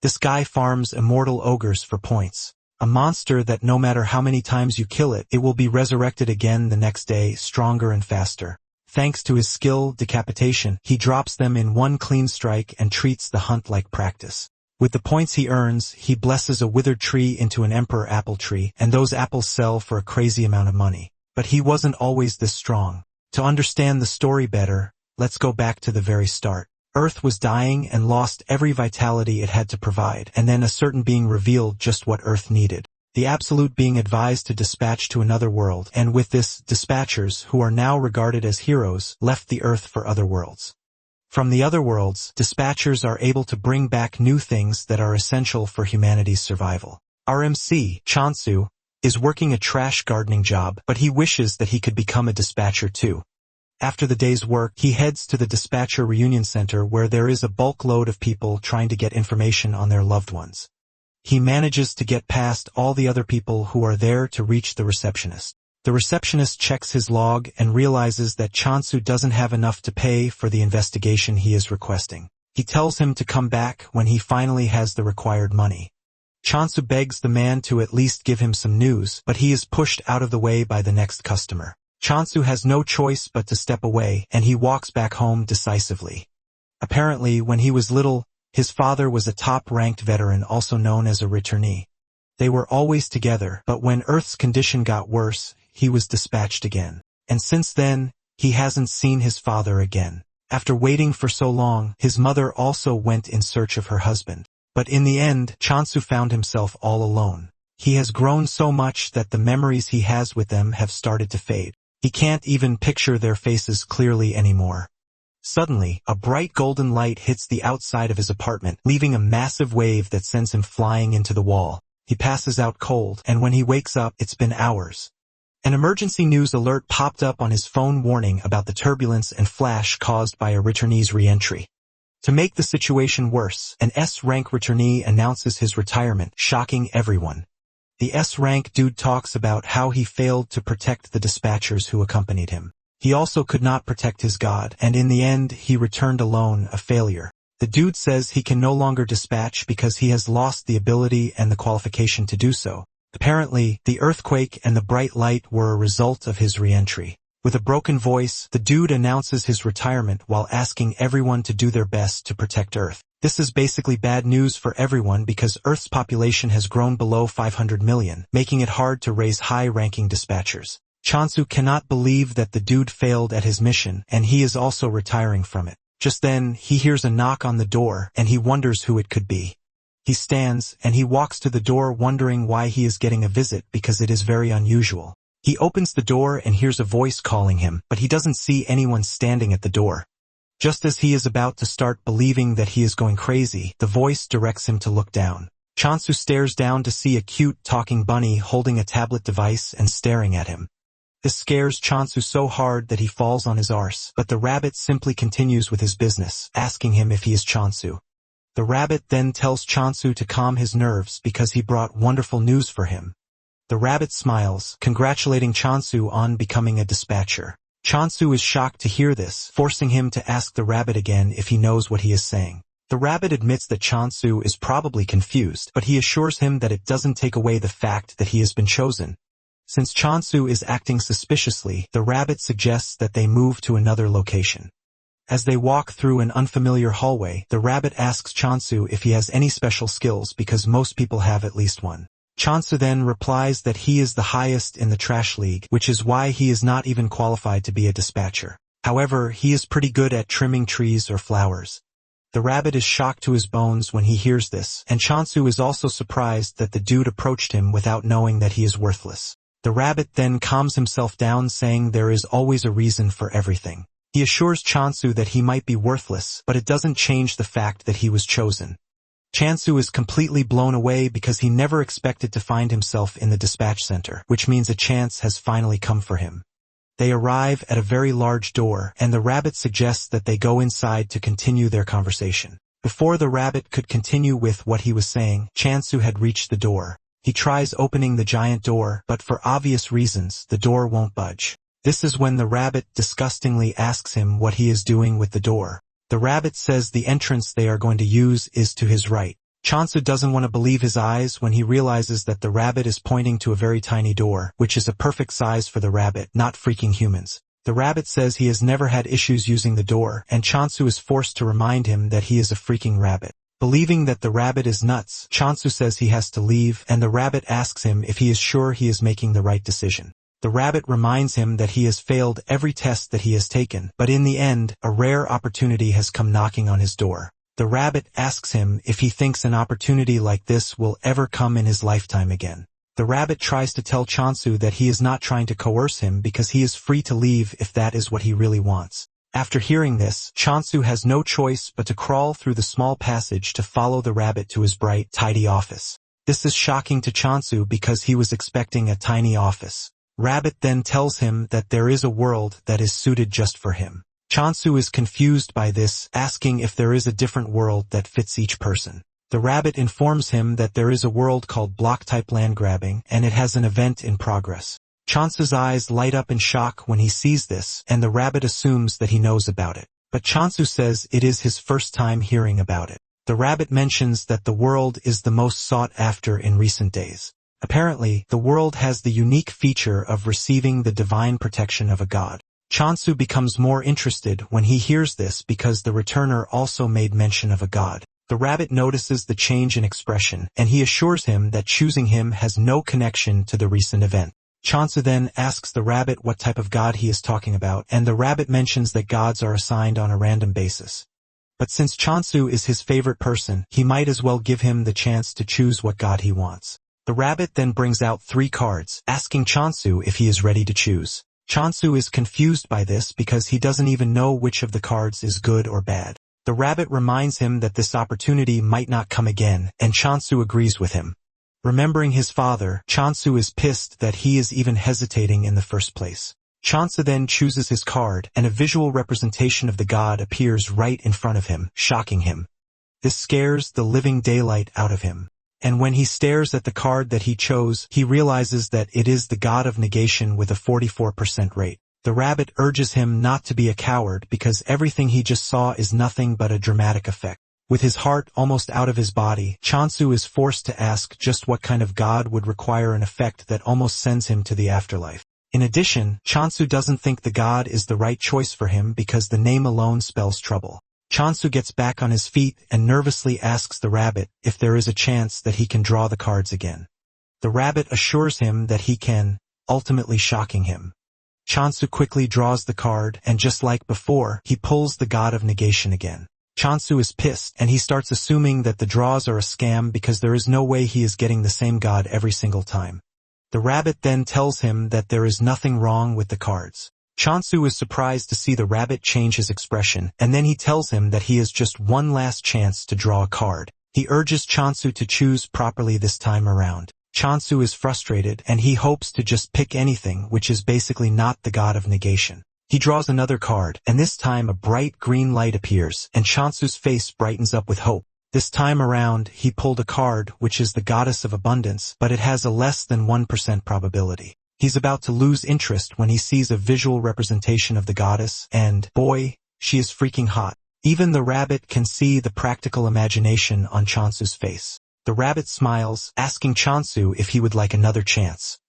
This guy farms immortal ogres for points. A monster that no matter how many times you kill it, it will be resurrected again the next day, stronger and faster. Thanks to his skill, decapitation, he drops them in one clean strike and treats the hunt like practice. With the points he earns, he blesses a withered tree into an emperor apple tree, and those apples sell for a crazy amount of money. But he wasn't always this strong. To understand the story better, let's go back to the very start. Earth was dying and lost every vitality it had to provide, and then a certain being revealed just what Earth needed. The Absolute being advised to dispatch to another world, and with this, dispatchers, who are now regarded as heroes, left the Earth for other worlds. From the other worlds, dispatchers are able to bring back new things that are essential for humanity's survival. Our MC, Chansu, is working a trash gardening job, but he wishes that he could become a dispatcher too. After the day's work, he heads to the dispatcher reunion center where there is a bulk load of people trying to get information on their loved ones. He manages to get past all the other people who are there to reach the receptionist. The receptionist checks his log and realizes that Chansu doesn't have enough to pay for the investigation he is requesting. He tells him to come back when he finally has the required money. Chansu begs the man to at least give him some news, but he is pushed out of the way by the next customer. Chansu has no choice but to step away, and he walks back home decisively. Apparently, when he was little, his father was a top-ranked veteran also known as a returnee. They were always together, but when Earth's condition got worse, he was dispatched again. And since then, he hasn't seen his father again. After waiting for so long, his mother also went in search of her husband. But in the end, Chansu found himself all alone. He has grown so much that the memories he has with them have started to fade. He can't even picture their faces clearly anymore. Suddenly, a bright golden light hits the outside of his apartment, leaving a massive wave that sends him flying into the wall. He passes out cold, and when he wakes up, it's been hours. An emergency news alert popped up on his phone warning about the turbulence and flash caused by a returnee's re-entry. To make the situation worse, an S-rank returnee announces his retirement, shocking everyone. The S-rank dude talks about how he failed to protect the dispatchers who accompanied him. He also could not protect his god, and in the end, he returned alone, a failure. The dude says he can no longer dispatch because he has lost the ability and the qualification to do so. Apparently, the earthquake and the bright light were a result of his re-entry. With a broken voice, the dude announces his retirement while asking everyone to do their best to protect Earth. This is basically bad news for everyone because Earth's population has grown below 500 million, making it hard to raise high-ranking dispatchers. Chansu cannot believe that the dude failed at his mission, and he is also retiring from it. Just then, he hears a knock on the door, and he wonders who it could be. He stands, and he walks to the door wondering why he is getting a visit because it is very unusual. He opens the door and hears a voice calling him, but he doesn't see anyone standing at the door. Just as he is about to start believing that he is going crazy, the voice directs him to look down. Chansu stares down to see a cute talking bunny holding a tablet device and staring at him. This scares Chansu so hard that he falls on his arse, but the rabbit simply continues with his business, asking him if he is Chansu. The rabbit then tells Chansu to calm his nerves because he brought wonderful news for him. The rabbit smiles, congratulating Chansu on becoming a dispatcher. Chansu is shocked to hear this, forcing him to ask the rabbit again if he knows what he is saying. The rabbit admits that Chansu is probably confused, but he assures him that it doesn't take away the fact that he has been chosen. Since Chansu is acting suspiciously, the rabbit suggests that they move to another location. As they walk through an unfamiliar hallway, the rabbit asks Chansu if he has any special skills because most people have at least one. Chansu then replies that he is the highest in the trash league, which is why he is not even qualified to be a dispatcher. However, he is pretty good at trimming trees or flowers. The rabbit is shocked to his bones when he hears this, and Chansu is also surprised that the dude approached him without knowing that he is worthless. The rabbit then calms himself down, saying there is always a reason for everything. He assures Chansu that he might be worthless, but it doesn't change the fact that he was chosen. Chansu is completely blown away because he never expected to find himself in the dispatch center, which means a chance has finally come for him. They arrive at a very large door, and the rabbit suggests that they go inside to continue their conversation. Before the rabbit could continue with what he was saying, Chansu had reached the door. He tries opening the giant door, but for obvious reasons, the door won't budge. This is when the rabbit disgustingly asks him what he is doing with the door. The rabbit says the entrance they are going to use is to his right. Chansu doesn't want to believe his eyes when he realizes that the rabbit is pointing to a very tiny door, which is a perfect size for the rabbit, not freaking humans. The rabbit says he has never had issues using the door, and Chansu is forced to remind him that he is a freaking rabbit. Believing that the rabbit is nuts, Chansu says he has to leave, and the rabbit asks him if he is sure he is making the right decision. The rabbit reminds him that he has failed every test that he has taken, but in the end, a rare opportunity has come knocking on his door. The rabbit asks him if he thinks an opportunity like this will ever come in his lifetime again. The rabbit tries to tell Chansu that he is not trying to coerce him because he is free to leave if that is what he really wants. After hearing this, Chansu has no choice but to crawl through the small passage to follow the rabbit to his bright, tidy office. This is shocking to Chansu because he was expecting a tiny office. Rabbit then tells him that there is a world that is suited just for him. Chansu is confused by this, asking if there is a different world that fits each person. The rabbit informs him that there is a world called block-type land grabbing, and it has an event in progress. Chansu's eyes light up in shock when he sees this, and the rabbit assumes that he knows about it. But Chansu says it is his first time hearing about it. The rabbit mentions that the world is the most sought after in recent days. Apparently, the world has the unique feature of receiving the divine protection of a god. Chansu becomes more interested when he hears this because the returner also made mention of a god. The rabbit notices the change in expression, and he assures him that choosing him has no connection to the recent event. Chansu then asks the rabbit what type of god he is talking about, and the rabbit mentions that gods are assigned on a random basis. But since Chansu is his favorite person, he might as well give him the chance to choose what god he wants. The rabbit then brings out 3 cards, asking Chansu if he is ready to choose. Chansu is confused by this because he doesn't even know which of the cards is good or bad. The rabbit reminds him that this opportunity might not come again, and Chansu agrees with him. Remembering his father, Chansu is pissed that he is even hesitating in the first place. Chansu then chooses his card, and a visual representation of the god appears right in front of him, shocking him. This scares the living daylight out of him. And when he stares at the card that he chose, he realizes that it is the god of negation with a 44% rate. The rabbit urges him not to be a coward because everything he just saw is nothing but a dramatic effect. With his heart almost out of his body, Chansu is forced to ask just what kind of god would require an effect that almost sends him to the afterlife. In addition, Chansu doesn't think the god is the right choice for him because the name alone spells trouble. Chansu gets back on his feet and nervously asks the rabbit if there is a chance that he can draw the cards again. The rabbit assures him that he can, ultimately shocking him. Chansu quickly draws the card, and just like before, he pulls the god of negation again. Chansu is pissed, and he starts assuming that the draws are a scam because there is no way he is getting the same god every single time. The rabbit then tells him that there is nothing wrong with the cards. Chansu is surprised to see the rabbit change his expression, and then he tells him that he has just one last chance to draw a card. He urges Chansu to choose properly this time around. Chansu is frustrated, and he hopes to just pick anything, which is basically not the god of negation. He draws another card, and this time a bright green light appears, and Chansu's face brightens up with hope. This time around, he pulled a card, which is the goddess of abundance, but it has a less than 1% probability. He's about to lose interest when he sees a visual representation of the goddess, and, boy, she is freaking hot. Even the rabbit can see the practical imagination on Chansu's face. The rabbit smiles, asking Chansu if he would like another chance.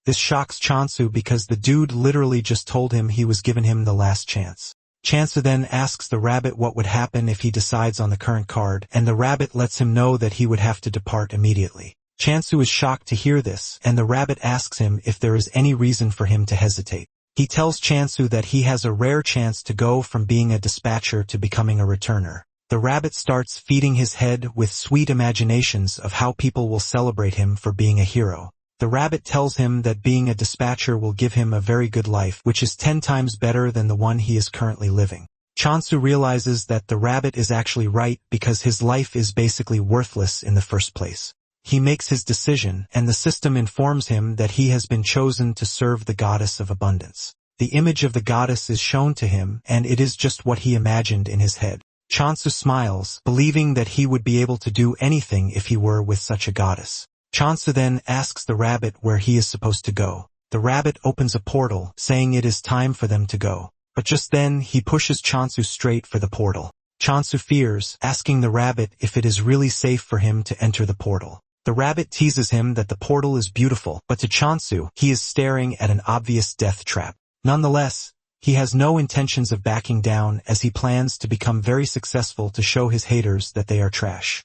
This shocks Chansu because the dude literally just told him he was giving him the last chance. Chansu then asks the rabbit what would happen if he decides on the current card, and the rabbit lets him know that he would have to depart immediately. Chansu is shocked to hear this, and the rabbit asks him if there is any reason for him to hesitate. He tells Chansu that he has a rare chance to go from being a dispatcher to becoming a returner. The rabbit starts feeding his head with sweet imaginations of how people will celebrate him for being a hero. The rabbit tells him that being a dispatcher will give him a very good life, which is 10 times better than the one he is currently living. Chansu realizes that the rabbit is actually right because his life is basically worthless in the first place. He makes his decision, and the system informs him that he has been chosen to serve the goddess of abundance. The image of the goddess is shown to him, and it is just what he imagined in his head. Chansu smiles, believing that he would be able to do anything if he were with such a goddess. Chansu then asks the rabbit where he is supposed to go. The rabbit opens a portal, saying it is time for them to go. But just then, he pushes Chansu straight for the portal. Chansu fears, asking the rabbit if it is really safe for him to enter the portal. The rabbit teases him that the portal is beautiful, but to Chansu, he is staring at an obvious death trap. Nonetheless, he has no intentions of backing down as he plans to become very successful to show his haters that they are trash.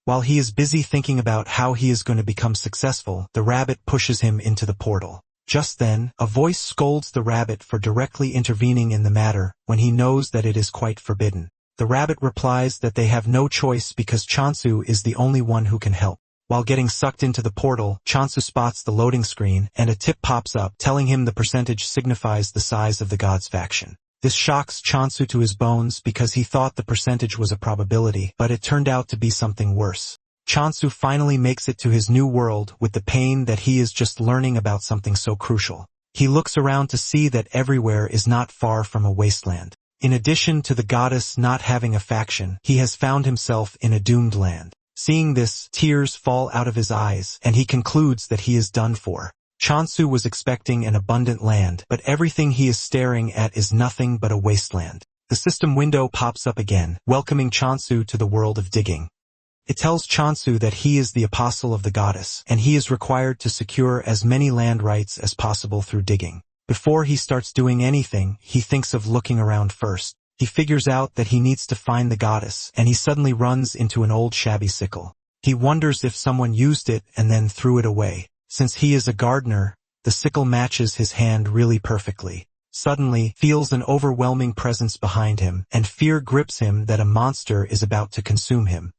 While he is busy thinking about how he is going to become successful, the rabbit pushes him into the portal. Just then, a voice scolds the rabbit for directly intervening in the matter when he knows that it is quite forbidden. The rabbit replies that they have no choice because Chansu is the only one who can help. While getting sucked into the portal, Chansu spots the loading screen and a tip pops up telling him the percentage signifies the size of the god's faction. This shocks Chansu to his bones because he thought the percentage was a probability, but it turned out to be something worse. Chansu finally makes it to his new world with the pain that he is just learning about something so crucial. He looks around to see that everywhere is not far from a wasteland. In addition to the goddess not having a faction, he has found himself in a doomed land. Seeing this, tears fall out of his eyes, and he concludes that he is done for. Chansu was expecting an abundant land, but everything he is staring at is nothing but a wasteland. The system window pops up again, welcoming Chansu to the world of digging. It tells Chansu that he is the apostle of the goddess, and he is required to secure as many land rights as possible through digging. Before he starts doing anything, he thinks of looking around first. He figures out that he needs to find the goddess, and he suddenly runs into an old shabby sickle. He wonders if someone used it and then threw it away. Since he is a gardener, the sickle matches his hand really perfectly. Suddenly, feels an overwhelming presence behind him, and fear grips him that a monster is about to consume him.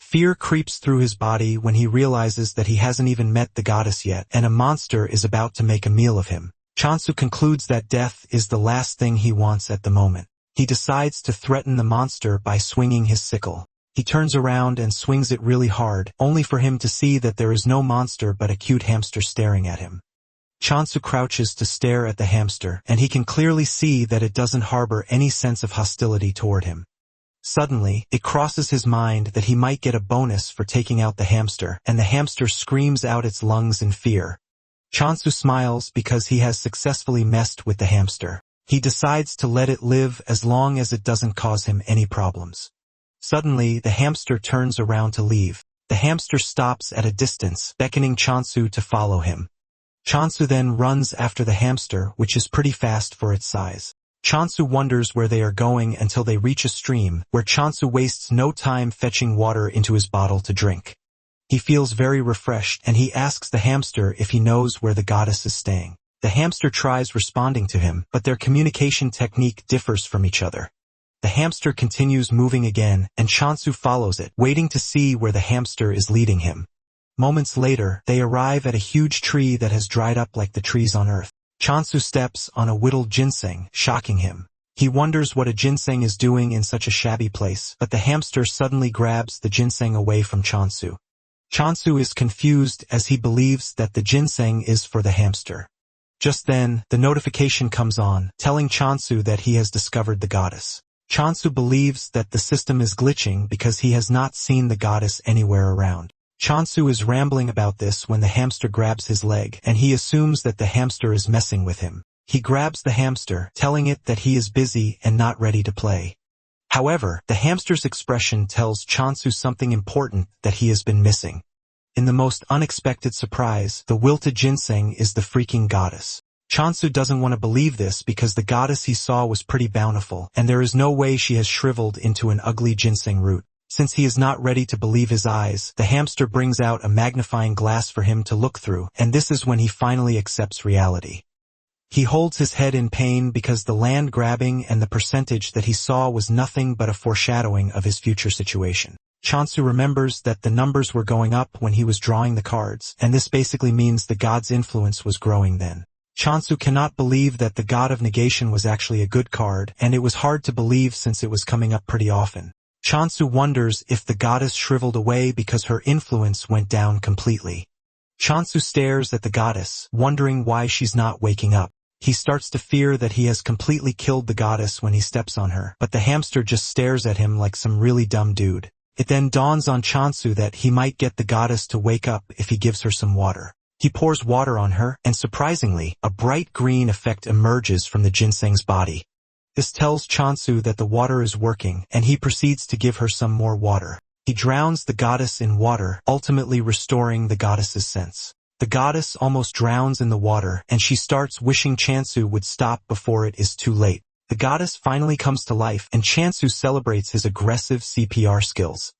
Fear creeps through his body when he realizes that he hasn't even met the goddess yet, and a monster is about to make a meal of him. Chansu concludes that death is the last thing he wants at the moment. He decides to threaten the monster by swinging his sickle. He turns around and swings it really hard, only for him to see that there is no monster but a cute hamster staring at him. Chansu crouches to stare at the hamster, and he can clearly see that it doesn't harbor any sense of hostility toward him. Suddenly, it crosses his mind that he might get a bonus for taking out the hamster, and the hamster screams out its lungs in fear. Chansu smiles because he has successfully messed with the hamster. He decides to let it live as long as it doesn't cause him any problems. Suddenly, the hamster turns around to leave. The hamster stops at a distance, beckoning Chansu to follow him. Chansu then runs after the hamster, which is pretty fast for its size. Chansu wonders where they are going until they reach a stream, where Chansu wastes no time fetching water into his bottle to drink. He feels very refreshed, and he asks the hamster if he knows where the goddess is staying. The hamster tries responding to him, but their communication technique differs from each other. The hamster continues moving again, and Chansu follows it, waiting to see where the hamster is leading him. Moments later, they arrive at a huge tree that has dried up like the trees on Earth. Chansu steps on a whittled ginseng, shocking him. He wonders what a ginseng is doing in such a shabby place, but the hamster suddenly grabs the ginseng away from Chansu. Chansu is confused as he believes that the ginseng is for the hamster. Just then, the notification comes on, telling Chansu that he has discovered the goddess. Chansu believes that the system is glitching because he has not seen the goddess anywhere around. Chansu is rambling about this when the hamster grabs his leg, and he assumes that the hamster is messing with him. He grabs the hamster, telling it that he is busy and not ready to play. However, the hamster's expression tells Chansu something important that he has been missing. In the most unexpected surprise, the wilted ginseng is the freaking goddess. Chansu doesn't want to believe this because the goddess he saw was pretty bountiful, and there is no way she has shriveled into an ugly ginseng root. Since he is not ready to believe his eyes, the hamster brings out a magnifying glass for him to look through, and this is when he finally accepts reality. He holds his head in pain because the land grabbing and the percentage that he saw was nothing but a foreshadowing of his future situation. Chansu remembers that the numbers were going up when he was drawing the cards, and this basically means the god's influence was growing then. Chansu cannot believe that the god of negation was actually a good card, and it was hard to believe since it was coming up pretty often. Chansu wonders if the goddess shriveled away because her influence went down completely. Chansu stares at the goddess, wondering why she's not waking up. He starts to fear that he has completely killed the goddess when he steps on her, but the hamster just stares at him like some really dumb dude. It then dawns on Chansu that he might get the goddess to wake up if he gives her some water. He pours water on her, and surprisingly, a bright green effect emerges from the ginseng's body. This tells Chansu that the water is working, and he proceeds to give her some more water. He drowns the goddess in water, ultimately restoring the goddess's sense. The goddess almost drowns in the water, and she starts wishing Chansu would stop before it is too late. The goddess finally comes to life, and Chansu celebrates his aggressive CPR skills.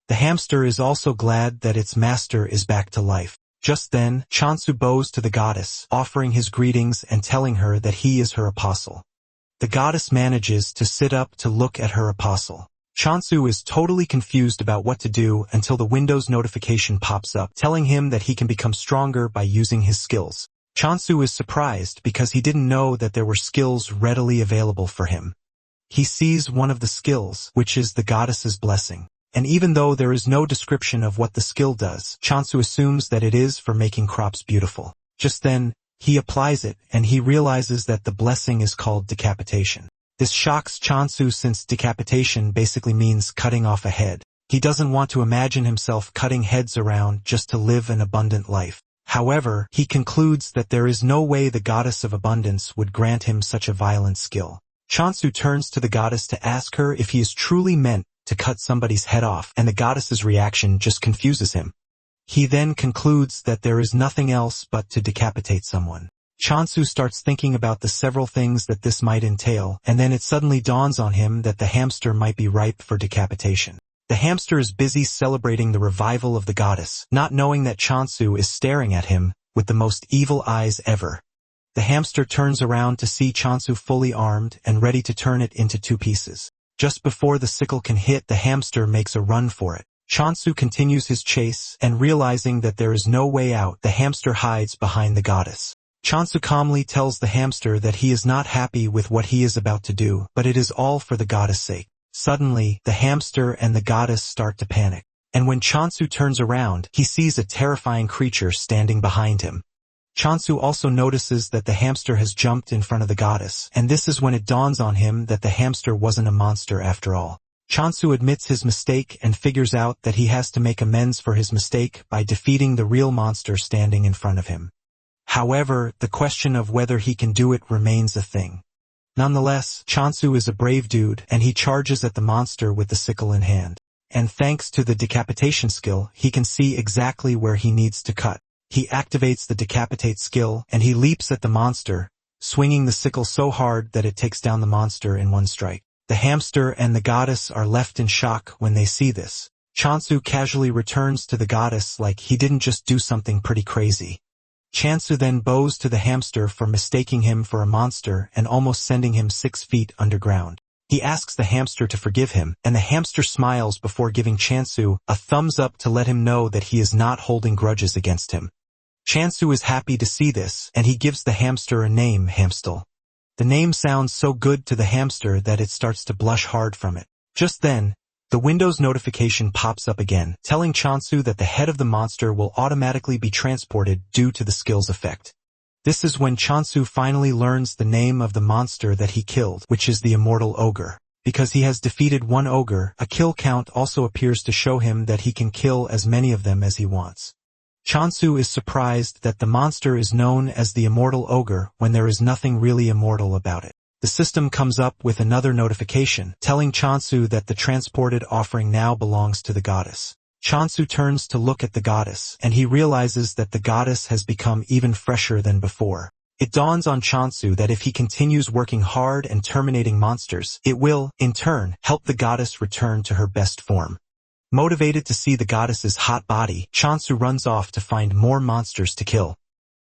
The hamster is also glad that its master is back to life. Just then, Chansu bows to the goddess, offering his greetings and telling her that he is her apostle. The goddess manages to sit up to look at her apostle. Chansu is totally confused about what to do until the Windows notification pops up telling him that he can become stronger by using his skills. Chansu is surprised because he didn't know that there were skills readily available for him. He sees one of the skills, which is the goddess's blessing. And even though there is no description of what the skill does, Chansu assumes that it is for making crops beautiful. Just then, he applies it, and he realizes that the blessing is called decapitation. This shocks Chansu since decapitation basically means cutting off a head. He doesn't want to imagine himself cutting heads around just to live an abundant life. However, he concludes that there is no way the goddess of abundance would grant him such a violent skill. Chansu turns to the goddess to ask her if he is truly meant to cut somebody's head off, and the goddess's reaction just confuses him. He then concludes that there is nothing else but to decapitate someone. Chansu starts thinking about the several things that this might entail, and then it suddenly dawns on him that the hamster might be ripe for decapitation. The hamster is busy celebrating the revival of the goddess, not knowing that Chansu is staring at him with the most evil eyes ever. The hamster turns around to see Chansu fully armed and ready to turn it into two pieces. Just before the sickle can hit, the hamster makes a run for it. Chansu continues his chase, and realizing that there is no way out, the hamster hides behind the goddess. Chansu calmly tells the hamster that he is not happy with what he is about to do, but it is all for the goddess' sake. Suddenly, the hamster and the goddess start to panic. And when Chansu turns around, he sees a terrifying creature standing behind him. Chansu also notices that the hamster has jumped in front of the goddess, and this is when it dawns on him that the hamster wasn't a monster after all. Chansu admits his mistake and figures out that he has to make amends for his mistake by defeating the real monster standing in front of him. However, the question of whether he can do it remains a thing. Nonetheless, Chansu is a brave dude, and he charges at the monster with the sickle in hand. And thanks to the decapitation skill, he can see exactly where he needs to cut. He activates the decapitate skill, and he leaps at the monster, swinging the sickle so hard that it takes down the monster in one strike. The hamster and the goddess are left in shock when they see this. Chansu casually returns to the goddess like he didn't just do something pretty crazy. Chansu then bows to the hamster for mistaking him for a monster and almost sending him 6 feet underground. He asks the hamster to forgive him, and the hamster smiles before giving Chansu a thumbs up to let him know that he is not holding grudges against him. Chansu is happy to see this, and he gives the hamster a name, Hamstel. The name sounds so good to the hamster that it starts to blush hard from it. Just then, the Windows notification pops up again, telling Chansu that the head of the monster will automatically be transported due to the skill's effect. This is when Chansu finally learns the name of the monster that he killed, which is the immortal ogre. Because he has defeated one ogre, a kill count also appears to show him that he can kill as many of them as he wants. Chansu is surprised that the monster is known as the immortal ogre when there is nothing really immortal about it. The system comes up with another notification, telling Chansu that the transported offering now belongs to the goddess. Chansu turns to look at the goddess, and he realizes that the goddess has become even fresher than before. It dawns on Chansu that if he continues working hard and terminating monsters, it will, in turn, help the goddess return to her best form. Motivated to see the goddess's hot body, Chansu runs off to find more monsters to kill.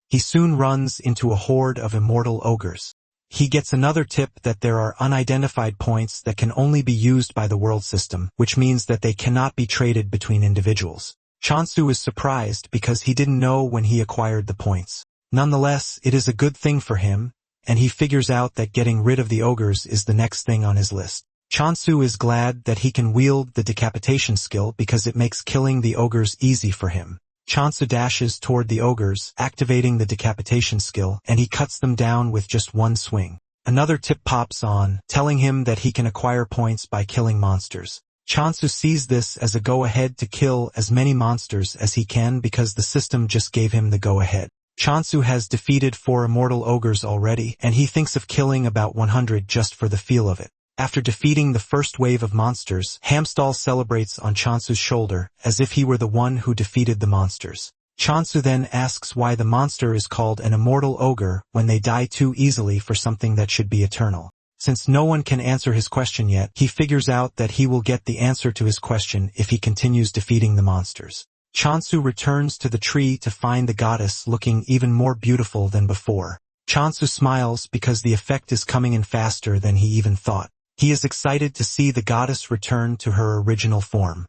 He soon runs into a horde of immortal ogres. He gets another tip that there are unidentified points that can only be used by the world system, which means that they cannot be traded between individuals. Chansu is surprised because he didn't know when he acquired the points. Nonetheless, it is a good thing for him, and he figures out that getting rid of the ogres is the next thing on his list. Chansu is glad that he can wield the decapitation skill because it makes killing the ogres easy for him. Chansu dashes toward the ogres, activating the decapitation skill, and he cuts them down with just one swing. Another tip pops on, telling him that he can acquire points by killing monsters. Chansu sees this as a go-ahead to kill as many monsters as he can because the system just gave him the go-ahead. Chansu has defeated 4 immortal ogres already, and he thinks of killing about 100 just for the feel of it. After defeating the first wave of monsters, Hamstall celebrates on Chansu's shoulder, as if he were the one who defeated the monsters. Chansu then asks why the monster is called an immortal ogre when they die too easily for something that should be eternal. Since no one can answer his question yet, he figures out that he will get the answer to his question if he continues defeating the monsters. Chansu returns to the tree to find the goddess looking even more beautiful than before. Chansu smiles because the effect is coming in faster than he even thought. He is excited to see the goddess return to her original form.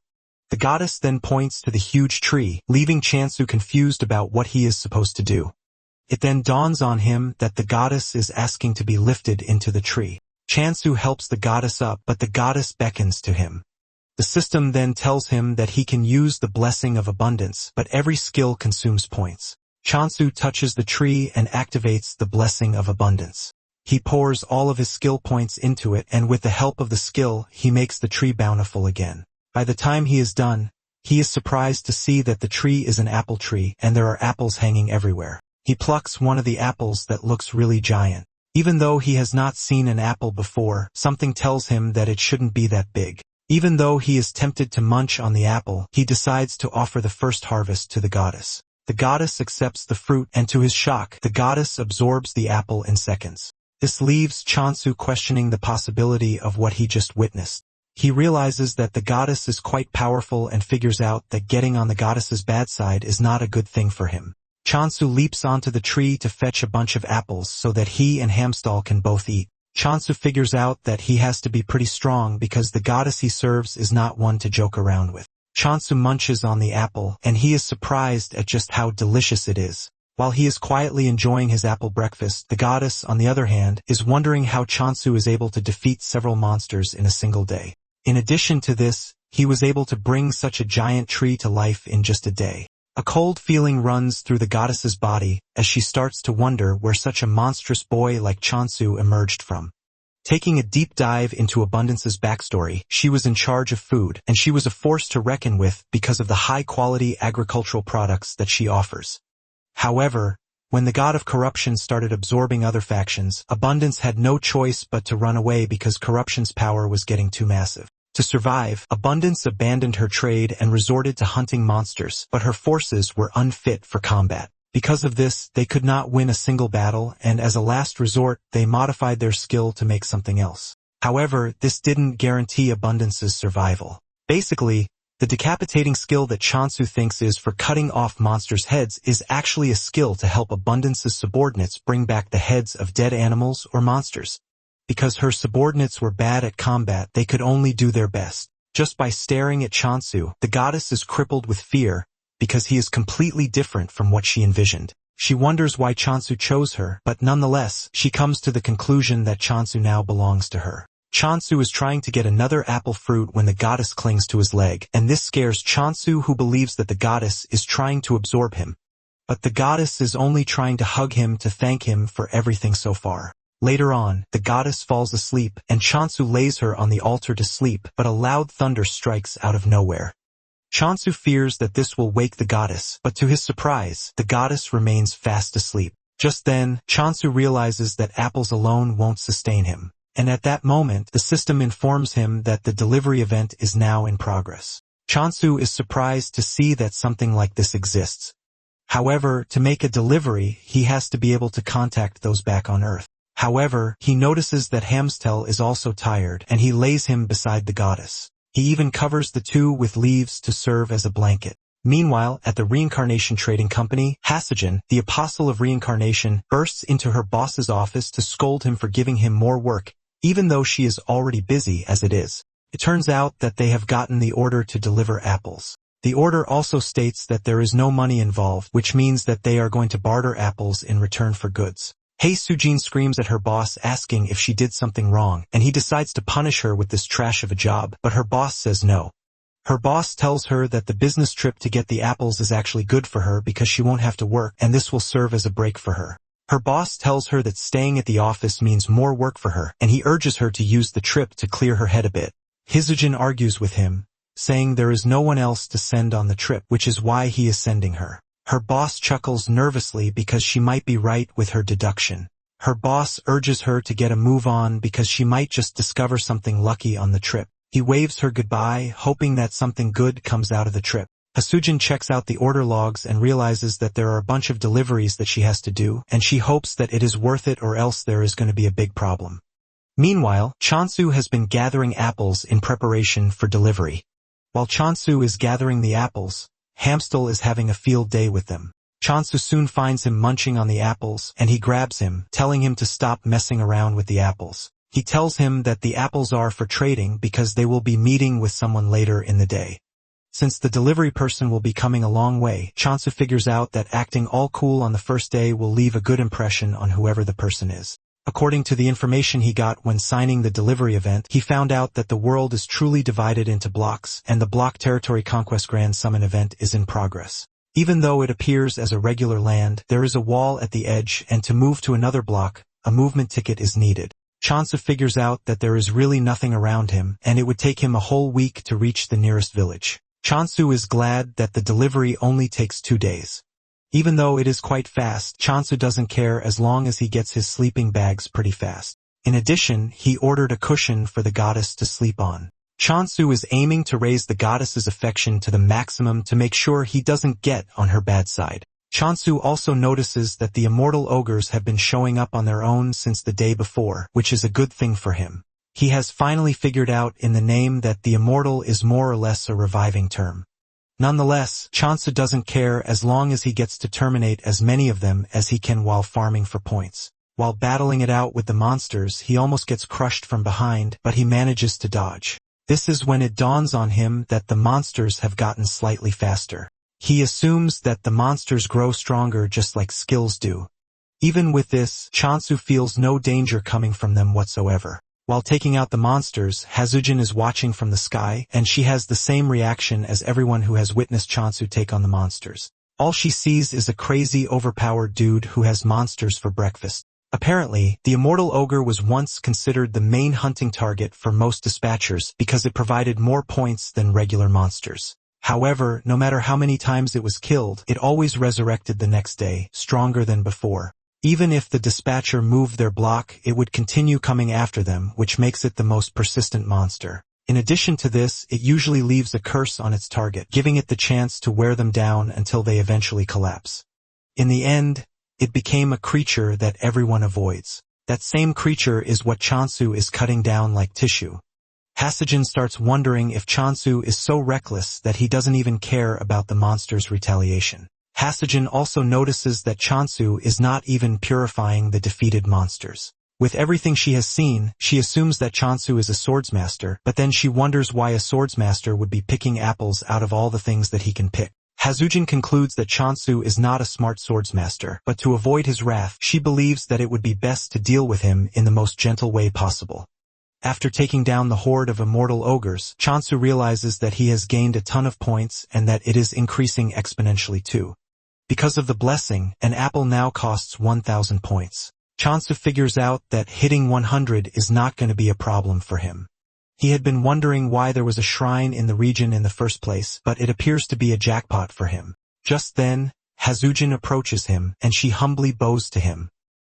The goddess then points to the huge tree, leaving Chansu confused about what he is supposed to do. It then dawns on him that the goddess is asking to be lifted into the tree. Chansu helps the goddess up, but the goddess beckons to him. The system then tells him that he can use the blessing of abundance, but every skill consumes points. Chansu touches the tree and activates the blessing of abundance. He pours all of his skill points into it, and with the help of the skill, he makes the tree bountiful again. By the time he is done, he is surprised to see that the tree is an apple tree, and there are apples hanging everywhere. He plucks one of the apples that looks really giant. Even though he has not seen an apple before, something tells him that it shouldn't be that big. Even though he is tempted to munch on the apple, he decides to offer the first harvest to the goddess. The goddess accepts the fruit, and to his shock, the goddess absorbs the apple in seconds. This leaves Chansu questioning the possibility of what he just witnessed. He realizes that the goddess is quite powerful and figures out that getting on the goddess's bad side is not a good thing for him. Chansu leaps onto the tree to fetch a bunch of apples so that he and Hamstall can both eat. Chansu figures out that he has to be pretty strong because the goddess he serves is not one to joke around with. Chansu munches on the apple, and he is surprised at just how delicious it is. While he is quietly enjoying his apple breakfast, the goddess, on the other hand, is wondering how Chansu is able to defeat several monsters in a single day. In addition to this, he was able to bring such a giant tree to life in just a day. A cold feeling runs through the goddess's body as she starts to wonder where such a monstrous boy like Chansu emerged from. Taking a deep dive into Abundance's backstory, she was in charge of food, and she was a force to reckon with because of the high-quality agricultural products that she offers. However, when the god of corruption started absorbing other factions, Abundance had no choice but to run away because corruption's power was getting too massive. To survive, Abundance abandoned her trade and resorted to hunting monsters, but her forces were unfit for combat. Because of this, they could not win a single battle, and as a last resort, they modified their skill to make something else. However, this didn't guarantee Abundance's survival. Basically, the decapitating skill that Chansu thinks is for cutting off monsters' heads is actually a skill to help Abundance's subordinates bring back the heads of dead animals or monsters. Because her subordinates were bad at combat, they could only do their best. Just by staring at Chansu, the goddess is crippled with fear, because he is completely different from what she envisioned. She wonders why Chansu chose her, but nonetheless, she comes to the conclusion that Chansu now belongs to her. Chansu is trying to get another apple fruit when the goddess clings to his leg, and this scares Chansu, who believes that the goddess is trying to absorb him. But the goddess is only trying to hug him to thank him for everything so far. Later on, the goddess falls asleep, and Chansu lays her on the altar to sleep, but a loud thunder strikes out of nowhere. Chansu fears that this will wake the goddess, but to his surprise, the goddess remains fast asleep. Just then, Chansu realizes that apples alone won't sustain him. And at that moment, the system informs him that the delivery event is now in progress. Chansu is surprised to see that something like this exists. However, to make a delivery, he has to be able to contact those back on Earth. However, he notices that Hamstall is also tired, and he lays him beside the goddess. He even covers the two with leaves to serve as a blanket. Meanwhile, at the reincarnation trading company, Hasigen, the apostle of reincarnation, bursts into her boss's office to scold him for giving him more work, even though she is already busy as it is. It turns out that they have gotten the order to deliver apples. The order also states that there is no money involved, which means that they are going to barter apples in return for goods. Hei Sujin screams at her boss asking if she did something wrong, and he decides to punish her with this trash of a job, but her boss says no. Her boss tells her that the business trip to get the apples is actually good for her because she won't have to work, and this will serve as a break for her. Her boss tells her that staying at the office means more work for her, and he urges her to use the trip to clear her head a bit. Hizujin argues with him, saying there is no one else to send on the trip, which is why he is sending her. Her boss chuckles nervously because she might be right with her deduction. Her boss urges her to get a move on because she might just discover something lucky on the trip. He waves her goodbye, hoping that something good comes out of the trip. Hasujin checks out the order logs and realizes that there are a bunch of deliveries that she has to do, and she hopes that it is worth it or else there is going to be a big problem. Meanwhile, Chansu has been gathering apples in preparation for delivery. While Chansu is gathering the apples, Hamstel is having a field day with them. Chansu soon finds him munching on the apples, and he grabs him, telling him to stop messing around with the apples. He tells him that the apples are for trading because they will be meeting with someone later in the day. Since the delivery person will be coming a long way, Chansu figures out that acting all cool on the first day will leave a good impression on whoever the person is. According to the information he got when signing the delivery event, he found out that the world is truly divided into blocks, and the Block Territory Conquest Grand Summon event is in progress. Even though it appears as a regular land, there is a wall at the edge, and to move to another block, a movement ticket is needed. Chansu figures out that there is really nothing around him, and it would take him a whole week to reach the nearest village. Chansu is glad that the delivery only takes 2 days. Even though it is quite fast, Chansu doesn't care as long as he gets his sleeping bags pretty fast. In addition, he ordered a cushion for the goddess to sleep on. Chansu is aiming to raise the goddess's affection to the maximum to make sure he doesn't get on her bad side. Chansu also notices that the immortal ogres have been showing up on their own since the day before, which is a good thing for him. He has finally figured out in the name that the immortal is more or less a reviving term. Nonetheless, Chansu doesn't care as long as he gets to terminate as many of them as he can while farming for points. While battling it out with the monsters, he almost gets crushed from behind, but he manages to dodge. This is when it dawns on him that the monsters have gotten slightly faster. He assumes that the monsters grow stronger just like skills do. Even with this, Chansu feels no danger coming from them whatsoever. While taking out the monsters, Hasujin is watching from the sky, and she has the same reaction as everyone who has witnessed Chansu take on the monsters. All she sees is a crazy, overpowered dude who has monsters for breakfast. Apparently, the immortal ogre was once considered the main hunting target for most dispatchers because it provided more points than regular monsters. However, no matter how many times it was killed, it always resurrected the next day, stronger than before. Even if the dispatcher moved their block, it would continue coming after them, which makes it the most persistent monster. In addition to this, it usually leaves a curse on its target, giving it the chance to wear them down until they eventually collapse. In the end, it became a creature that everyone avoids. That same creature is what Chansu is cutting down like tissue. Hasujin starts wondering if Chansu is so reckless that he doesn't even care about the monster's retaliation. Hasujin also notices that Chansu is not even purifying the defeated monsters. With everything she has seen, she assumes that Chansu is a swordsmaster, but then she wonders why a swordsmaster would be picking apples out of all the things that he can pick. Hasujin concludes that Chansu is not a smart swordsmaster, but to avoid his wrath, she believes that it would be best to deal with him in the most gentle way possible. After taking down the horde of immortal ogres, Chansu realizes that he has gained a ton of points and that it is increasing exponentially too. Because of the blessing, an apple now costs 1,000 points. Chansu figures out that hitting 100 is not going to be a problem for him. He had been wondering why there was a shrine in the region in the first place, but it appears to be a jackpot for him. Just then, Hasujin approaches him, and she humbly bows to him.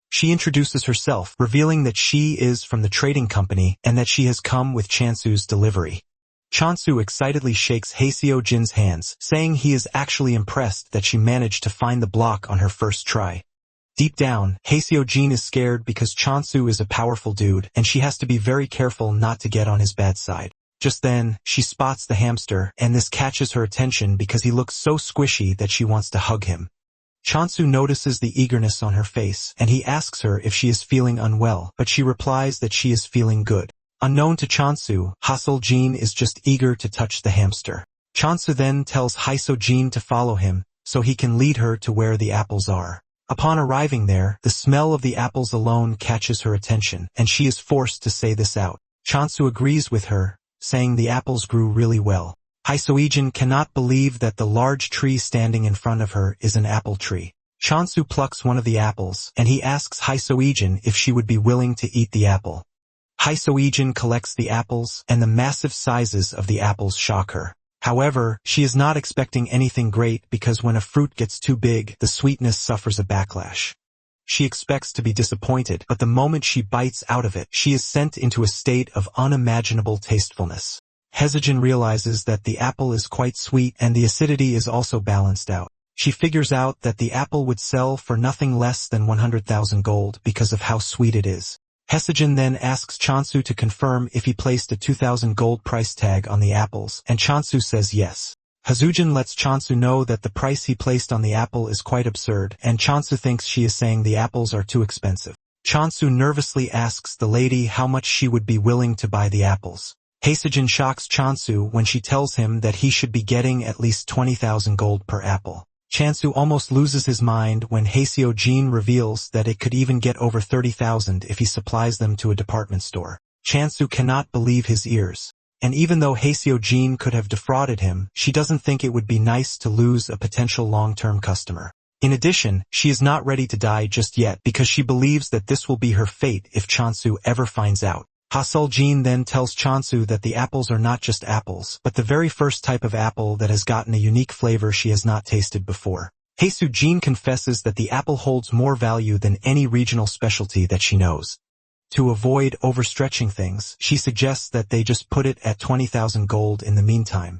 She introduces herself, revealing that she is from the trading company and that she has come with Chansu's delivery. Chansu excitedly shakes Haseo-jin's hands, saying he is actually impressed that she managed to find the block on her first try. Deep down, Haseo-jin is scared because Chansu is a powerful dude, and she has to be very careful not to get on his bad side. Just then, she spots the hamster, and this catches her attention because he looks so squishy that she wants to hug him. Chansu notices the eagerness on her face, and he asks her if she is feeling unwell, but she replies that she is feeling good. Unknown to Chansu, Haseo-jin is just eager to touch the hamster. Chansu then tells Haseo-jin to follow him, so he can lead her to where the apples are. Upon arriving there, the smell of the apples alone catches her attention, and she is forced to say this out. Chansu agrees with her, saying the apples grew really well. Haseo-jin cannot believe that the large tree standing in front of her is an apple tree. Chansu plucks one of the apples, and he asks Haseo-jin if she would be willing to eat the apple. Haseo-jin collects the apples, and the massive sizes of the apples shock her. However, she is not expecting anything great because when a fruit gets too big, the sweetness suffers a backlash. She expects to be disappointed, but the moment she bites out of it, she is sent into a state of unimaginable tastefulness. Hesijin realizes that the apple is quite sweet and the acidity is also balanced out. She figures out that the apple would sell for nothing less than 100,000 gold because of how sweet it is. Hesijin then asks Chansu to confirm if he placed a 2,000 gold price tag on the apples, and Chansu says yes. Hesijin lets Chansu know that the price he placed on the apple is quite absurd, and Chansu thinks she is saying the apples are too expensive. Chansu nervously asks the lady how much she would be willing to buy the apples. Hesijin shocks Chansu when she tells him that he should be getting at least 20,000 gold per apple. Chansu almost loses his mind when Hesijin reveals that it could even get over 30,000 if he supplies them to a department store. Chansu cannot believe his ears. And even though Hesijin could have defrauded him, she doesn't think it would be nice to lose a potential long-term customer. In addition, she is not ready to die just yet because she believes that this will be her fate if Chansu ever finds out. Hasuljin then tells Chansu that the apples are not just apples, but the very first type of apple that has gotten a unique flavor she has not tasted before. Hesijin confesses that the apple holds more value than any regional specialty that she knows. To avoid overstretching things, she suggests that they just put it at 20,000 gold in the meantime.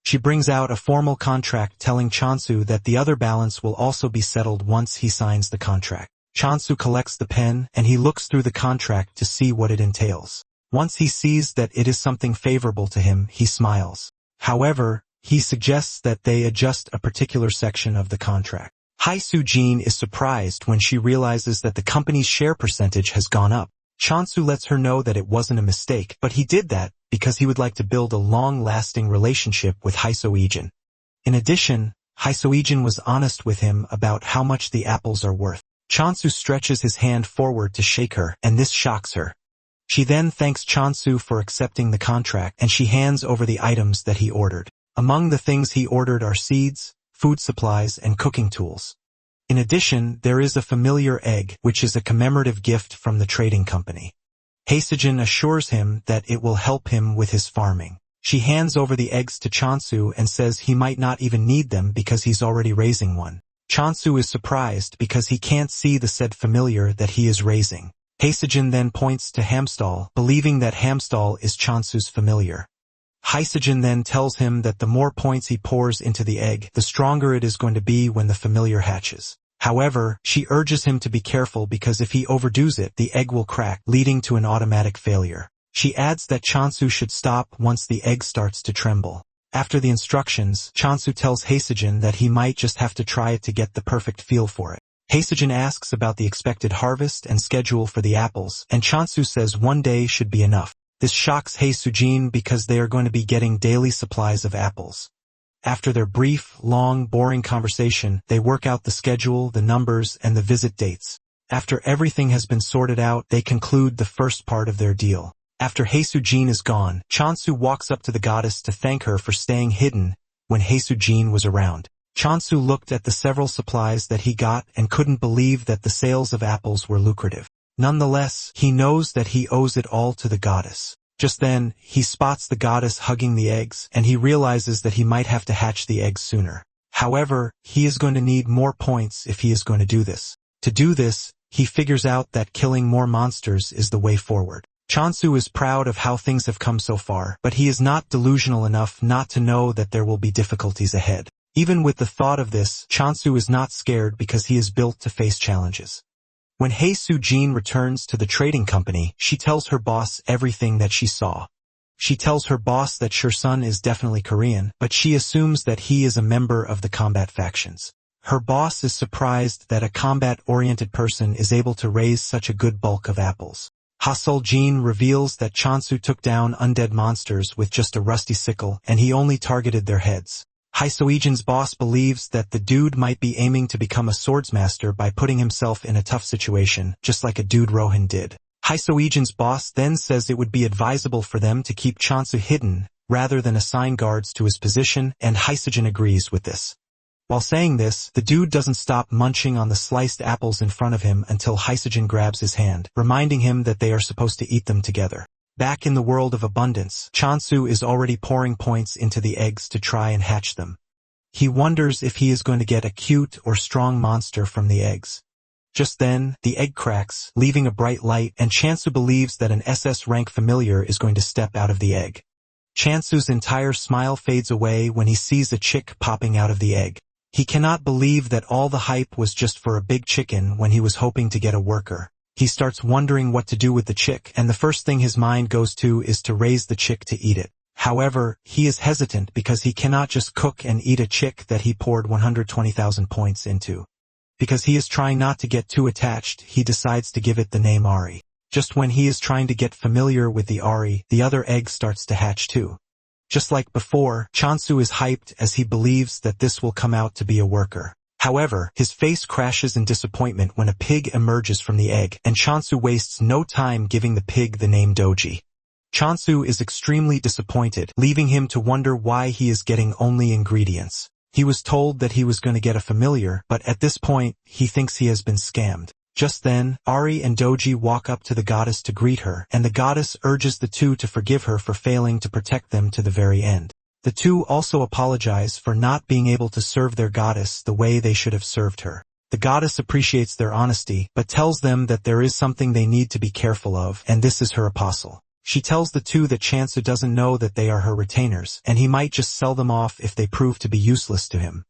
She brings out a formal contract telling Chansu that the other balance will also be settled once he signs the contract. Chansu collects the pen, and he looks through the contract to see what it entails. Once he sees that it is something favorable to him, he smiles. However, he suggests that they adjust a particular section of the contract. Hesijin is surprised when she realizes that the company's share percentage has gone up. Chansu lets her know that it wasn't a mistake, but he did that because he would like to build a long-lasting relationship with Hesijin. In addition, Hesijin was honest with him about how much the apples are worth. Chansu stretches his hand forward to shake her, and this shocks her. She then thanks Chansu for accepting the contract, and she hands over the items that he ordered. Among the things he ordered are seeds, food supplies, and cooking tools. In addition, there is a familiar egg, which is a commemorative gift from the trading company. Hesijin assures him that it will help him with his farming. She hands over the eggs to Chansu and says he might not even need them because he's already raising one. Chansu is surprised because he can't see the said familiar that he is raising. Hesijin then points to Hamstall, believing that Hamstall is Chansu's familiar. Hesijin then tells him that the more points he pours into the egg, the stronger it is going to be when the familiar hatches. However, she urges him to be careful because if he overdoes it, the egg will crack, leading to an automatic failure. She adds that Chansu should stop once the egg starts to tremble. After the instructions, Chansu tells Hesijin that he might just have to try it to get the perfect feel for it. Hesijin asks about the expected harvest and schedule for the apples, and Chansu says one day should be enough. This shocks Hesijin because they are going to be getting daily supplies of apples. After their brief, long, boring conversation, they work out the schedule, the numbers, and the visit dates. After everything has been sorted out, they conclude the first part of their deal. After Hesijin is gone, Chansu walks up to the goddess to thank her for staying hidden when Hesijin was around. Chansu looked at the several supplies that he got and couldn't believe that the sales of apples were lucrative. Nonetheless, he knows that he owes it all to the goddess. Just then, he spots the goddess hugging the eggs, and he realizes that he might have to hatch the eggs sooner. However, he is going to need more points if he is going to do this. To do this, he figures out that killing more monsters is the way forward. Chansu is proud of how things have come so far, but he is not delusional enough not to know that there will be difficulties ahead. Even with the thought of this, Chansu is not scared because he is built to face challenges. When Hesijin returns to the trading company, she tells her boss everything that she saw. She tells her boss that Shursun is definitely Korean, but she assumes that he is a member of the combat factions. Her boss is surprised that a combat-oriented person is able to raise such a good bulk of apples. Hasuljin reveals that Chansu took down undead monsters with just a rusty sickle, and he only targeted their heads. Hesijin's boss believes that the dude might be aiming to become a swordsmaster by putting himself in a tough situation, just like a dude Rohan did. Hesijin's boss then says it would be advisable for them to keep Chansu hidden, rather than assign guards to his position, and Hesijin agrees with this. While saying this, the dude doesn't stop munching on the sliced apples in front of him until Hesijin grabs his hand, reminding him that they are supposed to eat them together. Back in the world of abundance, Chansu is already pouring points into the eggs to try and hatch them. He wonders if he is going to get a cute or strong monster from the eggs. Just then, the egg cracks, leaving a bright light, and Chansu believes that an SS rank familiar is going to step out of the egg. Chansu's entire smile fades away when he sees a chick popping out of the egg. He cannot believe that all the hype was just for a big chicken when he was hoping to get a worker. He starts wondering what to do with the chick, and the first thing his mind goes to is to raise the chick to eat it. However, he is hesitant because he cannot just cook and eat a chick that he poured 120,000 points into. Because he is trying not to get too attached, he decides to give it the name Ari. Just when he is trying to get familiar with the Ari, the other egg starts to hatch too. Just like before, Chansu is hyped as he believes that this will come out to be a worker. However, his face crashes in disappointment when a pig emerges from the egg, and Chansu wastes no time giving the pig the name Doji. Chansu is extremely disappointed, leaving him to wonder why he is getting only ingredients. He was told that he was going to get a familiar, but at this point, he thinks he has been scammed. Just then, Ari and Doji walk up to the goddess to greet her, and the goddess urges the two to forgive her for failing to protect them to the very end. The two also apologize for not being able to serve their goddess the way they should have served her. The goddess appreciates their honesty, but tells them that there is something they need to be careful of, and this is her apostle. She tells the two that Chansu doesn't know that they are her retainers, and he might just sell them off if they prove to be useless to him.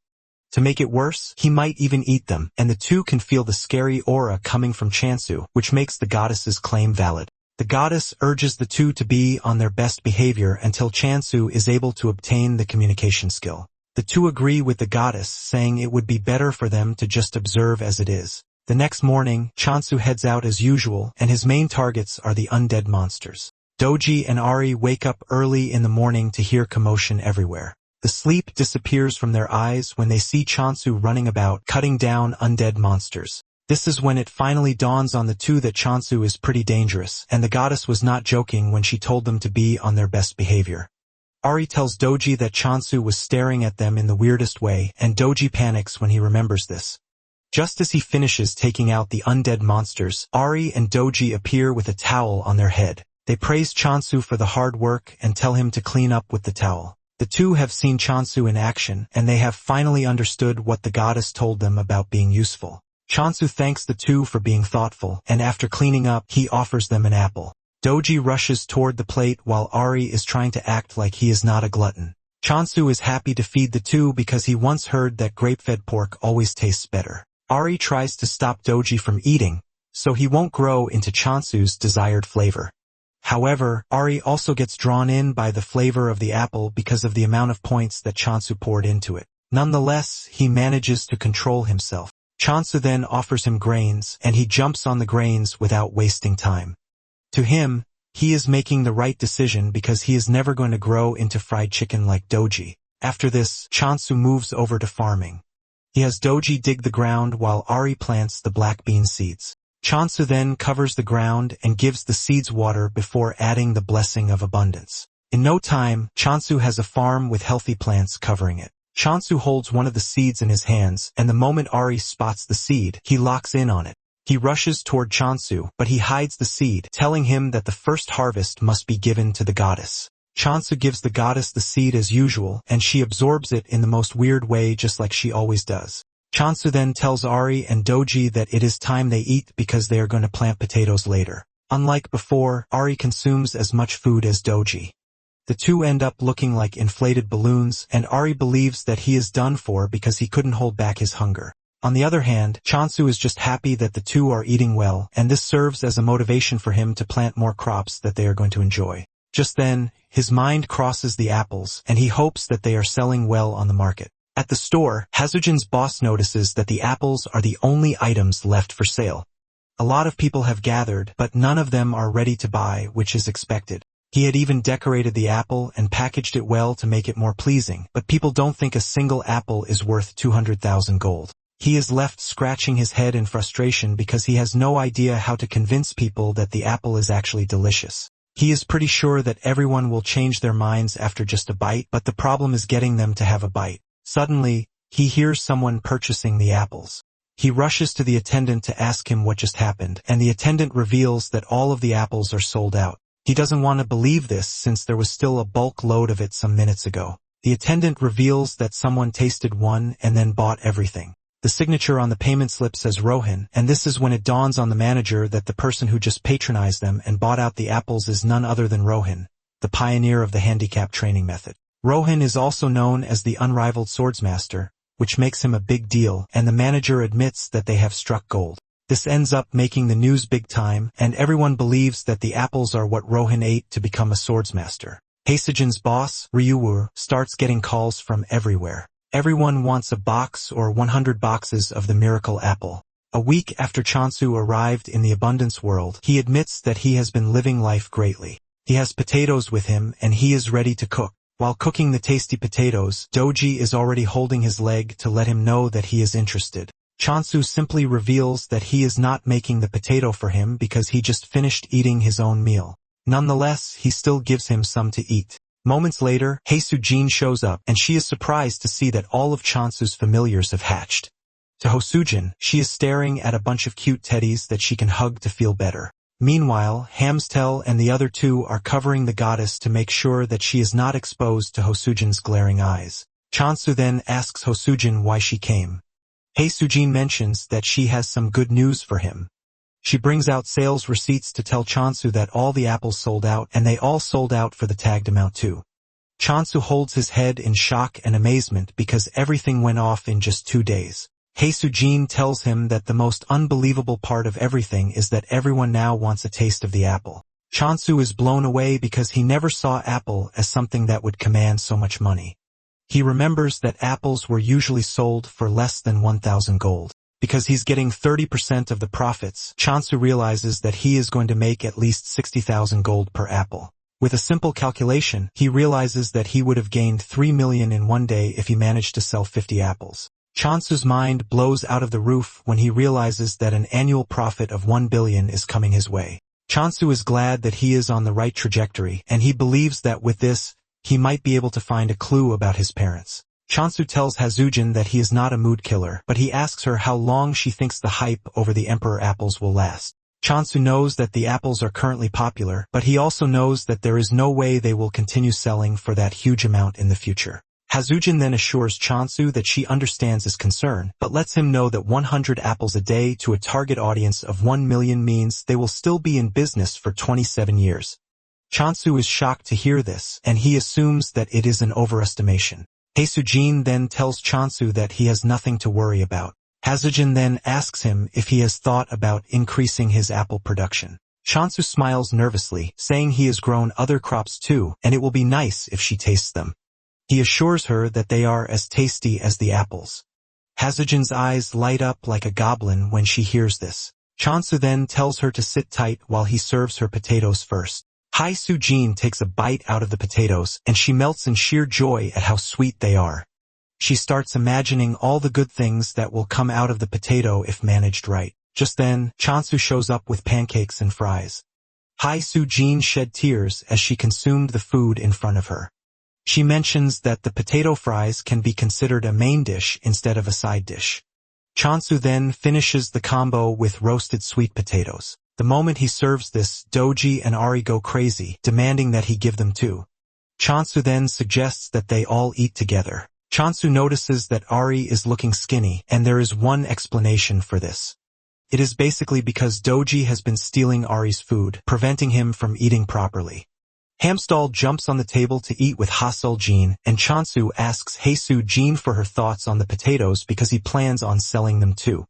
To make it worse, he might even eat them, and the two can feel the scary aura coming from Chansu, which makes the goddess's claim valid. The goddess urges the two to be on their best behavior until Chansu is able to obtain the communication skill. The two agree with the goddess, saying it would be better for them to just observe as it is. The next morning, Chansu heads out as usual, and his main targets are the undead monsters. Doji and Ari wake up early in the morning to hear commotion everywhere. The sleep disappears from their eyes when they see Chansu running about, cutting down undead monsters. This is when it finally dawns on the two that Chansu is pretty dangerous, and the goddess was not joking when she told them to be on their best behavior. Ari tells Doji that Chansu was staring at them in the weirdest way, and Doji panics when he remembers this. Just as he finishes taking out the undead monsters, Ari and Doji appear with a towel on their head. They praise Chansu for the hard work and tell him to clean up with the towel. The two have seen Chansu in action, and they have finally understood what the goddess told them about being useful. Chansu thanks the two for being thoughtful, and after cleaning up, he offers them an apple. Doji rushes toward the plate while Ari is trying to act like he is not a glutton. Chansu is happy to feed the two because he once heard that grape-fed pork always tastes better. Ari tries to stop Doji from eating, so he won't grow into Chansu's desired flavor. However, Ari also gets drawn in by the flavor of the apple because of the amount of points that Chansu poured into it. Nonetheless, he manages to control himself. Chansu then offers him grains, and he jumps on the grains without wasting time. To him, he is making the right decision because he is never going to grow into fried chicken like Doji. After this, Chansu moves over to farming. He has Doji dig the ground while Ari plants the black bean seeds. Chansu then covers the ground and gives the seeds water before adding the blessing of abundance. In no time, Chansu has a farm with healthy plants covering it. Chansu holds one of the seeds in his hands, and the moment Ari spots the seed, he locks in on it. He rushes toward Chansu, but he hides the seed, telling him that the first harvest must be given to the goddess. Chansu gives the goddess the seed as usual, and she absorbs it in the most weird way just like she always does. Chansu then tells Ari and Doji that it is time they eat because they are going to plant potatoes later. Unlike before, Ari consumes as much food as Doji. The two end up looking like inflated balloons, and Ari believes that he is done for because he couldn't hold back his hunger. On the other hand, Chansu is just happy that the two are eating well, and this serves as a motivation for him to plant more crops that they are going to enjoy. Just then, his mind crosses the apples, and he hopes that they are selling well on the market. At the store, Hazujin's boss notices that the apples are the only items left for sale. A lot of people have gathered, but none of them are ready to buy, which is expected. He had even decorated the apple and packaged it well to make it more pleasing, but people don't think a single apple is worth 200,000 gold. He is left scratching his head in frustration because he has no idea how to convince people that the apple is actually delicious. He is pretty sure that everyone will change their minds after just a bite, but the problem is getting them to have a bite. Suddenly, he hears someone purchasing the apples. He rushes to the attendant to ask him what just happened, and the attendant reveals that all of the apples are sold out. He doesn't want to believe this since there was still a bulk load of it some minutes ago. The attendant reveals that someone tasted one and then bought everything. The signature on the payment slip says Rohan, and this is when it dawns on the manager that the person who just patronized them and bought out the apples is none other than Rohan, the pioneer of the handicap training method. Rohan is also known as the unrivaled swordsmaster, which makes him a big deal, and the manager admits that they have struck gold. This ends up making the news big time, and everyone believes that the apples are what Rohan ate to become a swordsmaster. Haesejin's boss, Ryuwoo, starts getting calls from everywhere. Everyone wants a box or 100 boxes of the miracle apple. A week after Chansu arrived in the abundance world, he admits that he has been living life greatly. He has potatoes with him and he is ready to cook. While cooking the tasty potatoes, Doji is already holding his leg to let him know that he is interested. Chansu simply reveals that he is not making the potato for him because he just finished eating his own meal. Nonetheless, he still gives him some to eat. Moments later, Haesujin shows up and she is surprised to see that all of Chansu's familiars have hatched. To Hosujin, she is staring at a bunch of cute teddies that she can hug to feel better. Meanwhile, Hamstel and the other two are covering the goddess to make sure that she is not exposed to Hosujin's glaring eyes. Chansu then asks Hosujin why she came. Haesujin mentions that she has some good news for him. She brings out sales receipts to tell Chansu that all the apples sold out and they all sold out for the tagged amount too. Chansu holds his head in shock and amazement because everything went off in just 2 days. Haesujin tells him that the most unbelievable part of everything is that everyone now wants a taste of the apple. Chansu is blown away because he never saw apple as something that would command so much money. He remembers that apples were usually sold for less than 1,000 gold. Because he's getting 30% of the profits, Chansu realizes that he is going to make at least 60,000 gold per apple. With a simple calculation, he realizes that he would have gained 3 million in one day if he managed to sell 50 apples. Chansu's mind blows out of the roof when he realizes that an annual profit of 1 billion is coming his way. Chansu is glad that he is on the right trajectory, and he believes that with this, he might be able to find a clue about his parents. Chansu tells Hazujin that he is not a mood killer, but he asks her how long she thinks the hype over the Emperor apples will last. Chansu knows that the apples are currently popular, but he also knows that there is no way they will continue selling for that huge amount in the future. Hazujin then assures Chansu that she understands his concern, but lets him know that 100 apples a day to a target audience of 1 million means they will still be in business for 27 years. Chansu is shocked to hear this, and he assumes that it is an overestimation. Haesujin then tells Chansu that he has nothing to worry about. Hazujin then asks him if he has thought about increasing his apple production. Chansu smiles nervously, saying he has grown other crops too, and it will be nice if she tastes them. He assures her that they are as tasty as the apples. Hazujin's eyes light up like a goblin when she hears this. Chansu then tells her to sit tight while he serves her potatoes first. Haesujin takes a bite out of the potatoes, and she melts in sheer joy at how sweet they are. She starts imagining all the good things that will come out of the potato if managed right. Just then, Chansu shows up with pancakes and fries. Haesujin shed tears as she consumed the food in front of her. She mentions that the potato fries can be considered a main dish instead of a side dish. Chansu then finishes the combo with roasted sweet potatoes. The moment he serves this, Doji and Ari go crazy, demanding that he give them too. Chansu then suggests that they all eat together. Chansu notices that Ari is looking skinny, and there is one explanation for this. It is basically because Doji has been stealing Ari's food, preventing him from eating properly. Hamstal jumps on the table to eat with Haseljin, and Chansu asks Haesujin for her thoughts on the potatoes because he plans on selling them too.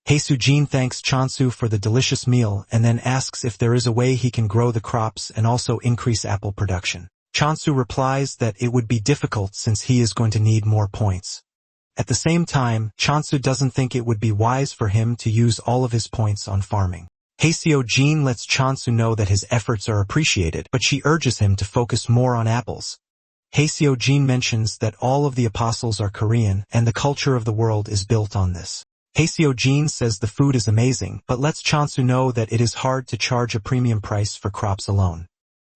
Haesujin thanks Chansu for the delicious meal and then asks if there is a way he can grow the crops and also increase apple production. Chansu replies that it would be difficult since he is going to need more points. At the same time, Chansu doesn't think it would be wise for him to use all of his points on farming. Haesujin lets Chansu know that his efforts are appreciated, but she urges him to focus more on apples. Haesujin mentions that all of the apostles are Korean, and the culture of the world is built on this. Haesujin says the food is amazing, but lets Chansu know that it is hard to charge a premium price for crops alone.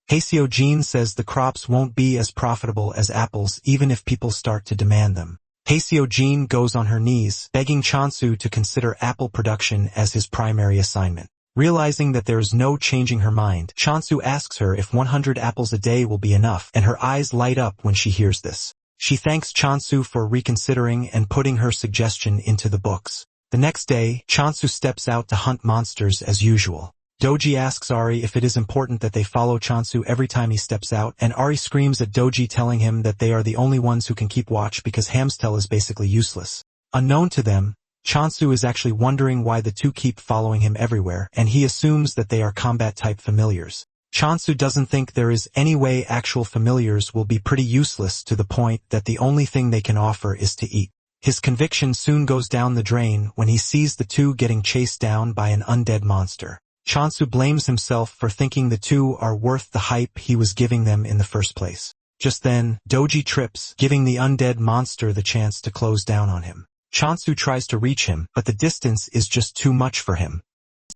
Haesujin says the crops won't be as profitable as apples even if people start to demand them. Haesujin goes on her knees, begging Chansu to consider apple production as his primary assignment. Realizing that there is no changing her mind, Chansu asks her if 100 apples a day will be enough, and her eyes light up when she hears this. She thanks Chansu for reconsidering and putting her suggestion into the books. The next day, Chansu steps out to hunt monsters as usual. Doji asks Ari if it is important that they follow Chansu every time he steps out, and Ari screams at Doji, telling him that they are the only ones who can keep watch because Hamstel is basically useless. Unknown to them, Chansu is actually wondering why the two keep following him everywhere, and he assumes that they are combat-type familiars. Chansu doesn't think there is any way actual familiars will be pretty useless, to the point that the only thing they can offer is to eat. His conviction soon goes down the drain when he sees the two getting chased down by an undead monster. Chansu blames himself for thinking the two are worth the hype he was giving them in the first place. Just then, Doji trips, giving the undead monster the chance to close down on him. Chansu tries to reach him, but the distance is just too much for him.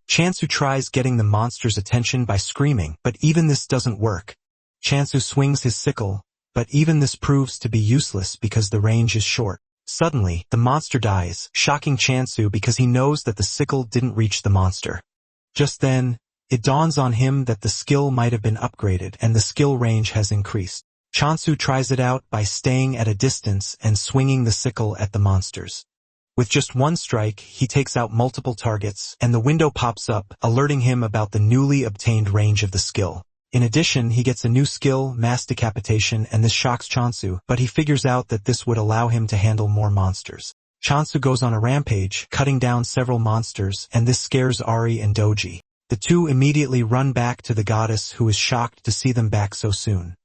Chansu tries getting the monster's attention by screaming, but even this doesn't work. Chansu swings his sickle, but even this proves to be useless because the range is short. Suddenly, the monster dies, shocking Chansu because he knows that the sickle didn't reach the monster. Just then, it dawns on him that the skill might have been upgraded and the skill range has increased. Chansu tries it out by staying at a distance and swinging the sickle at the monsters. With just one strike, he takes out multiple targets, and the window pops up, alerting him about the newly obtained range of the skill. In addition, he gets a new skill, mass decapitation, and this shocks Chansu, but he figures out that this would allow him to handle more monsters. Chansu goes on a rampage, cutting down several monsters, and this scares Ari and Doji. The two immediately run back to the goddess, who is shocked to see them back so soon.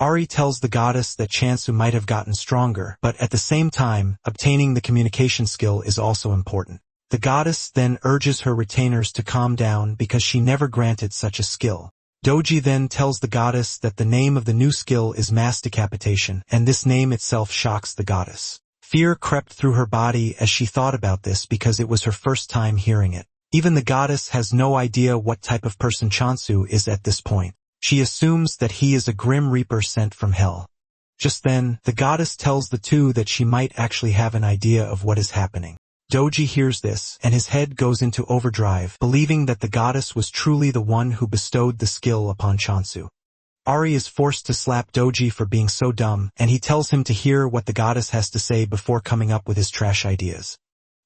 Ari tells the goddess that Chansu might have gotten stronger, but at the same time, obtaining the communication skill is also important. The goddess then urges her retainers to calm down because she never granted such a skill. Doji then tells the goddess that the name of the new skill is mass decapitation, and this name itself shocks the goddess. Fear crept through her body as she thought about this because it was her first time hearing it. Even the goddess has no idea what type of person Chansu is at this point. She assumes that he is a grim reaper sent from hell. Just then, the goddess tells the two that she might actually have an idea of what is happening. Doji hears this, and his head goes into overdrive, believing that the goddess was truly the one who bestowed the skill upon Chansu. Ari is forced to slap Doji for being so dumb, and he tells him to hear what the goddess has to say before coming up with his trash ideas.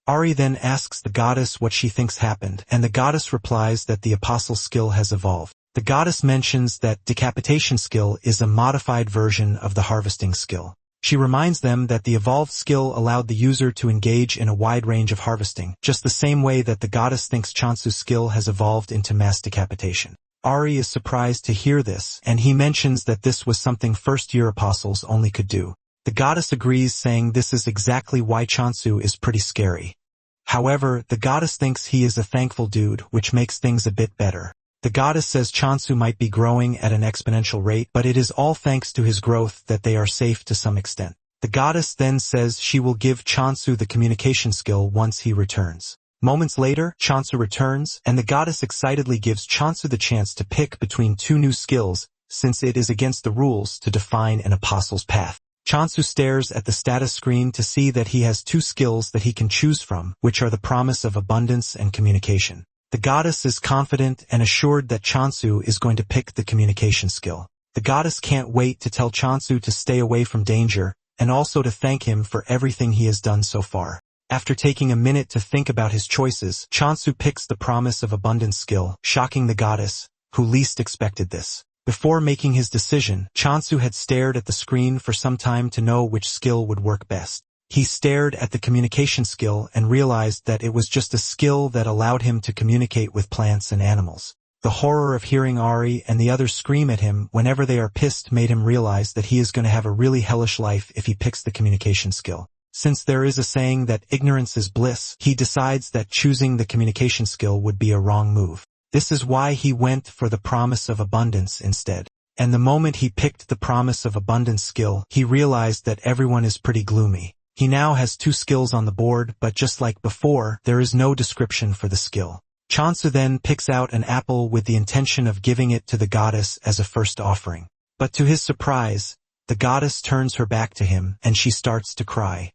Ari then asks the goddess what she thinks happened, and the goddess replies that the apostle skill has evolved. The goddess mentions that decapitation skill is a modified version of the harvesting skill. She reminds them that the evolved skill allowed the user to engage in a wide range of harvesting, just the same way that the goddess thinks Chansu's skill has evolved into mass decapitation. Ari is surprised to hear this, and he mentions that this was something first-year apostles only could do. The goddess agrees, saying this is exactly why Chansu is pretty scary. However, the goddess thinks he is a thankful dude, which makes things a bit better. The goddess says Chansu might be growing at an exponential rate, but it is all thanks to his growth that they are safe to some extent. The goddess then says she will give Chansu the communication skill once he returns. Moments later, Chansu returns, and the goddess excitedly gives Chansu the chance to pick between two new skills, since it is against the rules to define an apostle's path. Chansu stares at the status screen to see that he has two skills that he can choose from, which are the promise of abundance and communication. The goddess is confident and assured that Chansu is going to pick the communication skill. The goddess can't wait to tell Chansu to stay away from danger, and also to thank him for everything he has done so far. After taking a minute to think about his choices, Chansu picks the promise of abundance skill, shocking the goddess, who least expected this. Before making his decision, Chansu had stared at the screen for some time to know which skill would work best. He stared at the communication skill and realized that it was just a skill that allowed him to communicate with plants and animals. The horror of hearing Ari and the others scream at him whenever they are pissed made him realize that he is going to have a really hellish life if he picks the communication skill. Since there is a saying that ignorance is bliss, he decides that choosing the communication skill would be a wrong move. This is why he went for the promise of abundance instead. And the moment he picked the promise of abundance skill, he realized that everyone is pretty gloomy. He now has two skills on the board, but just like before, there is no description for the skill. Chansu then picks out an apple with the intention of giving it to the goddess as a first offering. But to his surprise, the goddess turns her back to him, and she starts to cry.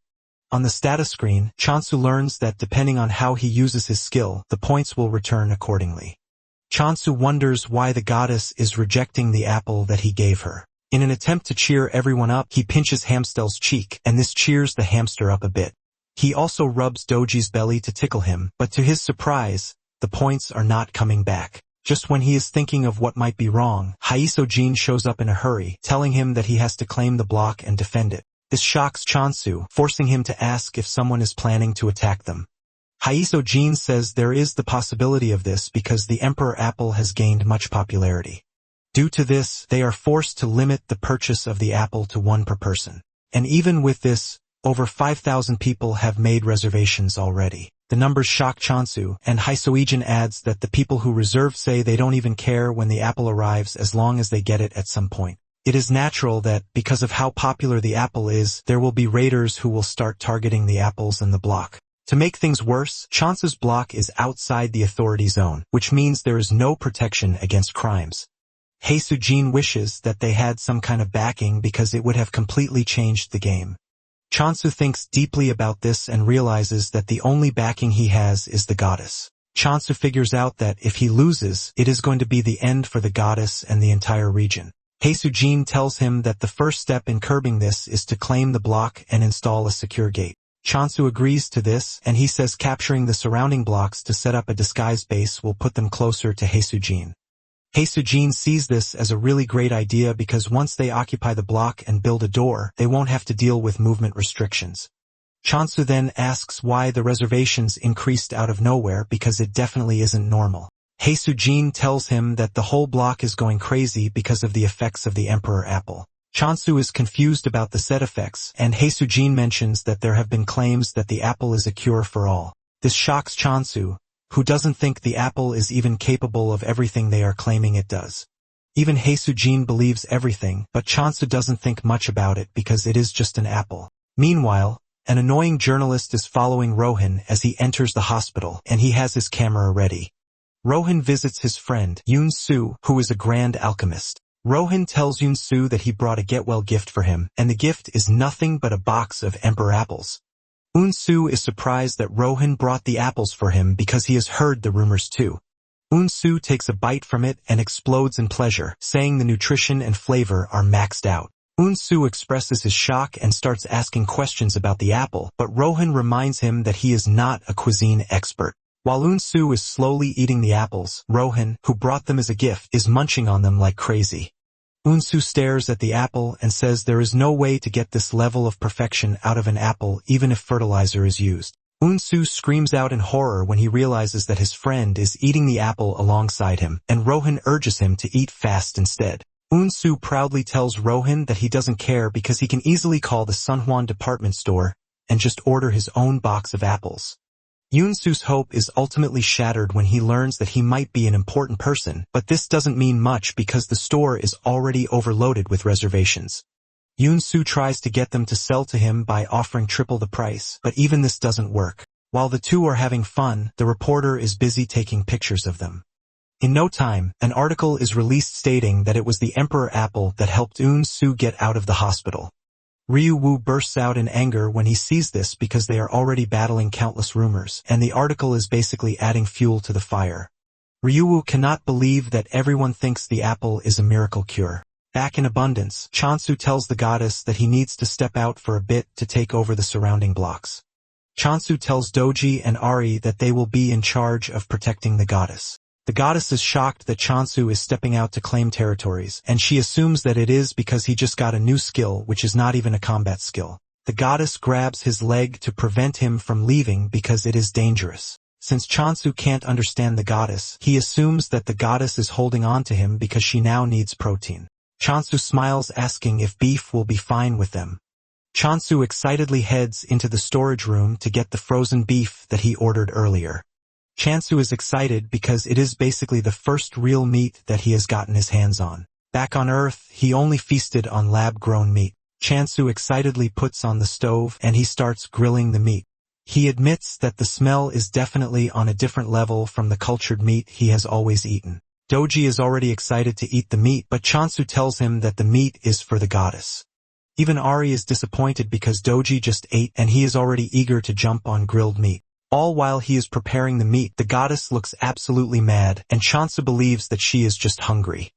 On the status screen, Chansu learns that depending on how he uses his skill, the points will return accordingly. Chansu wonders why the goddess is rejecting the apple that he gave her. In an attempt to cheer everyone up, he pinches Hamstel's cheek, and this cheers the hamster up a bit. He also rubs Doji's belly to tickle him, but to his surprise, the points are not coming back. Just when he is thinking of what might be wrong, Haisojin shows up in a hurry, telling him that he has to claim the block and defend it. This shocks Chansu, forcing him to ask if someone is planning to attack them. Haisojin says there is the possibility of this because the Emperor Apple has gained much popularity. Due to this, they are forced to limit the purchase of the apple to one per person. And even with this, over 5,000 people have made reservations already. The numbers shock Chansu, and Haisojin adds that the people who reserve say they don't even care when the apple arrives as long as they get it at some point. It is natural that, because of how popular the apple is, there will be raiders who will start targeting the apples and the block. To make things worse, Chansu's block is outside the authority zone, which means there is no protection against crimes. Haisojin wishes that they had some kind of backing because it would have completely changed the game. Chansu thinks deeply about this and realizes that the only backing he has is the goddess. Chansu figures out that if he loses, it is going to be the end for the goddess and the entire region. Haisojin tells him that the first step in curbing this is to claim the block and install a secure gate. Chansu agrees to this, and he says capturing the surrounding blocks to set up a disguise base will put them closer to Haisojin. Haisojin sees this as a really great idea because once they occupy the block and build a door, they won't have to deal with movement restrictions. Chansu then asks why the reservations increased out of nowhere because it definitely isn't normal. Haisojin tells him that the whole block is going crazy because of the effects of the Emperor Apple. Chansu is confused about the set effects, and Haisojin mentions that there have been claims that the apple is a cure for all. This shocks Chansu, who doesn't think the apple is even capable of everything they are claiming it does. Even Haisojin believes everything, but Chansu doesn't think much about it because it is just an apple. Meanwhile, an annoying journalist is following Rohan as he enters the hospital, and he has his camera ready. Rohan visits his friend, Yoon-soo, who is a grand alchemist. Rohan tells Yoon-soo that he brought a get-well gift for him, and the gift is nothing but a box of Emperor apples. Yoon-soo is surprised that Rohan brought the apples for him because he has heard the rumors too. Yoon-soo takes a bite from it and explodes in pleasure, saying the nutrition and flavor are maxed out. Yoon-soo expresses his shock and starts asking questions about the apple, but Rohan reminds him that he is not a cuisine expert. While Yoon-soo is slowly eating the apples, Rohan, who brought them as a gift, is munching on them like crazy. Yoon-soo stares at the apple and says there is no way to get this level of perfection out of an apple even if fertilizer is used. Yoon-soo screams out in horror when he realizes that his friend is eating the apple alongside him, and Rohan urges him to eat fast instead. Yoon-soo proudly tells Rohan that he doesn't care because he can easily call the Sunhwan department store and just order his own box of apples. Yoon-soo's hope is ultimately shattered when he learns that he might be an important person, but this doesn't mean much because the store is already overloaded with reservations. Yoon-soo tries to get them to sell to him by offering triple the price, but even this doesn't work. While the two are having fun, the reporter is busy taking pictures of them. In no time, an article is released stating that it was the Emperor Apple that helped Yoon-soo get out of the hospital. Ryu-woo bursts out in anger when he sees this because they are already battling countless rumors, and the article is basically adding fuel to the fire. Ryu-woo cannot believe that everyone thinks the apple is a miracle cure. Back in abundance, Chansu tells the goddess that he needs to step out for a bit to take over the surrounding blocks. Chansu tells Doji and Ari that they will be in charge of protecting the goddess. The goddess is shocked that Chansu is stepping out to claim territories, and she assumes that it is because he just got a new skill which is not even a combat skill. The goddess grabs his leg to prevent him from leaving because it is dangerous. Since Chansu can't understand the goddess, he assumes that the goddess is holding on to him because she now needs protein. Chansu smiles, asking if beef will be fine with them. Chansu excitedly heads into the storage room to get the frozen beef that he ordered earlier. Chansu is excited because it is basically the first real meat that he has gotten his hands on. Back on Earth, he only feasted on lab-grown meat. Chansu excitedly puts on the stove and he starts grilling the meat. He admits that the smell is definitely on a different level from the cultured meat he has always eaten. Doji is already excited to eat the meat, but Chansu tells him that the meat is for the goddess. Even Ari is disappointed because Doji just ate and he is already eager to jump on grilled meat. All while he is preparing the meat, the goddess looks absolutely mad, and Chansu believes that she is just hungry.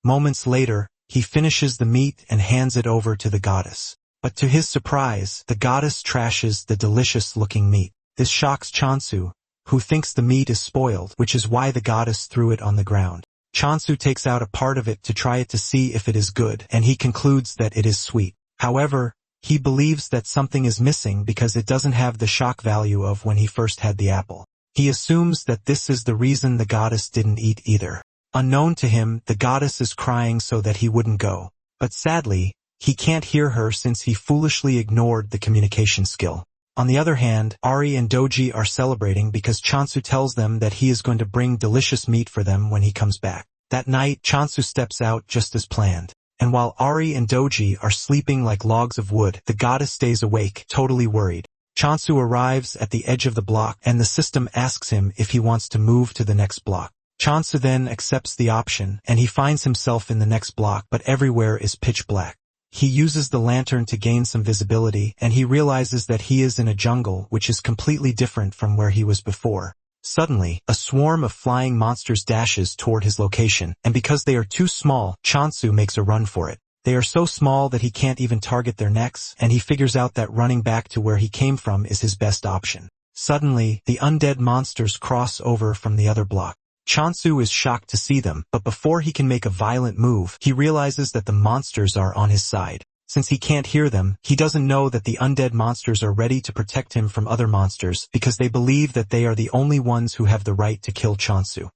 Moments later, he finishes the meat and hands it over to the goddess. But to his surprise, the goddess trashes the delicious-looking meat. This shocks Chansu, who thinks the meat is spoiled, which is why the goddess threw it on the ground. Chansu takes out a part of it to try it to see if it is good, and he concludes that it is sweet. However, he believes that something is missing because it doesn't have the shock value of when he first had the apple. He assumes that this is the reason the goddess didn't eat either. Unknown to him, the goddess is crying so that he wouldn't go. But sadly, he can't hear her since he foolishly ignored the communication skill. On the other hand, Ari and Doji are celebrating because Chansu tells them that he is going to bring delicious meat for them when he comes back. That night, Chansu steps out just as planned. And while Ari and Doji are sleeping like logs of wood, the goddess stays awake, totally worried. Chansu arrives at the edge of the block, and the system asks him if he wants to move to the next block. Chansu then accepts the option, and he finds himself in the next block, but everywhere is pitch black. He uses the lantern to gain some visibility, and he realizes that he is in a jungle which is completely different from where he was before. Suddenly, a swarm of flying monsters dashes toward his location, and because they are too small, Chansu makes a run for it. They are so small that he can't even target their necks, and he figures out that running back to where he came from is his best option. Suddenly, the undead monsters cross over from the other block. Chansu is shocked to see them, but before he can make a violent move, he realizes that the monsters are on his side. Since he can't hear them, he doesn't know that the undead monsters are ready to protect him from other monsters because they believe that they are the only ones who have the right to kill Chansu.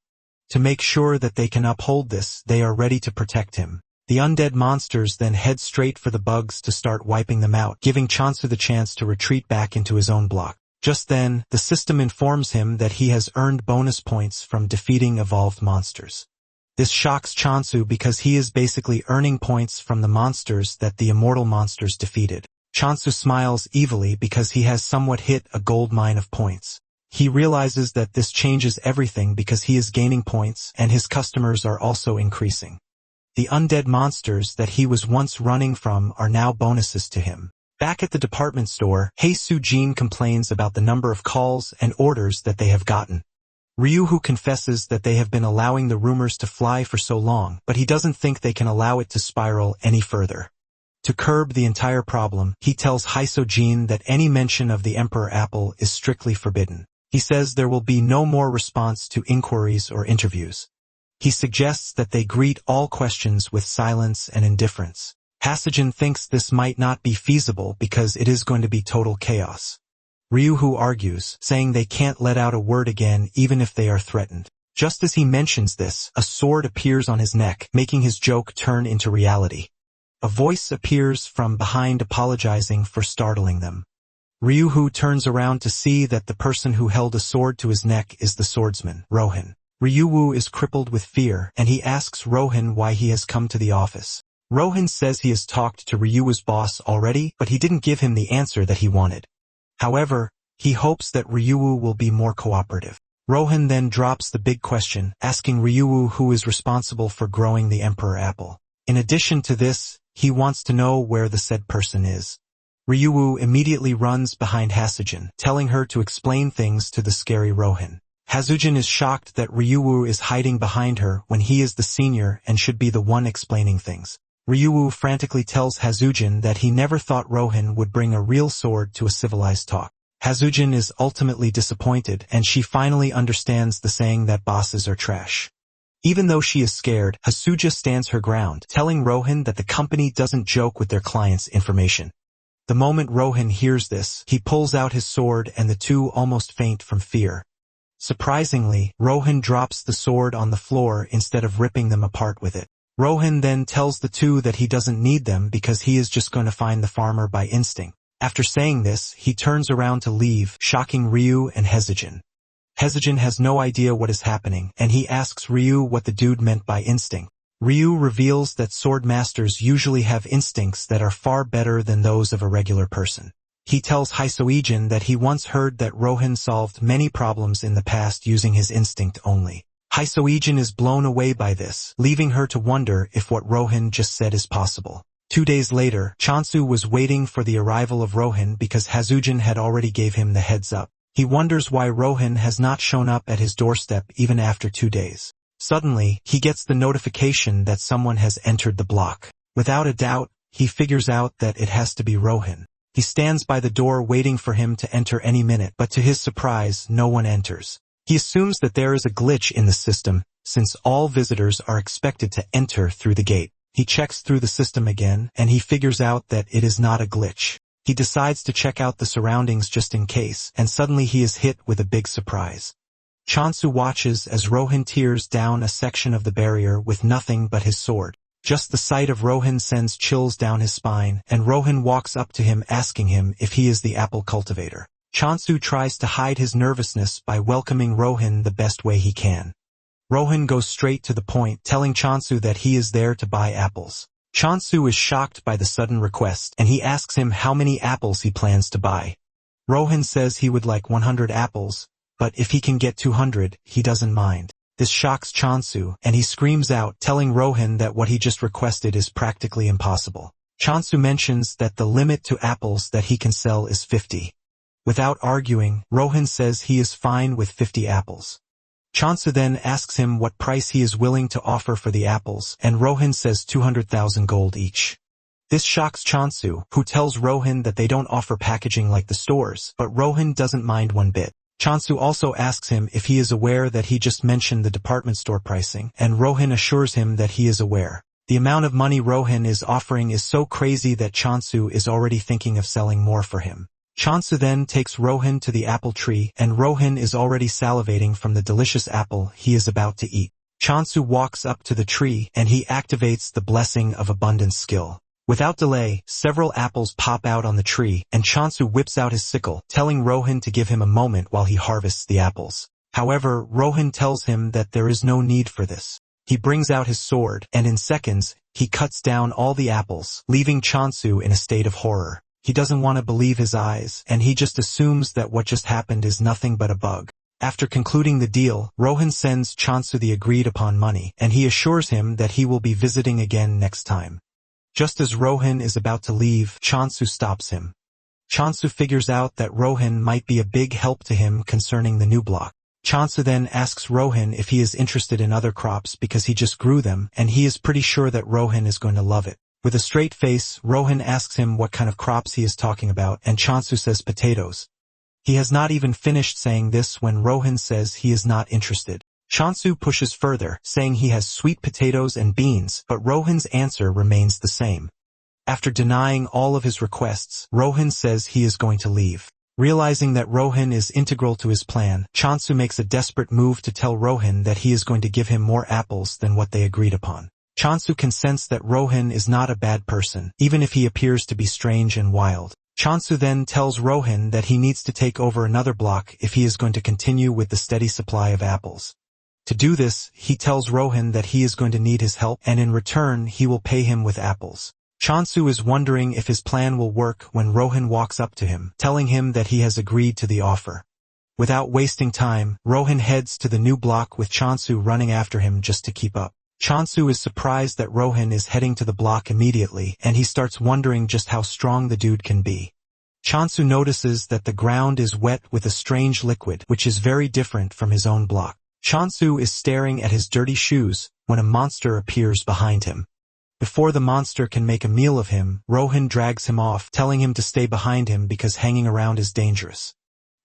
To make sure that they can uphold this, they are ready to protect him. The undead monsters then head straight for the bugs to start wiping them out, giving Chansu the chance to retreat back into his own block. Just then, the system informs him that he has earned bonus points from defeating evolved monsters. This shocks Chansu because he is basically earning points from the monsters that the immortal monsters defeated. Chansu smiles evilly because he has somewhat hit a gold mine of points. He realizes that this changes everything because he is gaining points and his customers are also increasing. The undead monsters that he was once running from are now bonuses to him. Back at the department store, Hei Soo-jin complains about the number of calls and orders that they have gotten. Ryuhu confesses that they have been allowing the rumors to fly for so long, but he doesn't think they can allow it to spiral any further. To curb the entire problem, he tells Hei Soo-jin that any mention of the Emperor Apple is strictly forbidden. He says there will be no more response to inquiries or interviews. He suggests that they greet all questions with silence and indifference. Hasijin thinks this might not be feasible because it is going to be total chaos. Ryuhu argues, saying they can't let out a word again even if they are threatened. Just as he mentions this, a sword appears on his neck, making his joke turn into reality. A voice appears from behind apologizing for startling them. Ryuhu turns around to see that the person who held a sword to his neck is the swordsman, Rohan. Ryuhu is crippled with fear, and he asks Rohan why he has come to the office. Rohan says he has talked to Ryuhu's boss already, but he didn't give him the answer that he wanted. However, he hopes that Ryuhu will be more cooperative. Rohan then drops the big question, asking Ryuhu who is responsible for growing the Emperor Apple. In addition to this, he wants to know where the said person is. Ryuhu immediately runs behind Hasijin, telling her to explain things to the scary Rohan. Hasujin is shocked that Ryuhu is hiding behind her when he is the senior and should be the one explaining things. Ryuhu frantically tells Hasujin that he never thought Rohan would bring a real sword to a civilized talk. Hasujin is ultimately disappointed, and she finally understands the saying that bosses are trash. Even though she is scared, Hasuja stands her ground, telling Rohan that the company doesn't joke with their clients' information. The moment Rohan hears this, he pulls out his sword and the two almost faint from fear. Surprisingly, Rohan drops the sword on the floor instead of ripping them apart with it. Rohan then tells the two that he doesn't need them because he is just going to find the farmer by instinct. After saying this, he turns around to leave, shocking Ryu and Hasujin. Hasujin has no idea what is happening, and he asks Ryu what the dude meant by instinct. Ryu reveals that sword masters usually have instincts that are far better than those of a regular person. He tells Hei Soo-jin that he once heard that Rohan solved many problems in the past using his instinct only. Hei Soo-jin is blown away by this, leaving her to wonder if what Rohan just said is possible. 2 days later, Chansu was waiting for the arrival of Rohan because Hasujin had already gave him the heads up. He wonders why Rohan has not shown up at his doorstep even after 2 days. Suddenly, he gets the notification that someone has entered the block. Without a doubt, he figures out that it has to be Rohan. He stands by the door waiting for him to enter any minute, but to his surprise, no one enters. He assumes that there is a glitch in the system, since all visitors are expected to enter through the gate. He checks through the system again, and he figures out that it is not a glitch. He decides to check out the surroundings just in case, and suddenly he is hit with a big surprise. Chansu watches as Rohan tears down a section of the barrier with nothing but his sword. Just the sight of Rohan sends chills down his spine, and Rohan walks up to him asking him if he is the apple cultivator. Chansu tries to hide his nervousness by welcoming Rohan the best way he can. Rohan goes straight to the point, telling Chansu that he is there to buy apples. Chansu is shocked by the sudden request, and he asks him how many apples he plans to buy. Rohan says he would like 100 apples, but if he can get 200, he doesn't mind. This shocks Chansu, and he screams out, telling Rohan that what he just requested is practically impossible. Chansu mentions that the limit to apples that he can sell is 50. Without arguing, Rohan says he is fine with 50 apples. Chansu then asks him what price he is willing to offer for the apples, and Rohan says 200,000 gold each. This shocks Chansu, who tells Rohan that they don't offer packaging like the stores, but Rohan doesn't mind one bit. Chansu also asks him if he is aware that he just mentioned the department store pricing, and Rohan assures him that he is aware. The amount of money Rohan is offering is so crazy that Chansu is already thinking of selling more for him. Chansu then takes Rohan to the apple tree, and Rohan is already salivating from the delicious apple he is about to eat. Chansu walks up to the tree, and he activates the blessing of abundance skill. Without delay, several apples pop out on the tree, and Chansu whips out his sickle, telling Rohan to give him a moment while he harvests the apples. However, Rohan tells him that there is no need for this. He brings out his sword, and in seconds, he cuts down all the apples, leaving Chansu in a state of horror. He doesn't want to believe his eyes, and he just assumes that what just happened is nothing but a bug. After concluding the deal, Rohan sends Chansu the agreed-upon money, and he assures him that he will be visiting again next time. Just as Rohan is about to leave, Chansu stops him. Chansu figures out that Rohan might be a big help to him concerning the new block. Chansu then asks Rohan if he is interested in other crops because he just grew them, and he is pretty sure that Rohan is going to love it. With a straight face, Rohan asks him what kind of crops he is talking about, and Chansu says potatoes. He has not even finished saying this when Rohan says he is not interested. Chansu pushes further, saying he has sweet potatoes and beans, but Rohan's answer remains the same. After denying all of his requests, Rohan says he is going to leave. Realizing that Rohan is integral to his plan, Chansu makes a desperate move to tell Rohan that he is going to give him more apples than what they agreed upon. Chansu can sense that Rohan is not a bad person, even if he appears to be strange and wild. Chansu then tells Rohan that he needs to take over another block if he is going to continue with the steady supply of apples. To do this, he tells Rohan that he is going to need his help, and in return he will pay him with apples. Chansu is wondering if his plan will work when Rohan walks up to him, telling him that he has agreed to the offer. Without wasting time, Rohan heads to the new block with Chansu running after him just to keep up. Chansu is surprised that Rohan is heading to the block immediately, and he starts wondering just how strong the dude can be. Chansu notices that the ground is wet with a strange liquid, which is very different from his own block. Chansu is staring at his dirty shoes when a monster appears behind him. Before the monster can make a meal of him, Rohan drags him off, telling him to stay behind him because hanging around is dangerous.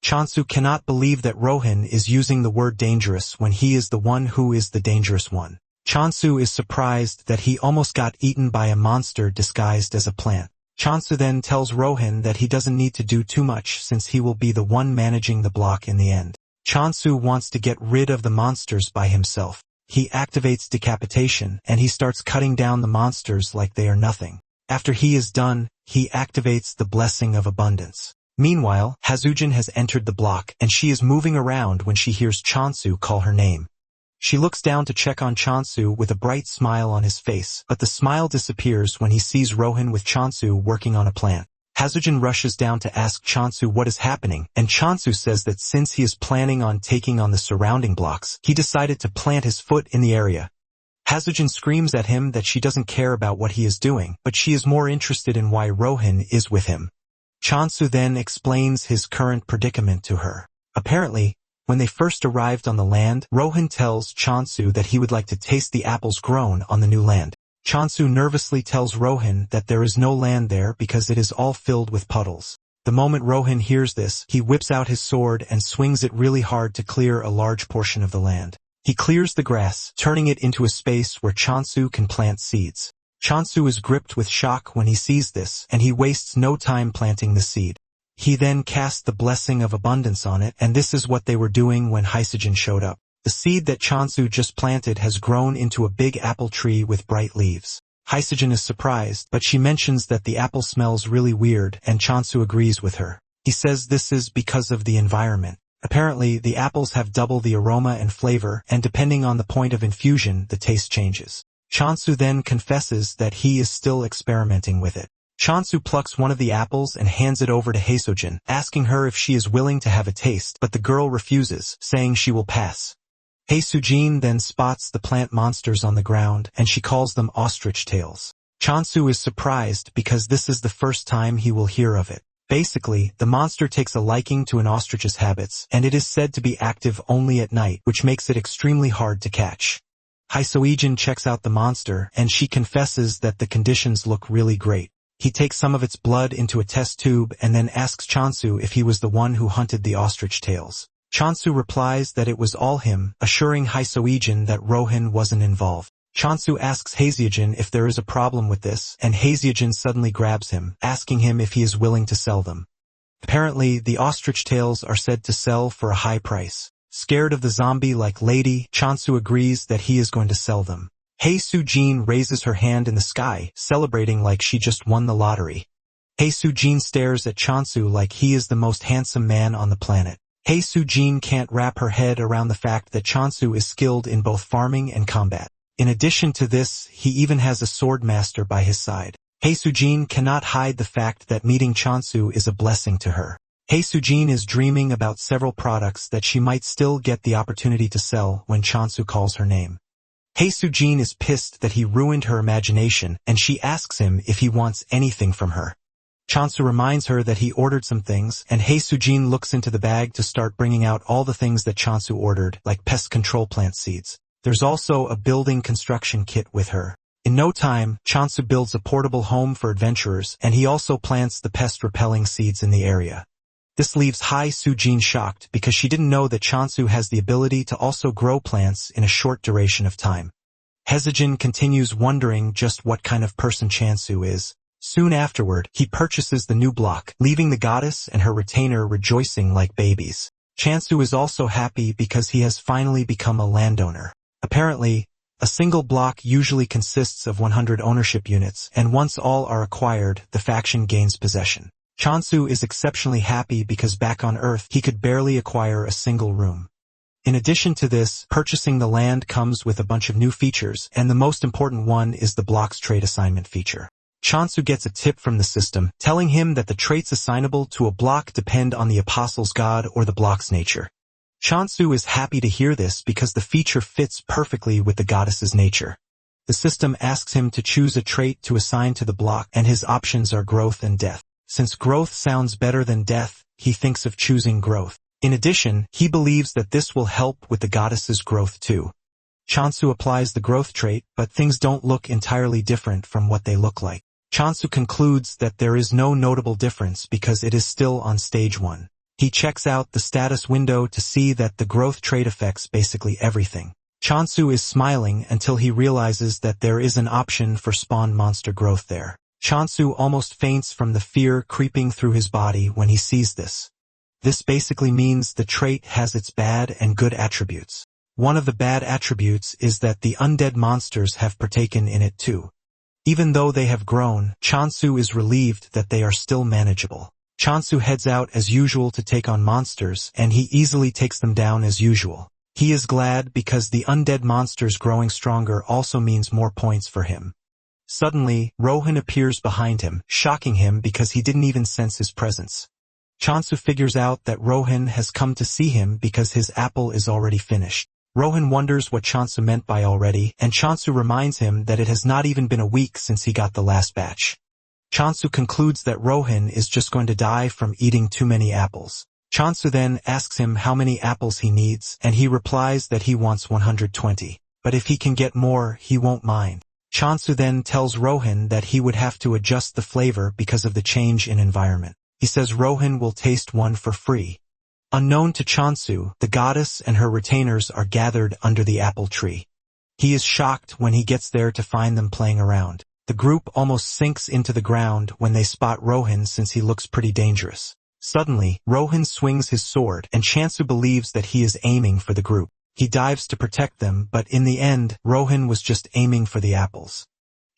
Chansu cannot believe that Rohan is using the word dangerous when he is the one who is the dangerous one. Chansu is surprised that he almost got eaten by a monster disguised as a plant. Chansu then tells Rohan that he doesn't need to do too much since he will be the one managing the block in the end. Chansu wants to get rid of the monsters by himself. He activates decapitation, and he starts cutting down the monsters like they are nothing. After he is done, he activates the blessing of abundance. Meanwhile, Hazujin has entered the block, and she is moving around when she hears Chansu call her name. She looks down to check on Chansu with a bright smile on his face, but the smile disappears when he sees Rohan with Chansu working on a plant. Hazujin rushes down to ask Chansu what is happening, and Chansu says that since he is planning on taking on the surrounding blocks, he decided to plant his foot in the area. Hazujin screams at him that she doesn't care about what he is doing, but she is more interested in why Rohan is with him. Chansu then explains his current predicament to her. Apparently, when they first arrived on the land, Rohan tells Chonsu that he would like to taste the apples grown on the new land. Chonsu nervously tells Rohan that there is no land there because it is all filled with puddles. The moment Rohan hears this, he whips out his sword and swings it really hard to clear a large portion of the land. He clears the grass, turning it into a space where Chonsu can plant seeds. Chonsu is gripped with shock when he sees this, and he wastes no time planting the seed. He then casts the blessing of abundance on it, and this is what they were doing when Hisijin showed up. The seed that Chonsu just planted has grown into a big apple tree with bright leaves. Hisijin is surprised, but she mentions that the apple smells really weird, and Chonsu agrees with her. He says this is because of the environment. Apparently, the apples have double the aroma and flavor, and depending on the point of infusion, the taste changes. Chonsu then confesses that he is still experimenting with it. Chonsu plucks one of the apples and hands it over to Hisijin, asking her if she is willing to have a taste, but the girl refuses, saying she will pass. Hisijin then spots the plant monsters on the ground, and she calls them ostrich tails. Chonsu is surprised because this is the first time he will hear of it. Basically, the monster takes a liking to an ostrich's habits, and it is said to be active only at night, which makes it extremely hard to catch. Hisijin checks out the monster, and she confesses that the conditions look really great. He takes some of its blood into a test tube and then asks Chonsu if he was the one who hunted the ostrich tails. Chonsu replies that it was all him, assuring Hisijin that Rohan wasn't involved. Chonsu asks Hisijin if there is a problem with this, and Hisijin suddenly grabs him, asking him if he is willing to sell them. Apparently, the ostrich tails are said to sell for a high price. Scared of the zombie-like lady, Chonsu agrees that he is going to sell them. Hisijin raises her hand in the sky, celebrating like she just won the lottery. Hisijin stares at Chonsu like he is the most handsome man on the planet. Hisijin can't wrap her head around the fact that Chonsu is skilled in both farming and combat. In addition to this, he even has a sword master by his side. Hisijin cannot hide the fact that meeting Chonsu is a blessing to her. Hisijin is dreaming about several products that she might still get the opportunity to sell when Chonsu calls her name. Hisijin is pissed that he ruined her imagination, and she asks him if he wants anything from her. Chonsu reminds her that he ordered some things, and Hisijin looks into the bag to start bringing out all the things that Chonsu ordered, like pest control plant seeds. There's also a building construction kit with her. In no time, Chonsu builds a portable home for adventurers, and he also plants the pest-repelling seeds in the area. This leaves Hisijin shocked because she didn't know that Chonsu has the ability to also grow plants in a short duration of time. Hisijin continues wondering just what kind of person Chonsu is. Soon afterward, he purchases the new block, leaving the goddess and her retainer rejoicing like babies. Chonsu is also happy because he has finally become a landowner. Apparently, a single block usually consists of 100 ownership units, and once all are acquired, the faction gains possession. Chonsu is exceptionally happy because back on Earth, he could barely acquire a single room. In addition to this, purchasing the land comes with a bunch of new features, and the most important one is the block's trait assignment feature. Chonsu gets a tip from the system, telling him that the traits assignable to a block depend on the apostle's god or the block's nature. Chonsu is happy to hear this because the feature fits perfectly with the goddess's nature. The system asks him to choose a trait to assign to the block, and his options are growth and death. Since growth sounds better than death, he thinks of choosing growth. In addition, he believes that this will help with the goddess's growth too. Chonsu applies the growth trait, but things don't look entirely different from what they look like. Chonsu concludes that there is no notable difference because it is still on stage 1. He checks out the status window to see that the growth trait affects basically everything. Chonsu is smiling until he realizes that there is an option for spawn monster growth there. Chonsu almost faints from the fear creeping through his body when he sees this. This basically means the trait has its bad and good attributes. One of the bad attributes is that the undead monsters have partaken in it too. Even though they have grown, Chonsu is relieved that they are still manageable. Chonsu heads out as usual to take on monsters, and he easily takes them down as usual. He is glad because the undead monsters growing stronger also means more points for him. Suddenly, Rohan appears behind him, shocking him because he didn't even sense his presence. Chonsu figures out that Rohan has come to see him because his apple is already finished. Rohan wonders what Chonsu meant by already, and Chonsu reminds him that it has not even been a week since he got the last batch. Chonsu concludes that Rohan is just going to die from eating too many apples. Chansu then asks him how many apples he needs, and he replies that he wants 120. But if he can get more, he won't mind. Chansu then tells Rohan that he would have to adjust the flavor because of the change in environment. He says Rohan will taste one for free. Unknown to Chansu, the goddess and her retainers are gathered under the apple tree. He is shocked when he gets there to find them playing around. The group almost sinks into the ground when they spot Rohan since he looks pretty dangerous. Suddenly, Rohan swings his sword and Chansu believes that he is aiming for the group. He dives to protect them, but in the end, Rohan was just aiming for the apples.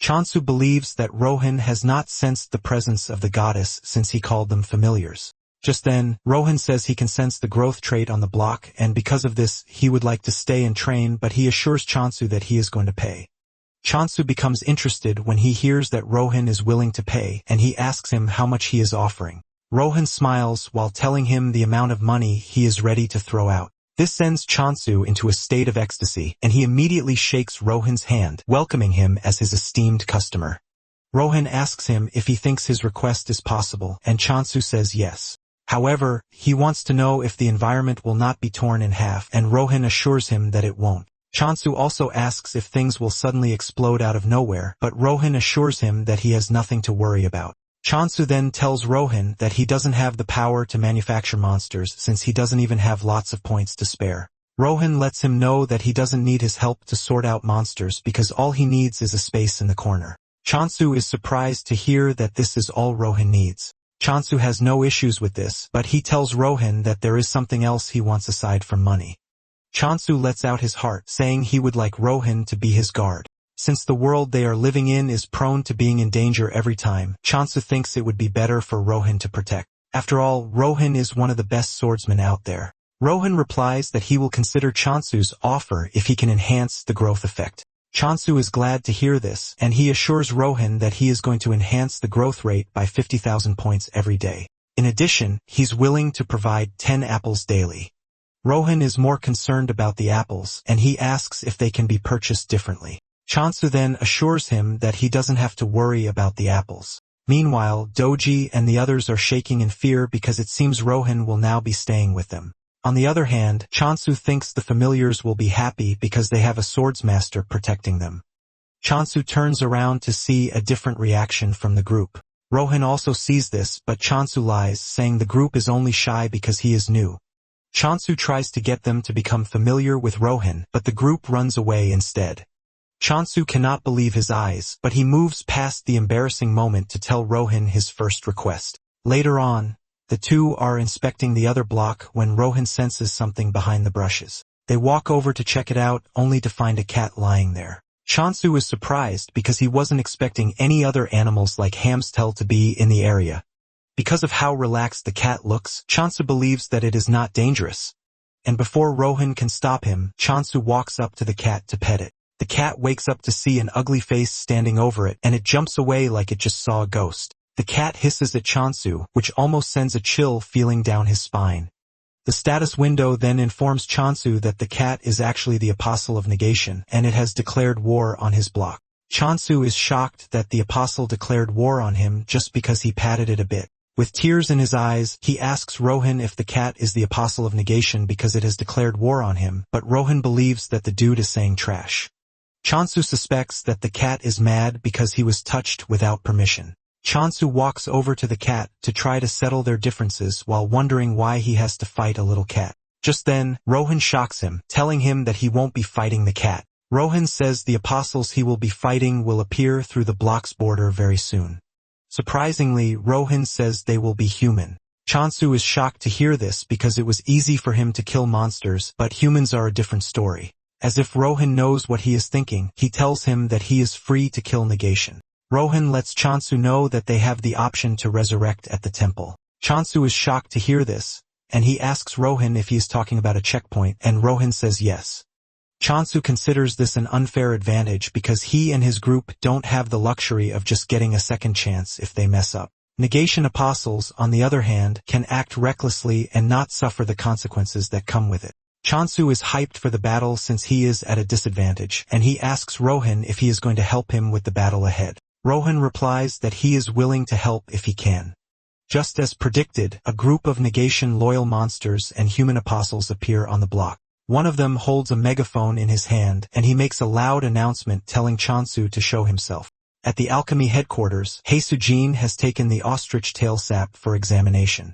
Chansu believes that Rohan has not sensed the presence of the goddess since he called them familiars. Just then, Rohan says he can sense the growth trait on the block, and because of this, he would like to stay and train, but he assures Chansu that he is going to pay. Chansu becomes interested when he hears that Rohan is willing to pay, and he asks him how much he is offering. Rohan smiles while telling him the amount of money he is ready to throw out. This sends Chansu into a state of ecstasy, and he immediately shakes Rohan's hand, welcoming him as his esteemed customer. Rohan asks him if he thinks his request is possible, and Chansu says yes. However, he wants to know if the environment will not be torn in half, and Rohan assures him that it won't. Chansu also asks if things will suddenly explode out of nowhere, but Rohan assures him that he has nothing to worry about. Chansu then tells Rohan that he doesn't have the power to manufacture monsters since he doesn't even have lots of points to spare. Rohan lets him know that he doesn't need his help to sort out monsters because all he needs is a space in the corner. Chansu is surprised to hear that this is all Rohan needs. Chansu has no issues with this, but he tells Rohan that there is something else he wants aside from money. Chansu lets out his heart, saying he would like Rohan to be his guard. Since the world they are living in is prone to being in danger every time, Chansu thinks it would be better for Rohan to protect. After all, Rohan is one of the best swordsmen out there. Rohan replies that he will consider Chansu's offer if he can enhance the growth effect. Chansu is glad to hear this, and he assures Rohan that he is going to enhance the growth rate by 50,000 points every day. In addition, he's willing to provide 10 apples daily. Rohan is more concerned about the apples, and he asks if they can be purchased differently. Chansu then assures him that he doesn't have to worry about the apples. Meanwhile, Doji and the others are shaking in fear because it seems Rohan will now be staying with them. On the other hand, Chansu thinks the familiars will be happy because they have a swordsmaster protecting them. Chansu turns around to see a different reaction from the group. Rohan also sees this, but Chansu lies, saying the group is only shy because he is new. Chansu tries to get them to become familiar with Rohan, but the group runs away instead. Chansu cannot believe his eyes, but he moves past the embarrassing moment to tell Rohan his first request. Later on, the two are inspecting the other block when Rohan senses something behind the brushes. They walk over to check it out, only to find a cat lying there. Chansu is surprised because he wasn't expecting any other animals like Hamstel to be in the area. Because of how relaxed the cat looks, Chansu believes that it is not dangerous. And before Rohan can stop him, Chansu walks up to the cat to pet it. The cat wakes up to see an ugly face standing over it, and it jumps away like it just saw a ghost. The cat hisses at Chansu, which almost sends a chill feeling down his spine. The status window then informs Chansu that the cat is actually the Apostle of Negation, and it has declared war on his block. Chansu is shocked that the Apostle declared war on him just because he patted it a bit. With tears in his eyes, he asks Rohan if the cat is the Apostle of Negation because it has declared war on him, but Rohan believes that the dude is saying trash. Chansu suspects that the cat is mad because he was touched without permission. Chansu walks over to the cat to try to settle their differences while wondering why he has to fight a little cat. Just then, Rohan shocks him, telling him that he won't be fighting the cat. Rohan says the apostles he will be fighting will appear through the block's border very soon. Surprisingly, Rohan says they will be human. Chansu is shocked to hear this because it was easy for him to kill monsters, but humans are a different story. As if Rohan knows what he is thinking, he tells him that he is free to kill Negation. Rohan lets Chansu know that they have the option to resurrect at the temple. Chansu is shocked to hear this, and he asks Rohan if he is talking about a checkpoint, and Rohan says yes. Chansu considers this an unfair advantage because he and his group don't have the luxury of just getting a second chance if they mess up. Negation apostles, on the other hand, can act recklessly and not suffer the consequences that come with it. Chansu is hyped for the battle since he is at a disadvantage, and he asks Rohan if he is going to help him with the battle ahead. Rohan replies that he is willing to help if he can. Just as predicted, a group of negation-loyal monsters and human apostles appear on the block. One of them holds a megaphone in his hand, and he makes a loud announcement telling Chansu to show himself. At the alchemy headquarters, Haesujin has taken the ostrich tail sap for examination.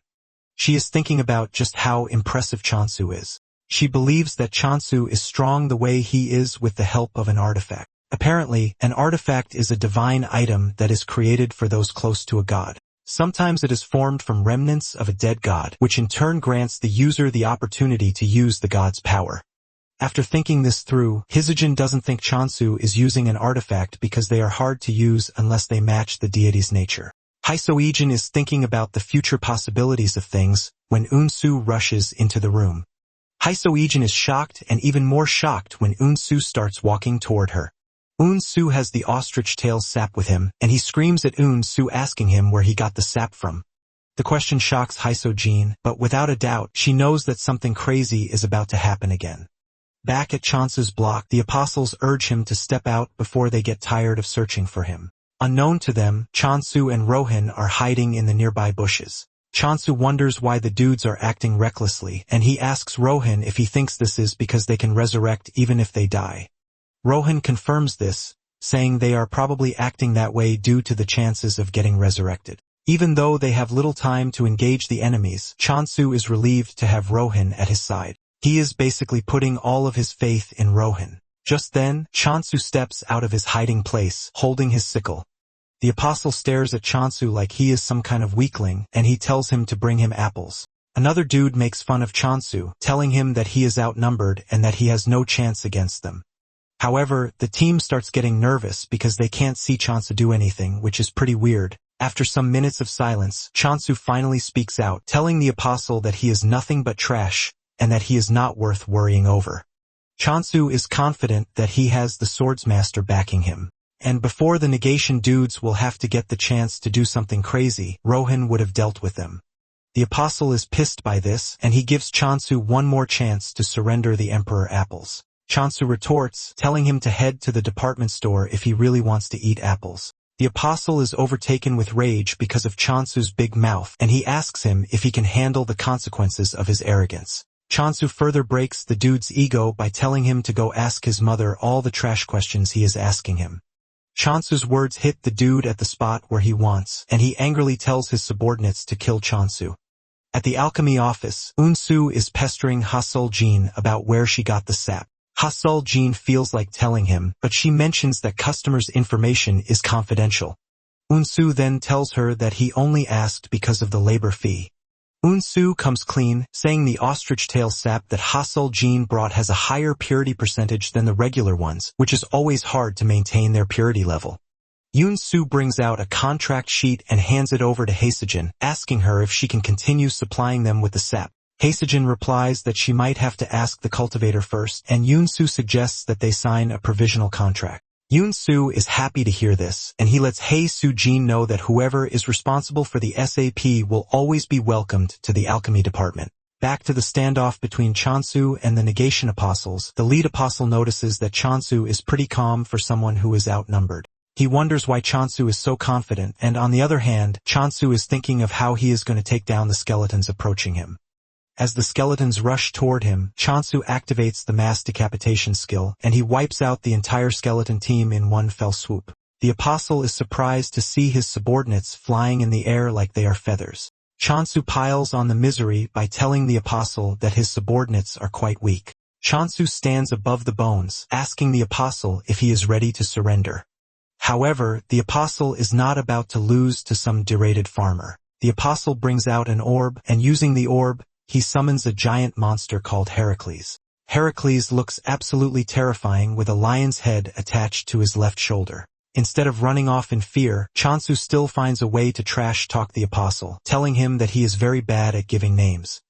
She is thinking about just how impressive Chansu is. She believes that Chansu is strong the way he is with the help of an artifact. Apparently, an artifact is a divine item that is created for those close to a god. Sometimes it is formed from remnants of a dead god, which in turn grants the user the opportunity to use the god's power. After thinking this through, Haesujin doesn't think Chansu is using an artifact because they are hard to use unless they match the deity's nature. Haesujin is thinking about the future possibilities of things when Unsu rushes into the room. Haesujin is shocked and even more shocked when Unsu starts walking toward her. Unsu has the ostrich tail sap with him, and he screams at Unsu asking him where he got the sap from. The question shocks Haesujin, but without a doubt, she knows that something crazy is about to happen again. Back at Chansu's block, the apostles urge him to step out before they get tired of searching for him. Unknown to them, Chansu and Rohan are hiding in the nearby bushes. Chansu wonders why the dudes are acting recklessly, and he asks Rohan if he thinks this is because they can resurrect even if they die. Rohan confirms this, saying they are probably acting that way due to the chances of getting resurrected. Even though they have little time to engage the enemies, Chansu is relieved to have Rohan at his side. He is basically putting all of his faith in Rohan. Just then, Chansu steps out of his hiding place, holding his sickle. The apostle stares at Chansu like he is some kind of weakling, and he tells him to bring him apples. Another dude makes fun of Chansu, telling him that he is outnumbered and that he has no chance against them. However, the team starts getting nervous because they can't see Chansu do anything, which is pretty weird. After some minutes of silence, Chansu finally speaks out, telling the apostle that he is nothing but trash, and that he is not worth worrying over. Chansu is confident that he has the swordsmaster backing him. And before the negation dudes will have to get the chance to do something crazy, Rohan would have dealt with them. The apostle is pissed by this, and he gives Chansu one more chance to surrender the emperor apples. Chansu retorts, telling him to head to the department store if he really wants to eat apples. The apostle is overtaken with rage because of Chansu's big mouth, and he asks him if he can handle the consequences of his arrogance. Chansu further breaks the dude's ego by telling him to go ask his mother all the trash questions he is asking him. Chansu's words hit the dude at the spot where he wants, and he angrily tells his subordinates to kill Chansu. At the alchemy office, Unsu is pestering Haesujin about where she got the sap. Haesujin feels like telling him, but she mentions that customers' information is confidential. Unsu then tells her that he only asked because of the labor fee. Unsu comes clean, saying the ostrich tail sap that Haesujin brought has a higher purity percentage than the regular ones, which is always hard to maintain their purity level. Unsu brings out a contract sheet and hands it over to Haesujin, asking her if she can continue supplying them with the sap. Haesujin replies that she might have to ask the cultivator first, and Unsu suggests that they sign a provisional contract. Unsu is happy to hear this, and he lets Haesujin know that whoever is responsible for the SAP will always be welcomed to the alchemy department. Back to the standoff between Chansu and the negation apostles, the lead apostle notices that Chansu is pretty calm for someone who is outnumbered. He wonders why Chansu is so confident, and on the other hand, Chansu is thinking of how he is going to take down the skeletons approaching him. As the skeletons rush toward him, Chansu activates the mass decapitation skill, and he wipes out the entire skeleton team in one fell swoop. The apostle is surprised to see his subordinates flying in the air like they are feathers. Chansu piles on the misery by telling the apostle that his subordinates are quite weak. Chansu stands above the bones, asking the apostle if he is ready to surrender. However, the apostle is not about to lose to some derated farmer. The apostle brings out an orb, and using the orb, he summons a giant monster called Heracles. Heracles looks absolutely terrifying with a lion's head attached to his left shoulder. Instead of running off in fear, Chansu still finds a way to trash-talk the apostle, telling him that he is very bad at giving names.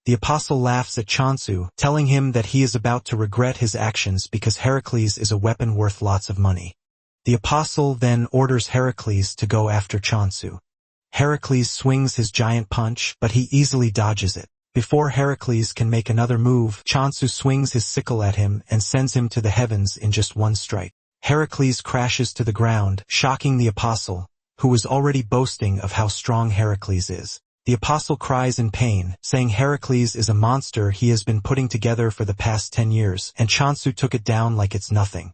The apostle laughs at Chansu, telling him that he is about to regret his actions because Heracles is a weapon worth lots of money. The apostle then orders Heracles to go after Chansu. Heracles swings his giant punch, but he easily dodges it. Before Heracles can make another move, Chansu swings his sickle at him and sends him to the heavens in just one strike. Heracles crashes to the ground, shocking the apostle, who was already boasting of how strong Heracles is. The apostle cries in pain, saying Heracles is a monster he has been putting together for the past 10 years, and Chonsu took it down like it's nothing.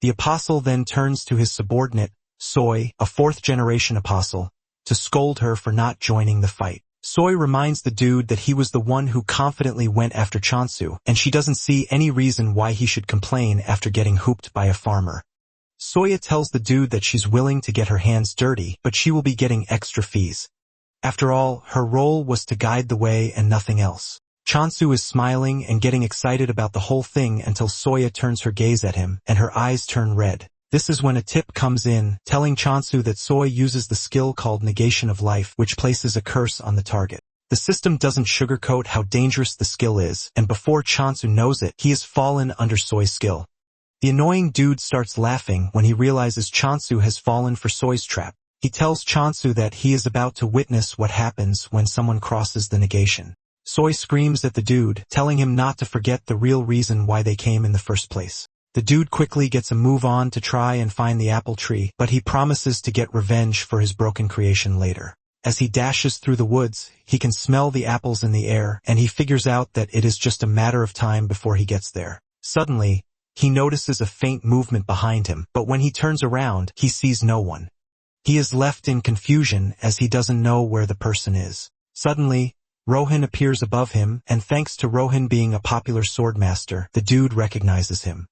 The apostle then turns to his subordinate, Soi, a fourth-generation apostle, to scold her for not joining the fight. Soi reminds the dude that he was the one who confidently went after Chonsu, and she doesn't see any reason why he should complain after getting hooped by a farmer. Soya tells the dude that she's willing to get her hands dirty, but she will be getting extra fees. After all, her role was to guide the way and nothing else. Chonsu is smiling and getting excited about the whole thing until Soya turns her gaze at him, and her eyes turn red. This is when a tip comes in, telling Chonsu that Soy uses the skill called Negation of Life, which places a curse on the target. The system doesn't sugarcoat how dangerous the skill is, and before Chonsu knows it, he has fallen under Soy's skill. The annoying dude starts laughing when he realizes Chonsu has fallen for Soy's trap. He tells Chonsu that he is about to witness what happens when someone crosses the negation. Soy screams at the dude, telling him not to forget the real reason why they came in the first place. The dude quickly gets a move on to try and find the apple tree, but he promises to get revenge for his broken creation later. As he dashes through the woods, he can smell the apples in the air, and he figures out that it is just a matter of time before he gets there. Suddenly, he notices a faint movement behind him, but when he turns around, he sees no one. He is left in confusion as he doesn't know where the person is. Suddenly, Rohan appears above him, and thanks to Rohan being a popular swordmaster, the dude recognizes him.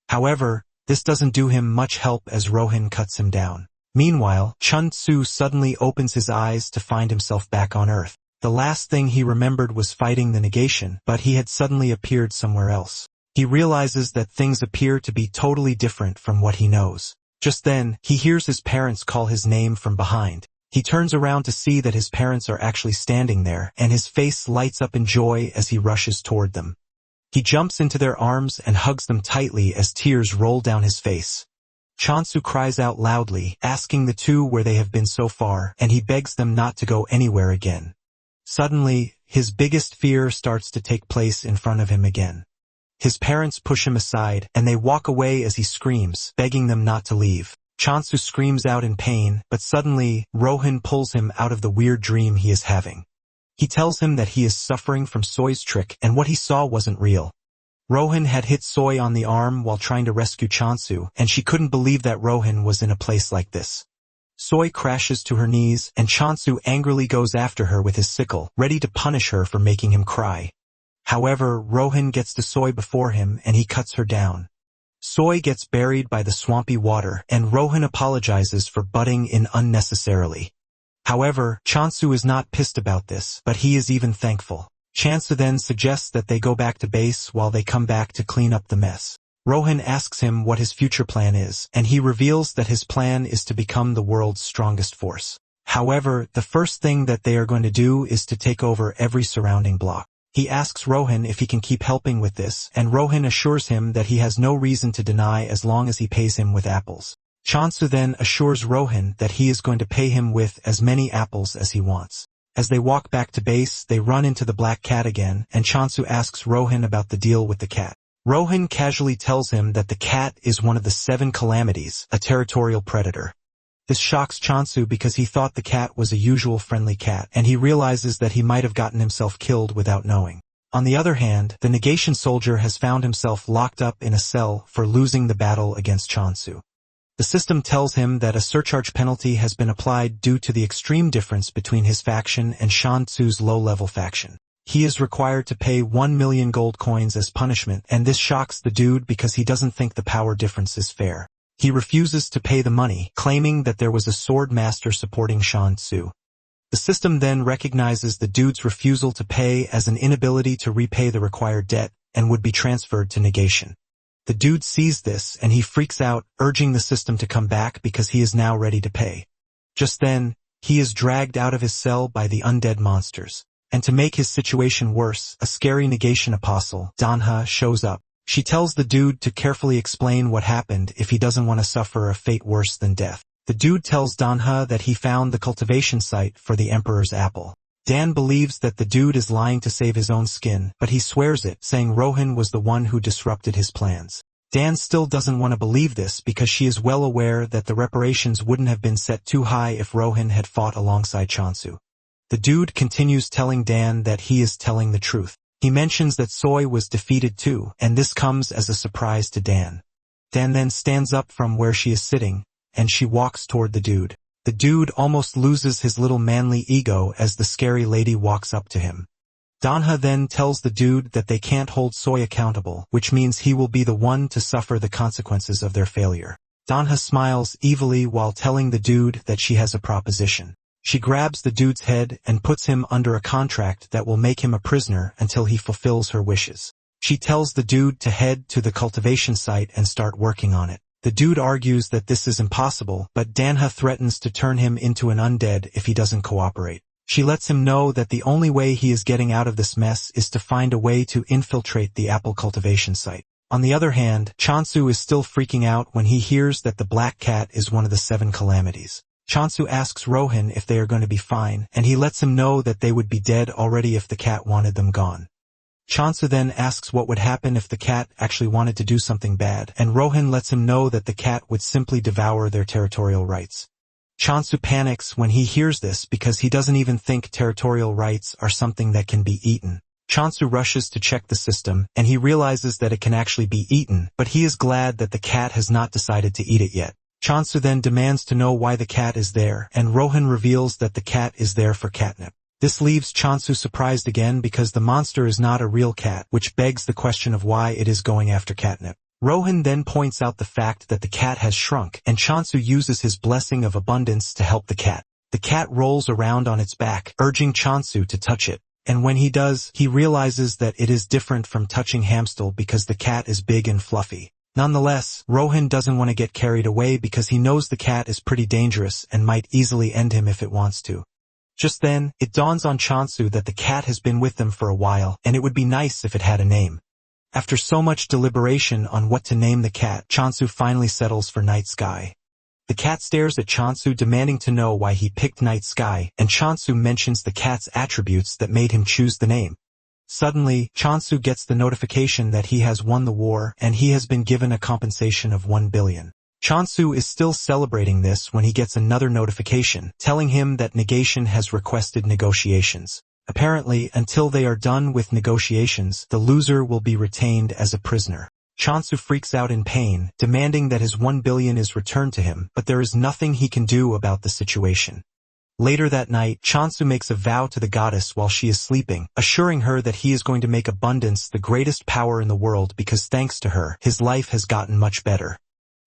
However, this doesn't do him much help as Rohan cuts him down. Meanwhile, Chun-Tsu suddenly opens his eyes to find himself back on Earth. The last thing he remembered was fighting the negation, but he had suddenly appeared somewhere else. He realizes that things appear to be totally different from what he knows. Just then, he hears his parents call his name from behind. He turns around to see that his parents are actually standing there, and his face lights up in joy as he rushes toward them. He jumps into their arms and hugs them tightly as tears roll down his face. Chonsu cries out loudly, asking the two where they have been so far, and he begs them not to go anywhere again. Suddenly, his biggest fear starts to take place in front of him again. His parents push him aside, and they walk away as he screams, begging them not to leave. Chonsu screams out in pain, but suddenly, Rohan pulls him out of the weird dream he is having. He tells him that he is suffering from Soy's trick and what he saw wasn't real. Rohan had hit Soy on the arm while trying to rescue Chonsu, and she couldn't believe that Rohan was in a place like this. Soy crashes to her knees, and Chonsu angrily goes after her with his sickle, ready to punish her for making him cry. However, Rohan gets to Soy before him and he cuts her down. Soy gets buried by the swampy water, and Rohan apologizes for butting in unnecessarily. However, Chonsu is not pissed about this, but he is even thankful. Chonsu then suggests that they go back to base while they come back to clean up the mess. Rohan asks him what his future plan is, and he reveals that his plan is to become the world's strongest force. However, the first thing that they are going to do is to take over every surrounding block. He asks Rohan if he can keep helping with this, and Rohan assures him that he has no reason to deny as long as he pays him with apples. Chonsu then assures Rohan that he is going to pay him with as many apples as he wants. As they walk back to base, they run into the black cat again, and Chonsu asks Rohan about the deal with the cat. Rohan casually tells him that the cat is one of the 7 calamities, a territorial predator. This shocks Chonsu because he thought the cat was a usual friendly cat, and he realizes that he might have gotten himself killed without knowing. On the other hand, the negation soldier has found himself locked up in a cell for losing the battle against Chonsu. The system tells him that a surcharge penalty has been applied due to the extreme difference between his faction and Chonsu's low-level faction. He is required to pay 1 million gold coins as punishment, and this shocks the dude because he doesn't think the power difference is fair. He refuses to pay the money, claiming that there was a sword master supporting Chonsu. The system then recognizes the dude's refusal to pay as an inability to repay the required debt, and would be transferred to negation. The dude sees this, and he freaks out, urging the system to come back because he is now ready to pay. Just then, he is dragged out of his cell by the undead monsters. And to make his situation worse, a scary negation apostle, Manhwa, shows up. She tells the dude to carefully explain what happened if he doesn't want to suffer a fate worse than death. The dude tells Manhwa that he found the cultivation site for the Emperor's apple. Dan believes that the dude is lying to save his own skin, but he swears it, saying Rohan was the one who disrupted his plans. Dan still doesn't want to believe this because she is well aware that the reparations wouldn't have been set too high if Rohan had fought alongside Chansu. The dude continues telling Dan that he is telling the truth. He mentions that Soy was defeated too, and this comes as a surprise to Dan. Dan then stands up from where she is sitting, and she walks toward the dude. The dude almost loses his little manly ego as the scary lady walks up to him. Danha then tells the dude that they can't hold Soy accountable, which means he will be the one to suffer the consequences of their failure. Danha smiles evilly while telling the dude that she has a proposition. She grabs the dude's head and puts him under a contract that will make him a prisoner until he fulfills her wishes. She tells the dude to head to the cultivation site and start working on it. The dude argues that this is impossible, but Danha threatens to turn him into an undead if he doesn't cooperate. She lets him know that the only way he is getting out of this mess is to find a way to infiltrate the apple cultivation site. On the other hand, Chansu is still freaking out when he hears that the black cat is one of the 7 calamities. Chansu asks Rohan if they are going to be fine, and he lets him know that they would be dead already if the cat wanted them gone. Chansu then asks what would happen if the cat actually wanted to do something bad, and Rohan lets him know that the cat would simply devour their territorial rights. Chansu panics when he hears this because he doesn't even think territorial rights are something that can be eaten. Chansu rushes to check the system, and he realizes that it can actually be eaten, but he is glad that the cat has not decided to eat it yet. Chansu then demands to know why the cat is there, and Rohan reveals that the cat is there for catnip. This leaves Chansu surprised again because the monster is not a real cat, which begs the question of why it is going after catnip. Rohan then points out the fact that the cat has shrunk, and Chansu uses his blessing of abundance to help the cat. The cat rolls around on its back, urging Chansu to touch it, and when he does, he realizes that it is different from touching Hamstel because the cat is big and fluffy. Nonetheless, Rohan doesn't want to get carried away because he knows the cat is pretty dangerous and might easily end him if it wants to. Just then, it dawns on Chansu that the cat has been with them for a while, and it would be nice if it had a name. After so much deliberation on what to name the cat, Chansu finally settles for Night Sky. The cat stares at Chansu demanding to know why he picked Night Sky, and Chansu mentions the cat's attributes that made him choose the name. Suddenly, Chansu gets the notification that he has won the war and he has been given a compensation of 1 billion. Chansu is still celebrating this when he gets another notification, telling him that Negation has requested negotiations. Apparently, until they are done with negotiations, the loser will be retained as a prisoner. Chansu freaks out in pain, demanding that his 1 billion is returned to him, but there is nothing he can do about the situation. Later that night, Chansu makes a vow to the goddess while she is sleeping, assuring her that he is going to make abundance the greatest power in the world because thanks to her, his life has gotten much better.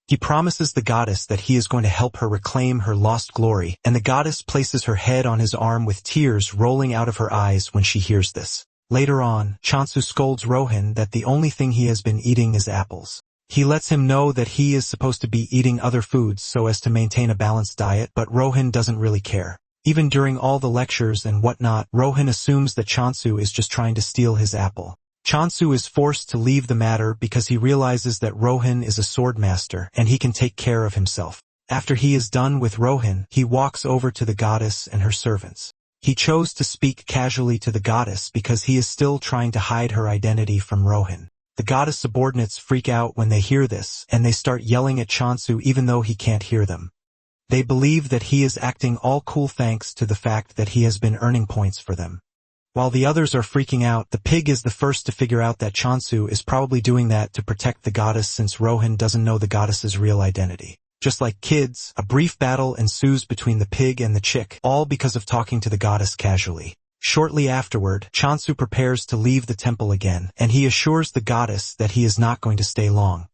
He promises the goddess that he is going to help her reclaim her lost glory, and the goddess places her head on his arm with tears rolling out of her eyes when she hears this. Later on, Chansu scolds Rohan that the only thing he has been eating is apples. He lets him know that he is supposed to be eating other foods so as to maintain a balanced diet, but Rohan doesn't really care. Even during all the lectures and whatnot, Rohan assumes that Chansu is just trying to steal his apple. Chansu is forced to leave the matter because he realizes that Rohan is a sword master and he can take care of himself. After he is done with Rohan, he walks over to the goddess and her servants. He chose to speak casually to the goddess because he is still trying to hide her identity from Rohan. The goddess subordinates freak out when they hear this, and they start yelling at Chansu even though he can't hear them. They believe that he is acting all cool thanks to the fact that he has been earning points for them. While the others are freaking out, the pig is the first to figure out that Chansu is probably doing that to protect the goddess since Rohan doesn't know the goddess's real identity. Just like kids, a brief battle ensues between the pig and the chick, all because of talking to the goddess casually. Shortly afterward, Chansu prepares to leave the temple again, and he assures the goddess that he is not going to stay long.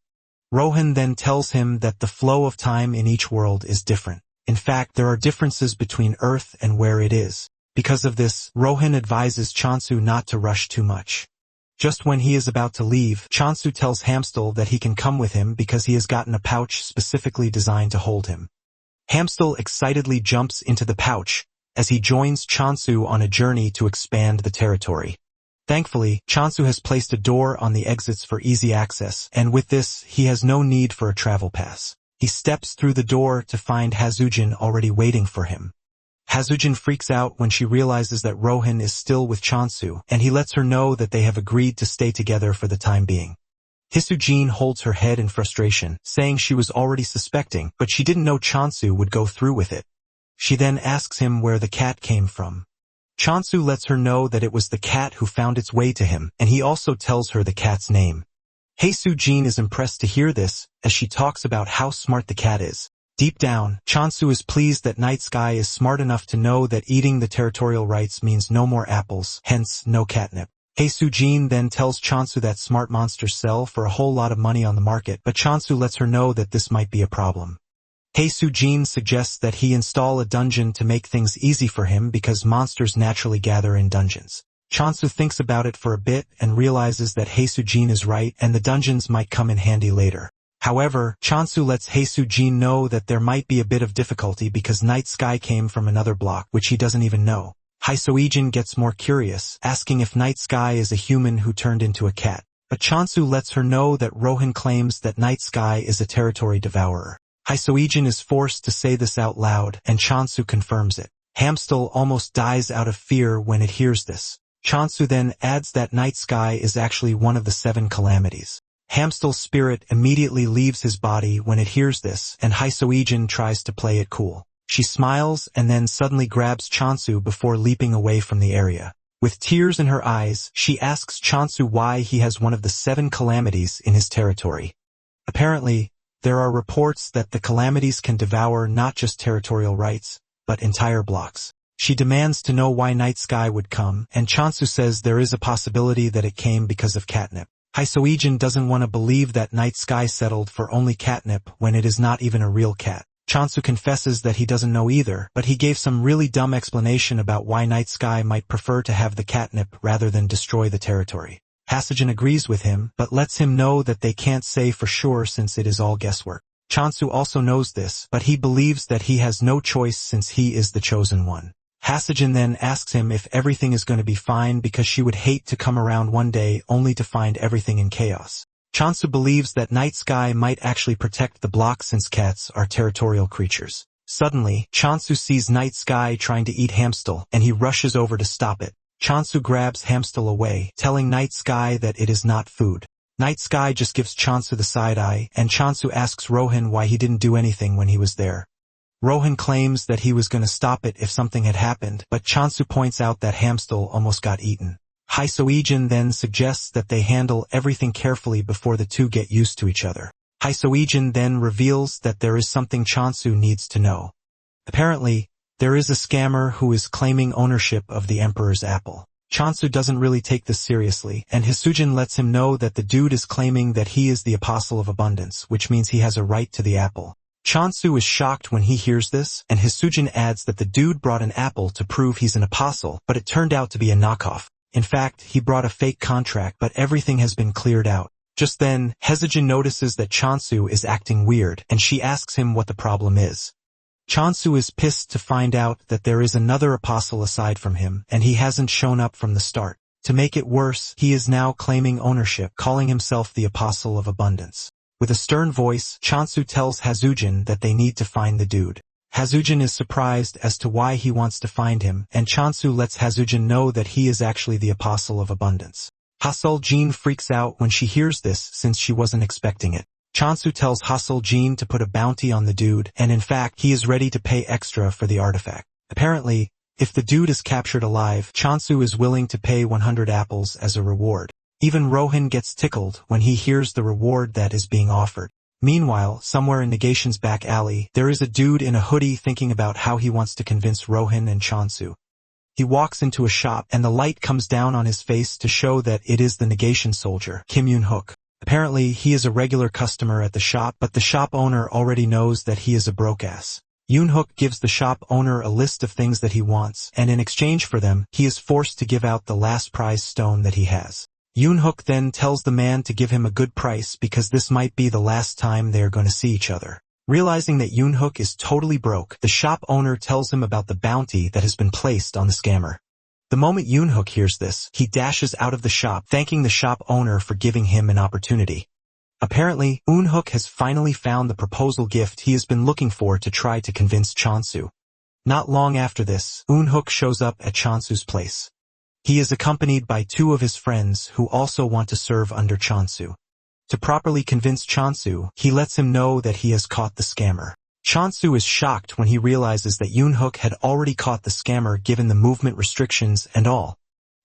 Rohan then tells him that the flow of time in each world is different. In fact, there are differences between Earth and where it is. Because of this, Rohan advises Chansu not to rush too much. Just when he is about to leave, Chansu tells Hamstel that he can come with him because he has gotten a pouch specifically designed to hold him. Hamstel excitedly jumps into the pouch as he joins Chansu on a journey to expand the territory. Thankfully, Chansu has placed a door on the exits for easy access, and with this, he has no need for a travel pass. He steps through the door to find Hazujin already waiting for him. Hazujin freaks out when she realizes that Rohan is still with Chansu, and he lets her know that they have agreed to stay together for the time being. Hisujin holds her head in frustration, saying she was already suspecting, but she didn't know Chansu would go through with it. She then asks him where the cat came from. Chansu lets her know that it was the cat who found its way to him, and he also tells her the cat's name. Hisujin is impressed to hear this, as she talks about how smart the cat is. Deep down, Chansu is pleased that Night Sky is smart enough to know that eating the territorial rights means no more apples, hence no catnip. Hisujin then tells Chansu that smart monsters sell for a whole lot of money on the market, but Chansu lets her know that this might be a problem. Hisujin suggests that he install a dungeon to make things easy for him because monsters naturally gather in dungeons. Chansu thinks about it for a bit and realizes that Hisujin is right and the dungeons might come in handy later. However, Chansu lets Hisujin know that there might be a bit of difficulty because Night Sky came from another block, which he doesn't even know. Hisujin gets more curious, asking if Night Sky is a human who turned into a cat. But Chansu lets her know that Rohan claims that Night Sky is a territory devourer. Hisujin is forced to say this out loud, and Chansu confirms it. Hamstal almost dies out of fear when it hears this. Chansu then adds that Night Sky is actually one of the 7 calamities. Hamstal's spirit immediately leaves his body when it hears this, and Hisujin tries to play it cool. She smiles and then suddenly grabs Chansu before leaping away from the area. With tears in her eyes, she asks Chansu why he has one of the 7 calamities in his territory. Apparently, there are reports that the calamities can devour not just territorial rights, but entire blocks. She demands to know why Night Sky would come, and Chansu says there is a possibility that it came because of catnip. Hisujin doesn't want to believe that Night Sky settled for only catnip when it is not even a real cat. Chansu confesses that he doesn't know either, but he gave some really dumb explanation about why Night Sky might prefer to have the catnip rather than destroy the territory. Hisujin agrees with him, but lets him know that they can't say for sure since it is all guesswork. Chansu also knows this, but he believes that he has no choice since he is the chosen one. Hisujin then asks him if everything is going to be fine because she would hate to come around one day only to find everything in chaos. Chansu believes that Night Sky might actually protect the block since cats are territorial creatures. Suddenly, Chansu sees Night Sky trying to eat Hamstal, and he rushes over to stop it. Chansu grabs Hamstal away, telling Night Sky that it is not food. Night Sky just gives Chansu the side eye, and Chansu asks Rohan why he didn't do anything when he was there. Rohan claims that he was going to stop it if something had happened, but Chansu points out that Hamstal almost got eaten. Hisujin then suggests that they handle everything carefully before the two get used to each other. Hisujin then reveals that there is something Chansu needs to know. Apparently, there is a scammer who is claiming ownership of the Emperor's apple. Chansu doesn't really take this seriously, and Hisujin lets him know that the dude is claiming that he is the Apostle of Abundance, which means he has a right to the apple. Chansu is shocked when he hears this, and Hisujin adds that the dude brought an apple to prove he's an apostle, but it turned out to be a knockoff. In fact, he brought a fake contract, but everything has been cleared out. Just then, Hisujin notices that Chansu is acting weird, and she asks him what the problem is. Chansu is pissed to find out that there is another apostle aside from him, and he hasn't shown up from the start. To make it worse, he is now claiming ownership, calling himself the Apostle of Abundance. With a stern voice, Chansu tells Hisujin that they need to find the dude. Hisujin is surprised as to why he wants to find him, and Chansu lets Hisujin know that he is actually the Apostle of Abundance. Hisujin freaks out when she hears this since she wasn't expecting it. Chansu tells Hisujin to put a bounty on the dude, and in fact, he is ready to pay extra for the artifact. Apparently, if the dude is captured alive, Chansu is willing to pay 100 apples as a reward. Even Rohan gets tickled when he hears the reward that is being offered. Meanwhile, somewhere in Negation's back alley, there is a dude in a hoodie thinking about how he wants to convince Rohan and Chansu. He walks into a shop, and the light comes down on his face to show that it is the Negation soldier, Kim Yoon-hook. Apparently, he is a regular customer at the shop, but the shop owner already knows that he is a broke-ass. Yoon-hook gives the shop owner a list of things that he wants, and in exchange for them, he is forced to give out the last prize stone that he has. Yoon-hook then tells the man to give him a good price because this might be the last time they are going to see each other. Realizing that Yoon-hook is totally broke, the shop owner tells him about the bounty that has been placed on the scammer. The moment Yoon-hook hears this, he dashes out of the shop, thanking the shop owner for giving him an opportunity. Apparently, Yoon-hook has finally found the proposal gift he has been looking for to try to convince Chansu. Not long after this, Yoon-hook shows up at Chansu's place. He is accompanied by 2 of his friends who also want to serve under Chansu. To properly convince Chonsu, he lets him know that he has caught the scammer. Chonsu is shocked when he realizes that Yoonhook had already caught the scammer given the movement restrictions and all.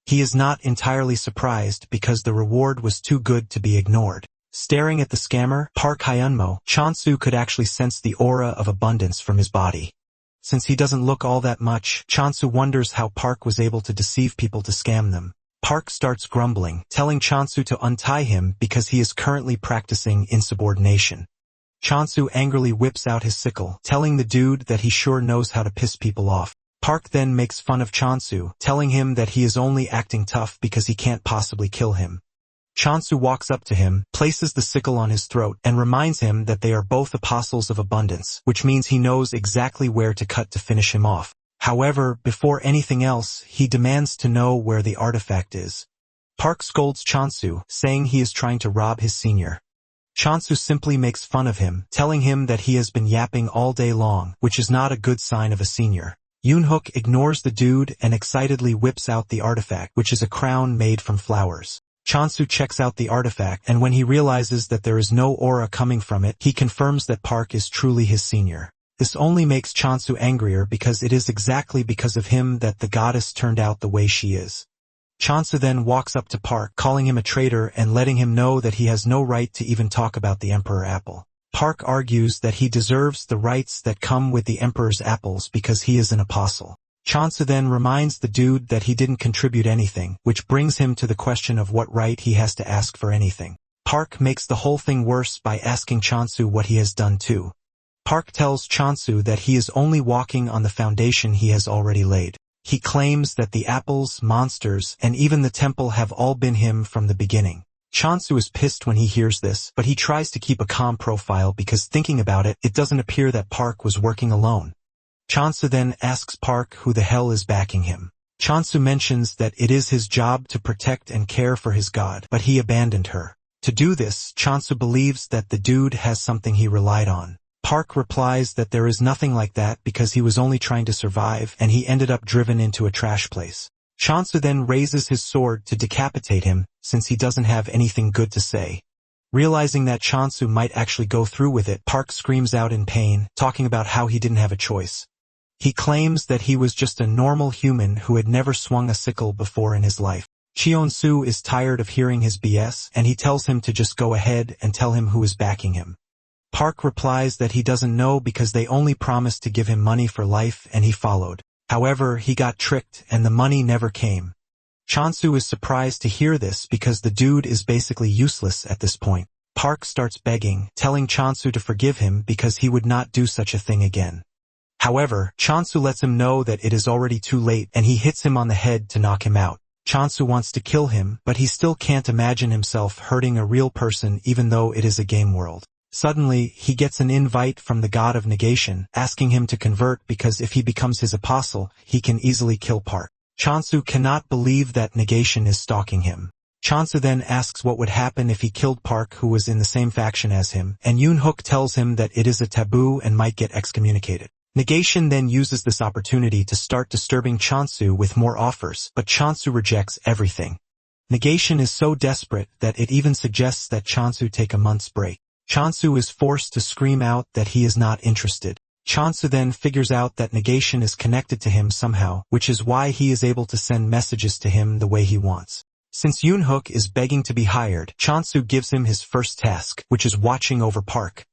He is not entirely surprised because the reward was too good to be ignored. Staring at the scammer, Park Hyunmo, Chonsu could actually sense the aura of abundance from his body. Since he doesn't look all that much, Chonsu wonders how Park was able to deceive people to scam them. Park starts grumbling, telling Chonsu to untie him because he is currently practicing insubordination. Chonsu angrily whips out his sickle, telling the dude that he sure knows how to piss people off. Park then makes fun of Chonsu, telling him that he is only acting tough because he can't possibly kill him. Chonsu walks up to him, places the sickle on his throat, and reminds him that they are both apostles of abundance, which means he knows exactly where to cut to finish him off. However, before anything else, he demands to know where the artifact is. Park scolds Chonsu, saying he is trying to rob his senior. Chonsu simply makes fun of him, telling him that he has been yapping all day long, which is not a good sign of a senior. Yoonhook ignores the dude and excitedly whips out the artifact, which is a crown made from flowers. Chonsu checks out the artifact, and when he realizes that there is no aura coming from it, he confirms that Park is truly his senior. This only makes Chonsu angrier because it is exactly because of him that the goddess turned out the way she is. Chonsu then walks up to Park, calling him a traitor and letting him know that he has no right to even talk about the Emperor Apple. Park argues that he deserves the rights that come with the Emperor's apples because he is an apostle. Chonsu then reminds the dude that he didn't contribute anything, which brings him to the question of what right he has to ask for anything. Park makes the whole thing worse by asking Chonsu what he has done too. Park tells Chonsu that he is only walking on the foundation he has already laid. He claims that the apples, monsters, and even the temple have all been him from the beginning. Chonsu is pissed when he hears this, but he tries to keep a calm profile because thinking about it, it doesn't appear that Park was working alone. Chonsu then asks Park who the hell is backing him. Chonsu mentions that it is his job to protect and care for his god, but he abandoned her. To do this, Chonsu believes that the dude has something he relied on. Park replies that there is nothing like that because he was only trying to survive and he ended up driven into a trash place. Chonsu then raises his sword to decapitate him since he doesn't have anything good to say. Realizing that Chonsu might actually go through with it, Park screams out in pain, talking about how he didn't have a choice. He claims that he was just a normal human who had never swung a sickle before in his life. Cheon-soo is tired of hearing his BS and he tells him to just go ahead and tell him who is backing him. Park replies that he doesn't know because they only promised to give him money for life and he followed. However, he got tricked and the money never came. Chonsu is surprised to hear this because the dude is basically useless at this point. Park starts begging, telling Chonsu to forgive him because he would not do such a thing again. However, Chonsu lets him know that it is already too late and he hits him on the head to knock him out. Chonsu wants to kill him, but he still can't imagine himself hurting a real person even though it is a game world. Suddenly, he gets an invite from the god of negation, asking him to convert because if he becomes his apostle, he can easily kill Park. Chonsu cannot believe that negation is stalking him. Chonsu then asks what would happen if he killed Park who was in the same faction as him, and Yoonhook tells him that it is a taboo and might get excommunicated. Negation then uses this opportunity to start disturbing Chonsu with more offers, but Chonsu rejects everything. Negation is so desperate that it even suggests that Chonsu take a month's break. Chonsu is forced to scream out that he is not interested. Chonsu then figures out that Negation is connected to him somehow, which is why he is able to send messages to him the way he wants. Since Yoonhook is begging to be hired, Chonsu gives him his first task, which is watching over Park.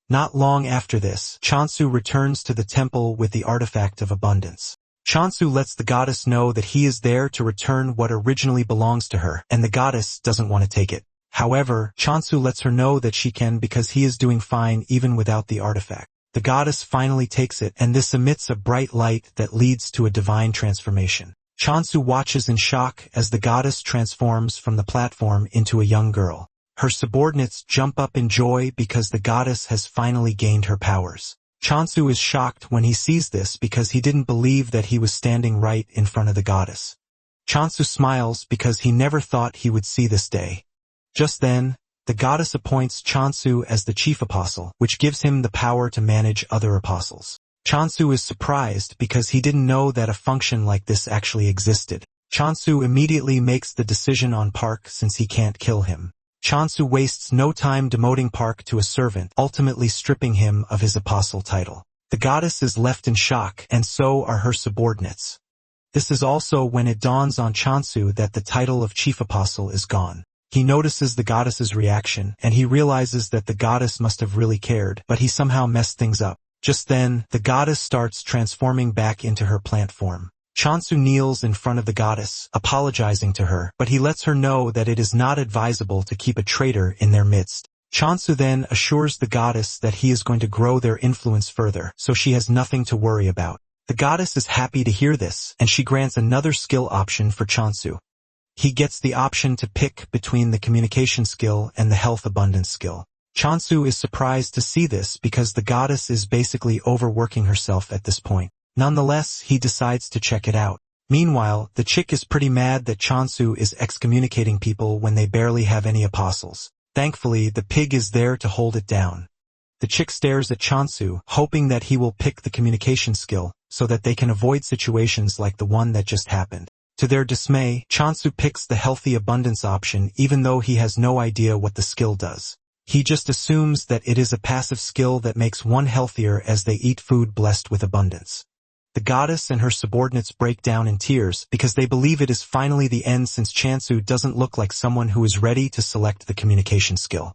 Not long after this, Chonsu returns to the temple with the artifact of abundance. Chonsu lets the goddess know that he is there to return what originally belongs to her, and the goddess doesn't want to take it. However, Chonsu lets her know that she can because he is doing fine even without the artifact. The goddess finally takes it, and this emits a bright light that leads to a divine transformation. Chonsu watches in shock as the goddess transforms from the platform into a young girl. Her subordinates jump up in joy because the goddess has finally gained her powers. Chonsu is shocked when he sees this because he didn't believe that he was standing right in front of the goddess. Chonsu smiles because he never thought he would see this day. Just then, the goddess appoints Chonsu as the chief apostle, which gives him the power to manage other apostles. Chonsu is surprised because he didn't know that a function like this actually existed. Chonsu immediately makes the decision on Park since he can't kill him. Chansu wastes no time demoting Park to a servant, ultimately stripping him of his apostle title. The goddess is left in shock, and so are her subordinates. This is also when it dawns on Chansu that the title of chief apostle is gone. He notices the goddess's reaction, and he realizes that the goddess must have really cared, but he somehow messed things up. Just then, the goddess starts transforming back into her plant form. Chansu kneels in front of the goddess, apologizing to her, but he lets her know that it is not advisable to keep a traitor in their midst. Chansu then assures the goddess that he is going to grow their influence further, so she has nothing to worry about. The goddess is happy to hear this, and she grants another skill option for Chansu. He gets the option to pick between the communication skill and the health abundance skill. Chansu is surprised to see this because the goddess is basically overworking herself at this point. Nonetheless, he decides to check it out. Meanwhile, the chick is pretty mad that Chansu is excommunicating people when they barely have any apostles. Thankfully, the pig is there to hold it down. The chick stares at Chansu, hoping that he will pick the communication skill, so that they can avoid situations like the one that just happened. To their dismay, Chansu picks the healthy abundance option even though he has no idea what the skill does. He just assumes that it is a passive skill that makes one healthier as they eat food blessed with abundance. The goddess and her subordinates break down in tears because they believe it is finally the end since Chansu doesn't look like someone who is ready to select the communication skill.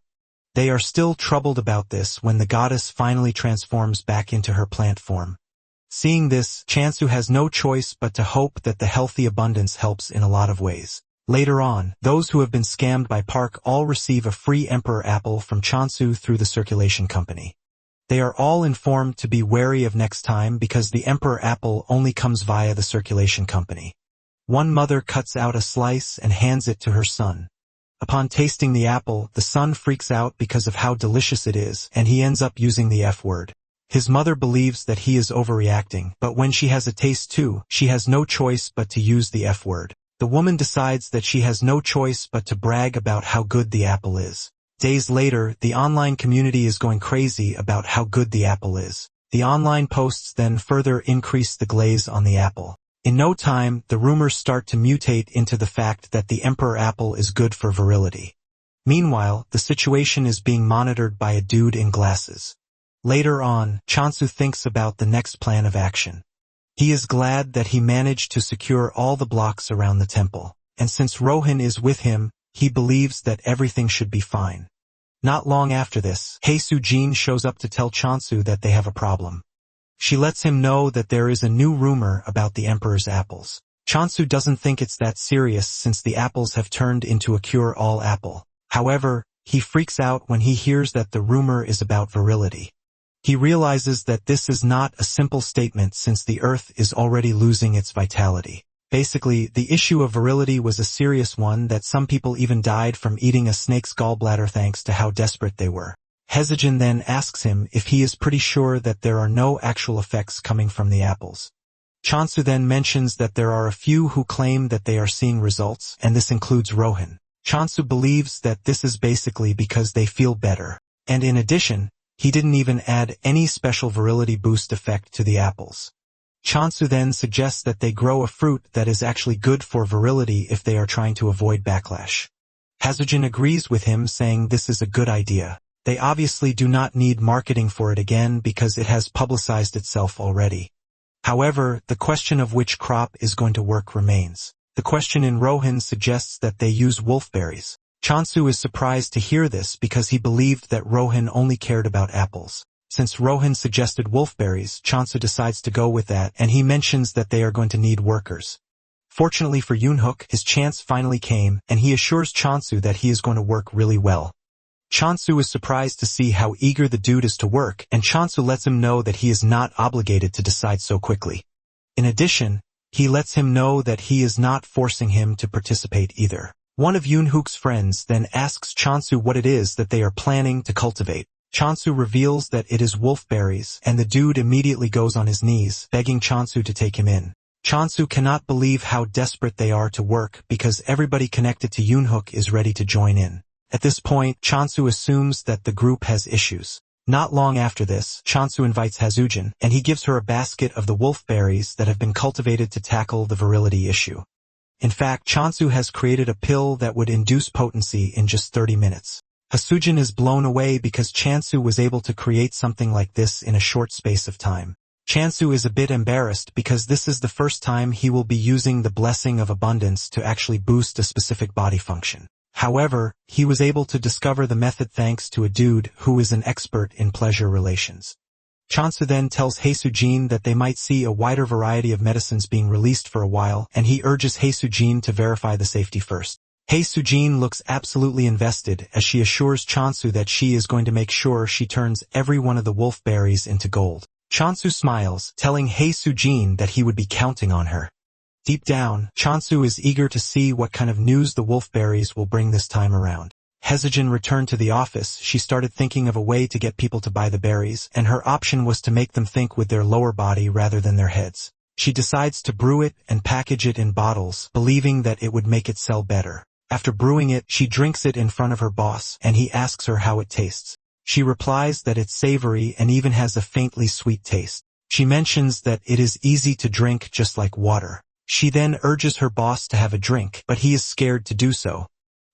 They are still troubled about this when the goddess finally transforms back into her plant form. Seeing this, Chansu has no choice but to hope that the healthy abundance helps in a lot of ways. Later on, those who have been scammed by Park all receive a free Emperor apple from Chansu through the circulation company. They are all informed to be wary of next time because the Emperor apple only comes via the circulation company. One mother cuts out a slice and hands it to her son. Upon tasting the apple, the son freaks out because of how delicious it is, and he ends up using the F word. His mother believes that he is overreacting, but when she has a taste too, she has no choice but to use the F word. The woman decides that she has no choice but to brag about how good the apple is. Days later, the online community is going crazy about how good the apple is. The online posts then further increase the glaze on the apple. In no time, the rumors start to mutate into the fact that the Emperor apple is good for virility. Meanwhile, the situation is being monitored by a dude in glasses. Later on, Chansu thinks about the next plan of action. He is glad that he managed to secure all the blocks around the temple, and since Rohan is with him, he believes that everything should be fine. Not long after this, Hae-Soo-jin shows up to tell Chansu that they have a problem. She lets him know that there is a new rumor about the Emperor's apples. Chansu doesn't think it's that serious since the apples have turned into a cure-all apple. However, he freaks out when he hears that the rumor is about virility. He realizes that this is not a simple statement since the earth is already losing its vitality. Basically, the issue of virility was a serious one that some people even died from eating a snake's gallbladder thanks to how desperate they were. Hae-Soo-jin then asks him if he is pretty sure that there are no actual effects coming from the apples. Chansu then mentions that there are a few who claim that they are seeing results, and this includes Rohan. Chansu believes that this is basically because they feel better. And in addition, he didn't even add any special virility boost effect to the apples. Chansu then suggests that they grow a fruit that is actually good for virility if they are trying to avoid backlash. Hae-Soo-jin agrees with him, saying this is a good idea. They obviously do not need marketing for it again because it has publicized itself already. However, the question of which crop is going to work remains. The question in Rohan suggests that they use wolfberries. Chansu is surprised to hear this because he believed that Rohan only cared about apples. Since Rohan suggested wolfberries, Chansu decides to go with that, and he mentions that they are going to need workers. Fortunately for Yoonhook, his chance finally came, and he assures Chansu that he is going to work really well. Chansu is surprised to see how eager the dude is to work, and Chansu lets him know that he is not obligated to decide so quickly. In addition, he lets him know that he is not forcing him to participate either. One of Yoonhook's friends then asks Chansu what it is that they are planning to cultivate. Chansu reveals that it is wolfberries, and the dude immediately goes on his knees, begging Chansu to take him in. Chansu cannot believe how desperate they are to work because everybody connected to Yoonhook is ready to join in. At this point, Chansu assumes that the group has issues. Not long after this, Chansu invites Hae-Soo-jin, and he gives her a basket of the wolfberries that have been cultivated to tackle the virility issue. In fact, Chansu has created a pill that would induce potency in just 30 minutes. Hasujin is blown away because Chansu was able to create something like this in a short space of time. Chansu is a bit embarrassed because this is the first time he will be using the blessing of abundance to actually boost a specific body function. However, he was able to discover the method thanks to a dude who is an expert in pleasure relations. Chansu then tells Haesujin that they might see a wider variety of medicines being released for a while, and he urges Haesujin to verify the safety first. Haesujin looks absolutely invested as she assures Chansu that she is going to make sure she turns every one of the wolf berries into gold. Chansu smiles, telling Haesujin that he would be counting on her. Deep down, Chansu is eager to see what kind of news the wolf berries will bring this time around. Haesujin returned to the office. She started thinking of a way to get people to buy the berries, and her option was to make them think with their lower body rather than their heads. She decides to brew it and package it in bottles, believing that it would make it sell better. After brewing it, she drinks it in front of her boss, and he asks her how it tastes. She replies that it's savory and even has a faintly sweet taste. She mentions that it is easy to drink just like water. She then urges her boss to have a drink, but he is scared to do so.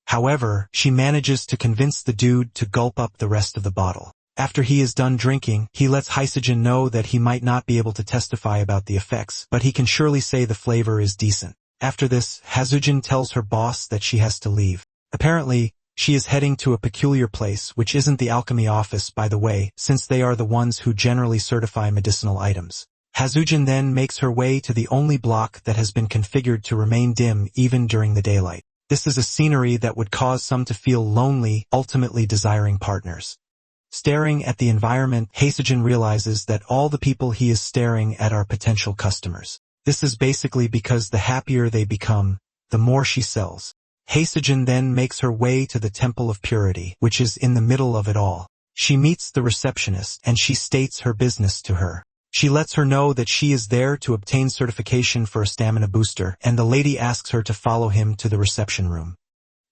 However, she manages to convince the dude to gulp up the rest of the bottle. After he is done drinking, he lets Haesujin know that he might not be able to testify about the effects, but he can surely say the flavor is decent. After this, Haesujin tells her boss that she has to leave. Apparently, she is heading to a peculiar place, which isn't the alchemy office, by the way, since they are the ones who generally certify medicinal items. Haesujin then makes her way to the only block that has been configured to remain dim even during the daylight. This is a scenery that would cause some to feel lonely, ultimately desiring partners. Staring at the environment, Haesujin realizes that all the people he is staring at are potential customers. This is basically because the happier they become, the more she sells. Haesujin then makes her way to the Temple of Purity, which is in the middle of it all. She meets the receptionist, and she states her business to her. She lets her know that she is there to obtain certification for a stamina booster, and the lady asks her to follow him to the reception room.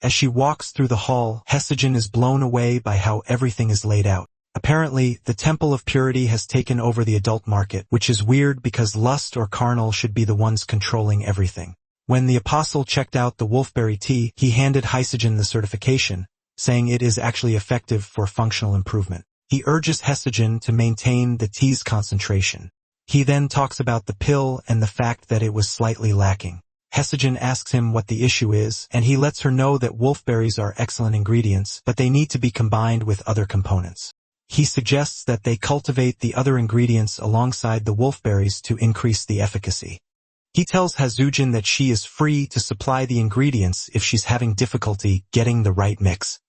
As she walks through the hall, Haesujin is blown away by how everything is laid out. Apparently, the Temple of Purity has taken over the adult market, which is weird because lust or carnal should be the ones controlling everything. When the apostle checked out the wolfberry tea, he handed Haesujin the certification, saying it is actually effective for functional improvement. He urges Haesujin to maintain the tea's concentration. He then talks about the pill and the fact that it was slightly lacking. Haesujin asks him what the issue is, and he lets her know that wolfberries are excellent ingredients, but they need to be combined with other components. He suggests that they cultivate the other ingredients alongside the wolfberries to increase the efficacy. He tells Haesujin that she is free to supply the ingredients if she's having difficulty getting the right mix.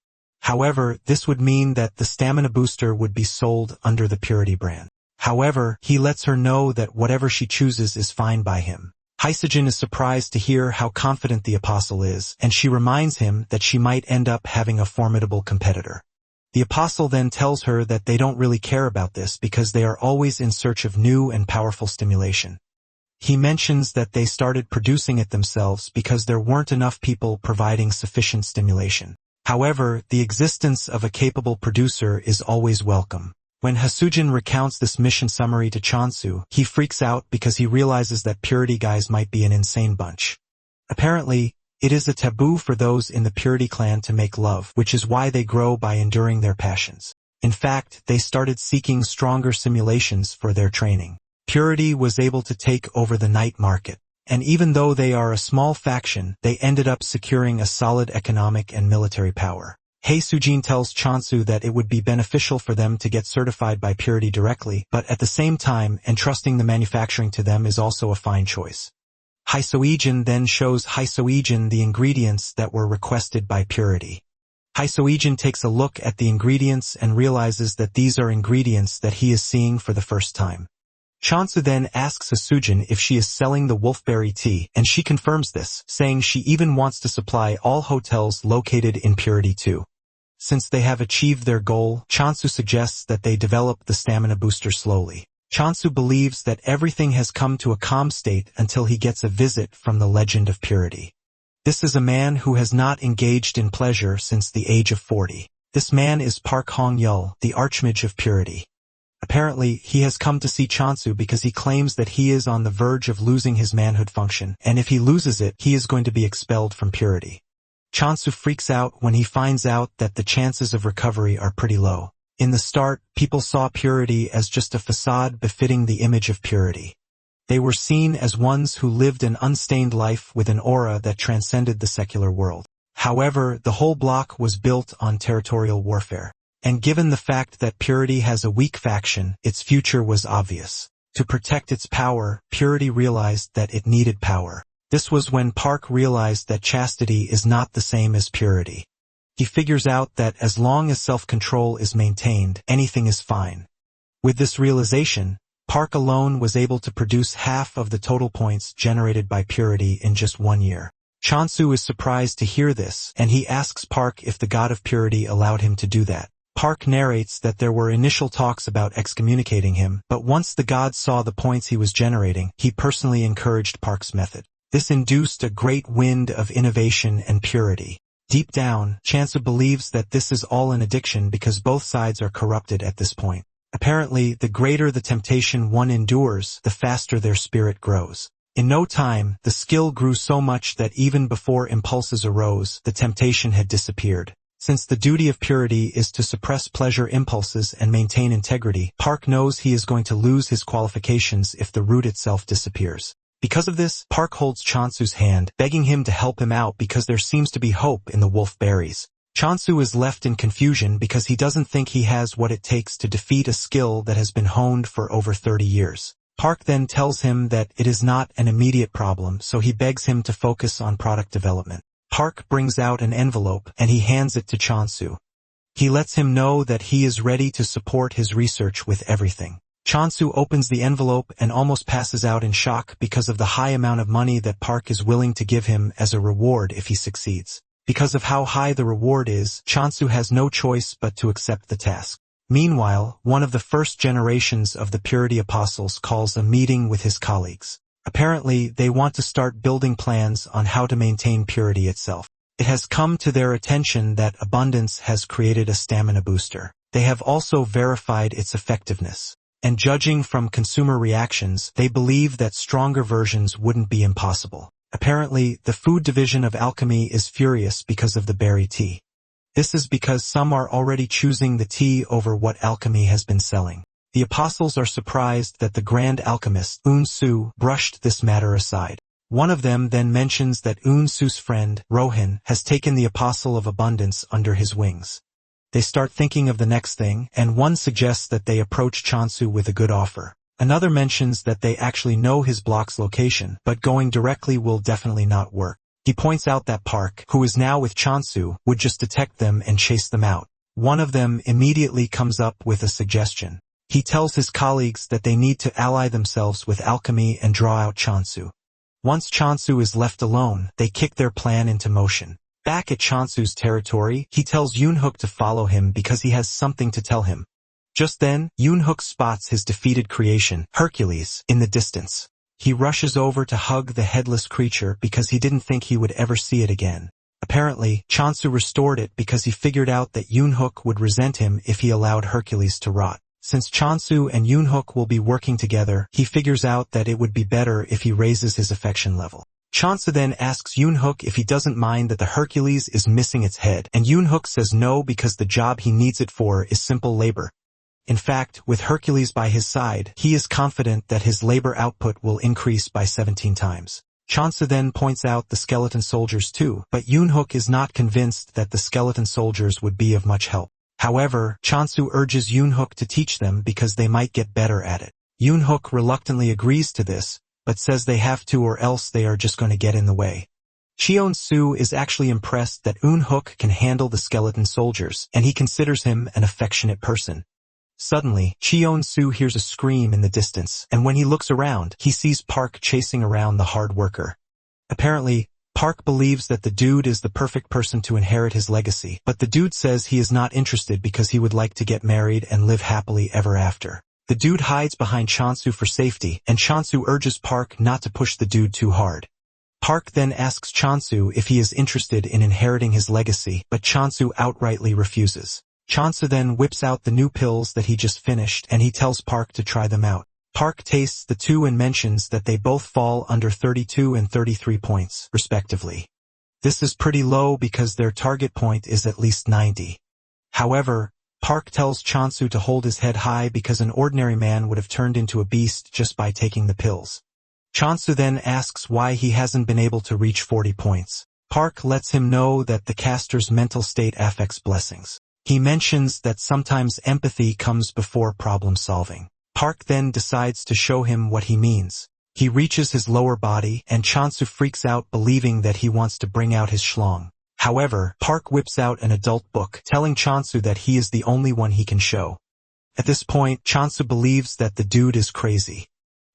However, this would mean that the stamina booster would be sold under the Purity brand. However, he lets her know that whatever she chooses is fine by him. Haesujin is surprised to hear how confident the apostle is, and she reminds him that she might end up having a formidable competitor. The apostle then tells her that they don't really care about this because they are always in search of new and powerful stimulation. He mentions that they started producing it themselves because there weren't enough people providing sufficient stimulation. However, the existence of a capable producer is always welcome. When Haesujin recounts this mission summary to Chansu, he freaks out because he realizes that Purity guys might be an insane bunch. Apparently, it is a taboo for those in the Purity clan to make love, which is why they grow by enduring their passions. In fact, they started seeking stronger simulations for their training. Purity was able to take over the night market, and even though they are a small faction, they ended up securing a solid economic and military power. Haesujin tells Chansu that it would be beneficial for them to get certified by Purity directly, but at the same time, entrusting the manufacturing to them is also a fine choice. Haesujin then shows Haesujin the ingredients that were requested by Purity. Haesujin takes a look at the ingredients and realizes that these are ingredients that he is seeing for the first time. Chansu then asks Haesujin if she is selling the wolfberry tea, and she confirms this, saying she even wants to supply all hotels located in Purity too. Since they have achieved their goal, Chansu suggests that they develop the stamina booster slowly. Chansu believes that everything has come to a calm state until he gets a visit from the Legend of Purity. This is a man who has not engaged in pleasure since the age of 40. This man is Park Hong-yeol, the Archmage of Purity. Apparently, he has come to see Chansu because he claims that he is on the verge of losing his manhood function, and if he loses it, he is going to be expelled from purity. Chansu freaks out when he finds out that the chances of recovery are pretty low. In the start, people saw purity as just a facade befitting the image of purity. They were seen as ones who lived an unstained life with an aura that transcended the secular world. However, the whole block was built on territorial warfare. And given the fact that purity has a weak faction, its future was obvious. To protect its power, purity realized that it needed power. This was when Park realized that chastity is not the same as purity. He figures out that as long as self-control is maintained, anything is fine. With this realization, Park alone was able to produce half of the total points generated by purity in just 1 year. Chansu is surprised to hear this, and he asks Park if the god of purity allowed him to do that. Park narrates that there were initial talks about excommunicating him, but once the god saw the points he was generating, he personally encouraged Park's method. This induced a great wind of innovation and purity. Deep down, Chansu believes that this is all an addiction because both sides are corrupted at this point. Apparently, the greater the temptation one endures, the faster their spirit grows. In no time, the skill grew so much that even before impulses arose, the temptation had disappeared. Since the duty of purity is to suppress pleasure impulses and maintain integrity, Park knows he is going to lose his qualifications if the root itself disappears. Because of this, Park holds Chansu's hand, begging him to help him out because there seems to be hope in the wolf berries. Chansu is left in confusion because he doesn't think he has what it takes to defeat a skill that has been honed for over 30 years. Park then tells him that it is not an immediate problem, so he begs him to focus on product development. Park brings out an envelope and he hands it to Chansu. He lets him know that he is ready to support his research with everything. Chansu opens the envelope and almost passes out in shock because of the high amount of money that Park is willing to give him as a reward if he succeeds. Because of how high the reward is, Chansu has no choice but to accept the task. Meanwhile, one of the first generations of the Purity Apostles calls a meeting with his colleagues. Apparently, they want to start building plans on how to maintain purity itself. It has come to their attention that abundance has created a stamina booster. They have also verified its effectiveness. And judging from consumer reactions, they believe that stronger versions wouldn't be impossible. Apparently, the food division of alchemy is furious because of the berry tea. This is because some are already choosing the tea over what alchemy has been selling. The apostles are surprised that the grand alchemist, Un-Su, brushed this matter aside. One of them then mentions that Un-Su's friend, Rohan, has taken the apostle of abundance under his wings. They start thinking of the next thing, and one suggests that they approach Chansu with a good offer. Another mentions that they actually know his block's location, but going directly will definitely not work. He points out that Park, who is now with Chansu, would just detect them and chase them out. One of them immediately comes up with a suggestion. He tells his colleagues that they need to ally themselves with alchemy and draw out Chansu. Once Chansu is left alone, they kick their plan into motion. Back at Chansu's territory, he tells Yoonhook to follow him because he has something to tell him. Just then, Yoonhook spots his defeated creation, Hercules, in the distance. He rushes over to hug the headless creature because he didn't think he would ever see it again. Apparently, Chansu restored it because he figured out that Yoonhook would resent him if he allowed Hercules to rot. Since Chansu and Yoonhook will be working together, he figures out that it would be better if he raises his affection level. Chansu then asks Yoonhook if he doesn't mind that the Hercules is missing its head, and Yoonhook says no because the job he needs it for is simple labor. In fact, with Hercules by his side, he is confident that his labor output will increase by 17 times. Chansu then points out the skeleton soldiers too, but Yoonhook is not convinced that the skeleton soldiers would be of much help. However, Chansu urges Yoonhook to teach them because they might get better at it. Yoonhook reluctantly agrees to this, but says they have to or else they are just going to get in the way. Cheon-Su is actually impressed that Yoonhook can handle the skeleton soldiers, and he considers him an affectionate person. Suddenly, Cheon-Su hears a scream in the distance, and when he looks around, he sees Park chasing around the hard worker. Apparently, Park believes that the dude is the perfect person to inherit his legacy, but the dude says he is not interested because he would like to get married and live happily ever after. The dude hides behind Chansu for safety, and Chansu urges Park not to push the dude too hard. Park then asks Chansu if he is interested in inheriting his legacy, but Chansu outrightly refuses. Chansu then whips out the new pills that he just finished and he tells Park to try them out. Park tastes the two and mentions that they both fall under 32 and 33 points, respectively. This is pretty low because their target point is at least 90. However, Park tells Chansu to hold his head high because an ordinary man would have turned into a beast just by taking the pills. Chansu then asks why he hasn't been able to reach 40 points. Park lets him know that the caster's mental state affects blessings. He mentions that sometimes empathy comes before problem solving. Park then decides to show him what he means. He reaches his lower body and Chansu freaks out believing that he wants to bring out his schlong. However, Park whips out an adult book telling Chansu that he is the only one he can show. At this point, Chansu believes that the dude is crazy.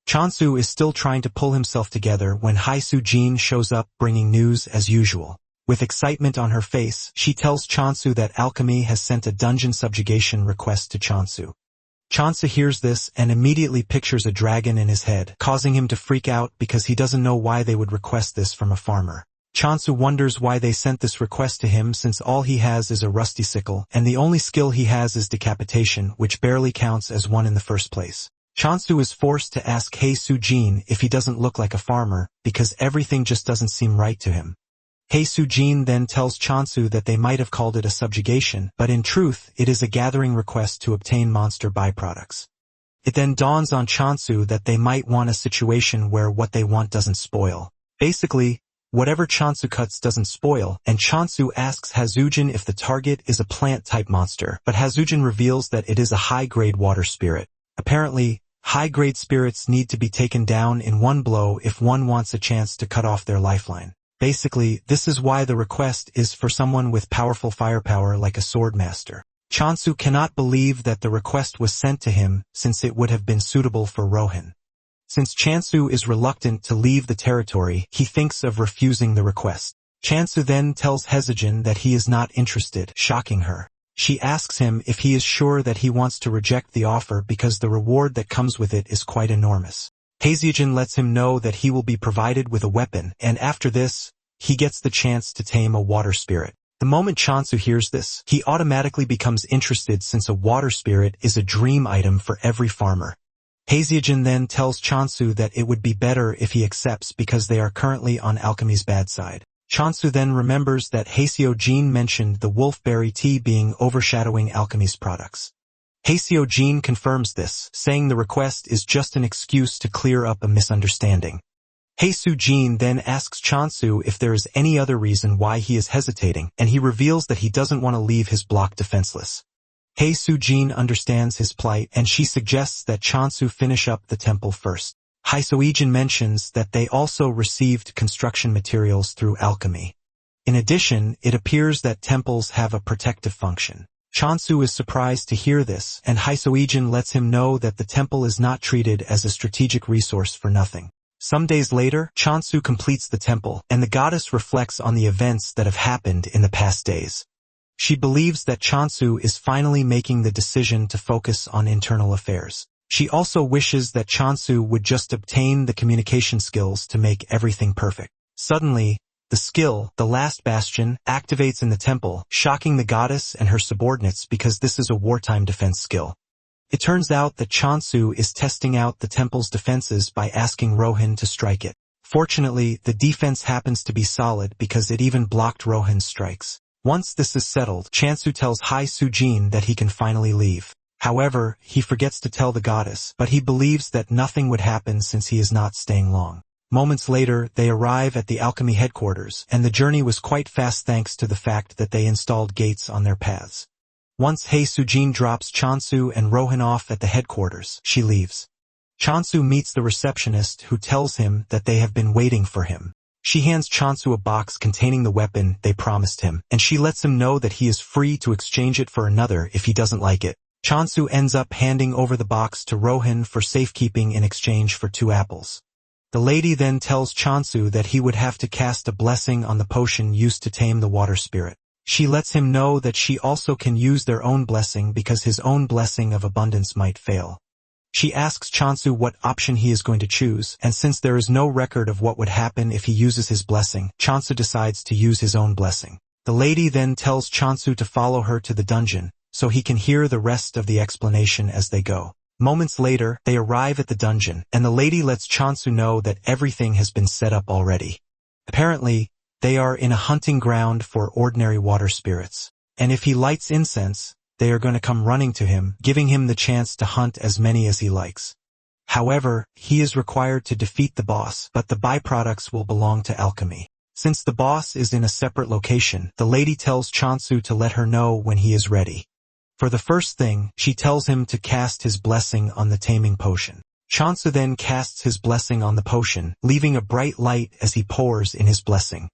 Chansu is still trying to pull himself together when Hai Soo-jin shows up bringing news as usual. With excitement on her face, she tells Chansu that Alchemy has sent a dungeon subjugation request to Chansu. Chansu hears this and immediately pictures a dragon in his head, causing him to freak out because he doesn't know why they would request this from a farmer. Chansu wonders why they sent this request to him since all he has is a rusty sickle, and the only skill he has is decapitation, which barely counts as one in the first place. Chansu is forced to ask Hai Soo-jin if he doesn't look like a farmer, because everything just doesn't seem right to him. Hai Soo-jin then tells Chansu that they might have called it a subjugation, but in truth, it is a gathering request to obtain monster byproducts. It then dawns on Chansu that they might want a situation where what they want doesn't spoil. Basically, whatever Chansu cuts doesn't spoil, and Chansu asks Hazujin if the target is a plant-type monster, but Hazujin reveals that it is a high-grade water spirit. Apparently, high-grade spirits need to be taken down in one blow if one wants a chance to cut off their lifeline. Basically, this is why the request is for someone with powerful firepower like a swordmaster. Chansu cannot believe that the request was sent to him since it would have been suitable for Rohan. Since Chansu is reluctant to leave the territory, he thinks of refusing the request. Chansu then tells Hezijin that he is not interested, shocking her. She asks him if he is sure that he wants to reject the offer because the reward that comes with it is quite enormous. Hezijin lets him know that he will be provided with a weapon, and after this, he gets the chance to tame a water spirit. The moment Chansu hears this, he automatically becomes interested since a water spirit is a dream item for every farmer. Hezijin then tells Chansu that it would be better if he accepts because they are currently on Alchemy's bad side. Chansu then remembers that Haseojin mentioned the wolfberry tea being overshadowing Alchemy's products. Haseojin confirms this, saying the request is just an excuse to clear up a misunderstanding. Haseojin then asks Chansu if there is any other reason why he is hesitating, and he reveals that he doesn't want to leave his block defenseless. Haseojin understands his plight and she suggests that Chansu finish up the temple first. Haseojin mentions that they also received construction materials through alchemy. In addition, it appears that temples have a protective function. Chansu is surprised to hear this, and Haseojin lets him know that the temple is not treated as a strategic resource for nothing. Some days later, Chansu completes the temple, and the goddess reflects on the events that have happened in the past days. She believes that Chansu is finally making the decision to focus on internal affairs. She also wishes that Chansu would just obtain the communication skills to make everything perfect. Suddenly, the skill, the last bastion, activates in the temple, shocking the goddess and her subordinates because this is a wartime defense skill. It turns out that Chansu is testing out the temple's defenses by asking Rohan to strike it. Fortunately, the defense happens to be solid because it even blocked Rohan's strikes. Once this is settled, Chansu tells Hai Soo-jin that he can finally leave. However, he forgets to tell the goddess, but he believes that nothing would happen since he is not staying long. Moments later, they arrive at the alchemy headquarters, and the journey was quite fast thanks to the fact that they installed gates on their paths. Once Hai Soo-jin drops Chansu and Rohan off at the headquarters, she leaves. Chansu meets the receptionist who tells him that they have been waiting for him. She hands Chansu a box containing the weapon they promised him, and she lets him know that he is free to exchange it for another if he doesn't like it. Chansu ends up handing over the box to Rohan for safekeeping in exchange for 2 apples. The lady then tells Chansu that he would have to cast a blessing on the potion used to tame the water spirit. She lets him know that she also can use their own blessing because his own blessing of abundance might fail. She asks Chansu what option he is going to choose, and since there is no record of what would happen if he uses his blessing, Chansu decides to use his own blessing. The lady then tells Chansu to follow her to the dungeon, so he can hear the rest of the explanation as they go. Moments later, they arrive at the dungeon, and the lady lets Chansu know that everything has been set up already. Apparently, they are in a hunting ground for ordinary water spirits, and if he lights incense, they are going to come running to him, giving him the chance to hunt as many as he likes. However, he is required to defeat the boss, but the byproducts will belong to alchemy. Since the boss is in a separate location, the lady tells Chansu to let her know when he is ready. For the first thing, she tells him to cast his blessing on the taming potion. Chansu then casts his blessing on the potion, leaving a bright light as he pours in his blessing.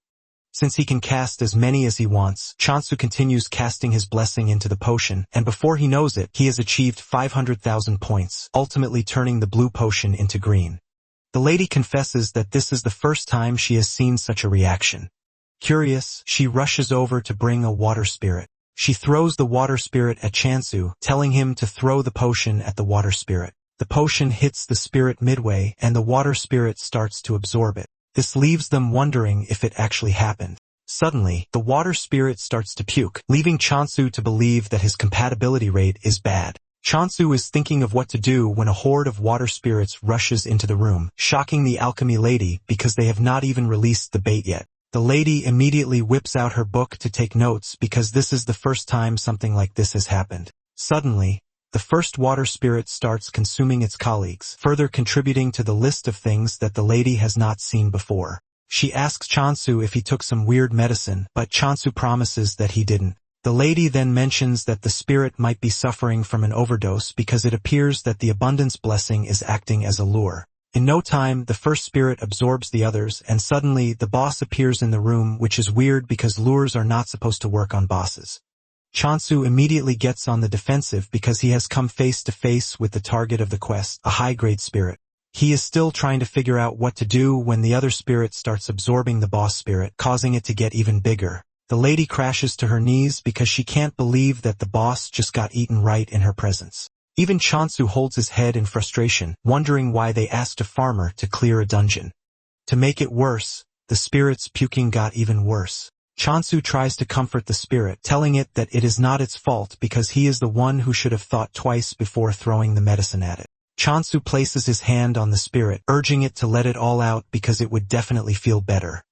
Since he can cast as many as he wants, Chansu continues casting his blessing into the potion, and before he knows it, he has achieved 500,000 points, ultimately turning the blue potion into green. The lady confesses that this is the first time she has seen such a reaction. Curious, she rushes over to bring a water spirit. She throws the water spirit at Chansu, telling him to throw the potion at the water spirit. The potion hits the spirit midway, and the water spirit starts to absorb it. This leaves them wondering if it actually happened. Suddenly, the water spirit starts to puke, leaving Chansu to believe that his compatibility rate is bad. Chansu is thinking of what to do when a horde of water spirits rushes into the room, shocking the alchemy lady because they have not even released the bait yet. The lady immediately whips out her book to take notes because this is the first time something like this has happened. Suddenly, the first water spirit starts consuming its colleagues, further contributing to the list of things that the lady has not seen before. She asks Chansu if he took some weird medicine, but Chansu promises that he didn't. The lady then mentions that the spirit might be suffering from an overdose because it appears that the abundance blessing is acting as a lure. In no time, the first spirit absorbs the others, and suddenly the boss appears in the room, which is weird because lures are not supposed to work on bosses. Chansu immediately gets on the defensive because he has come face to face with the target of the quest, a high-grade spirit. He is still trying to figure out what to do when the other spirit starts absorbing the boss spirit, causing it to get even bigger. The lady crashes to her knees because she can't believe that the boss just got eaten right in her presence. Even Chansu holds his head in frustration, wondering why they asked a farmer to clear a dungeon. To make it worse, the spirit's puking got even worse. Chansu tries to comfort the spirit, telling it that it is not its fault because he is the one who should have thought twice before throwing the medicine at it. Chansu places his hand on the spirit, urging it to let it all out because it would definitely feel better.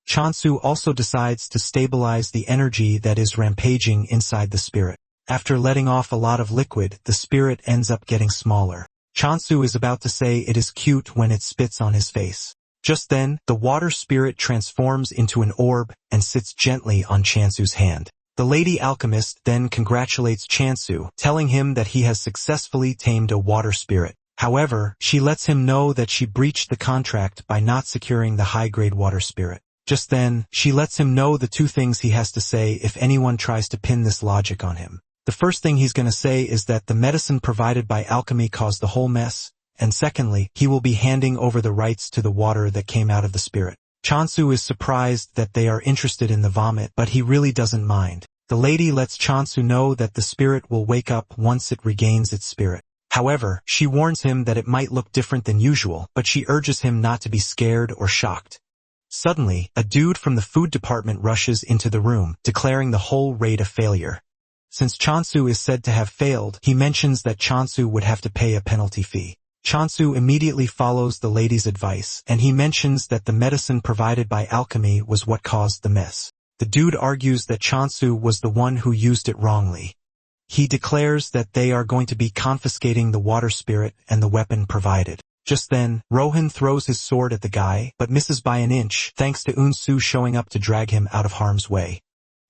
Chansu also decides to stabilize the energy that is rampaging inside the spirit. After letting off a lot of liquid, the spirit ends up getting smaller. Chansu is about to say it is cute when it spits on his face. Just then, the water spirit transforms into an orb and sits gently on Chansu's hand. The lady alchemist then congratulates Chansu, telling him that he has successfully tamed a water spirit. However, she lets him know that she breached the contract by not securing the high-grade water spirit. Just then, she lets him know the two things he has to say if anyone tries to pin this logic on him. The first thing he's going to say is that the medicine provided by alchemy caused the whole mess, and secondly, he will be handing over the rights to the water that came out of the spirit. Chansu is surprised that they are interested in the vomit, but he really doesn't mind. The lady lets Chansu know that the spirit will wake up once it regains its spirit. However, she warns him that it might look different than usual, but she urges him not to be scared or shocked. Suddenly, a dude from the food department rushes into the room, declaring the whole raid a failure. Since Chansu is said to have failed, he mentions that Chansu would have to pay a penalty fee. Chansu immediately follows the lady's advice, and he mentions that the medicine provided by alchemy was what caused the mess. The dude argues that Chansu was the one who used it wrongly. He declares that they are going to be confiscating the water spirit and the weapon provided. Just then, Rohan throws his sword at the guy, but misses by an inch, thanks to Unsu showing up to drag him out of harm's way.